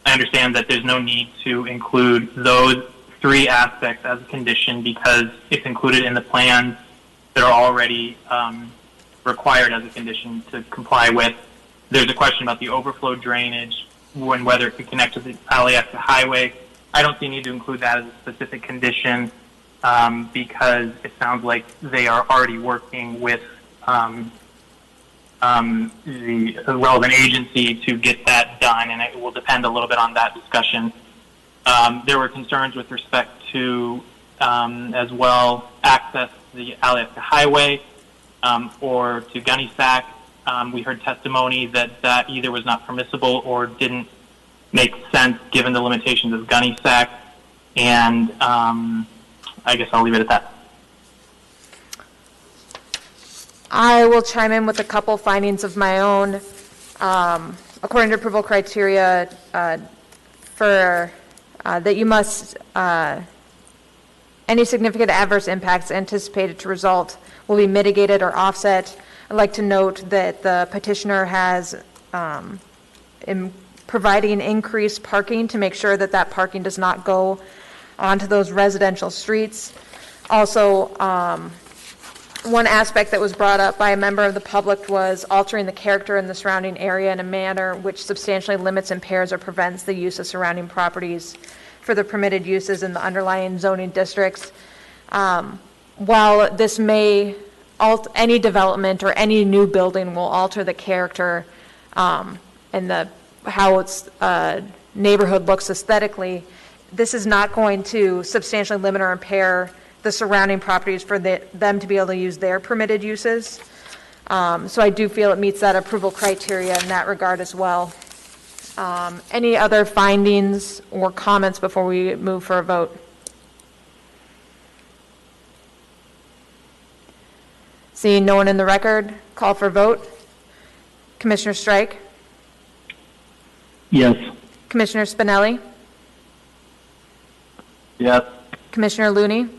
I understand that there's no need to include those three aspects as a condition because it's included in the plans that are already required as a condition to comply with. There's a question about the overflow drainage and whether it could connect to the Alaska Highway. I don't see a need to include that as a specific condition because it sounds like they are already working with the relevant agency to get that done, and it will depend a little bit on that discussion. There were concerns with respect to, as well, access to the Alaska Highway or to Gunnysack. We heard testimony that either was not permissible or didn't make sense given the limitations of Gunnysack, and I guess I'll leave it at that. I will chime in with a couple findings of my own. According to approval criteria, for that you must, any significant adverse impacts anticipated to result will be mitigated or offset. I'd like to note that the petitioner has in providing increased parking to make sure that that parking does not go onto those residential streets. Also, one aspect that was brought up by a member of the public was altering the character in the surrounding area in a manner which substantially limits, impairs, or prevents the use of surrounding properties for the permitted uses in the underlying zoning districts. While this may, any development or any new building will alter the character and how its neighborhood looks aesthetically, this is not going to substantially limit or impair the surrounding properties for them to be able to use their permitted uses. So I do feel it meets that approval criteria in that regard as well. Any other findings or comments before we move for a vote? Seeing no one in the record, call for vote. Commissioner Strike? Yes. Commissioner Spinelli? Yes. Commissioner Looney?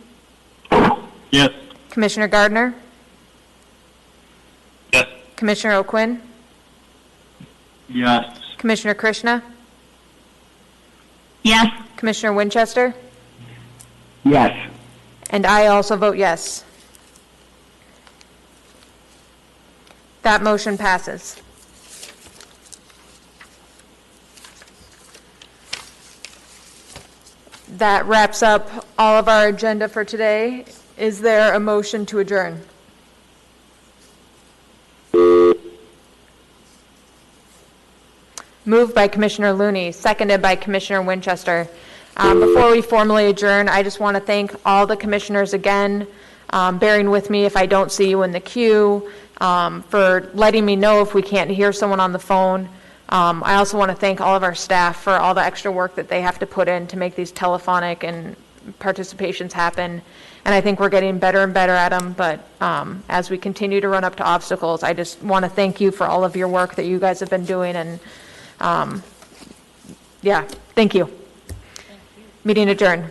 Yes. Commissioner Gardner? Yes. Commissioner O'Quinn? Yes. Commissioner Krishna? Yes. Commissioner Winchester? Yes. And I also vote yes. That motion passes. That wraps up all of our agenda for today. Is there a motion to adjourn? Moved by Commissioner Looney, seconded by Commissioner Winchester. Before we formally adjourn, I just want to thank all the commissioners again, bearing with me if I don't see you in the queue, for letting me know if we can't hear someone on the phone. I also want to thank all of our staff for all the extra work that they have to put in to make these telephonic and participations happen. And I think we're getting better and better at them, but as we continue to run up to obstacles, I just want to thank you for all of your work that you guys have been doing. And yeah, thank you. Meeting adjourned.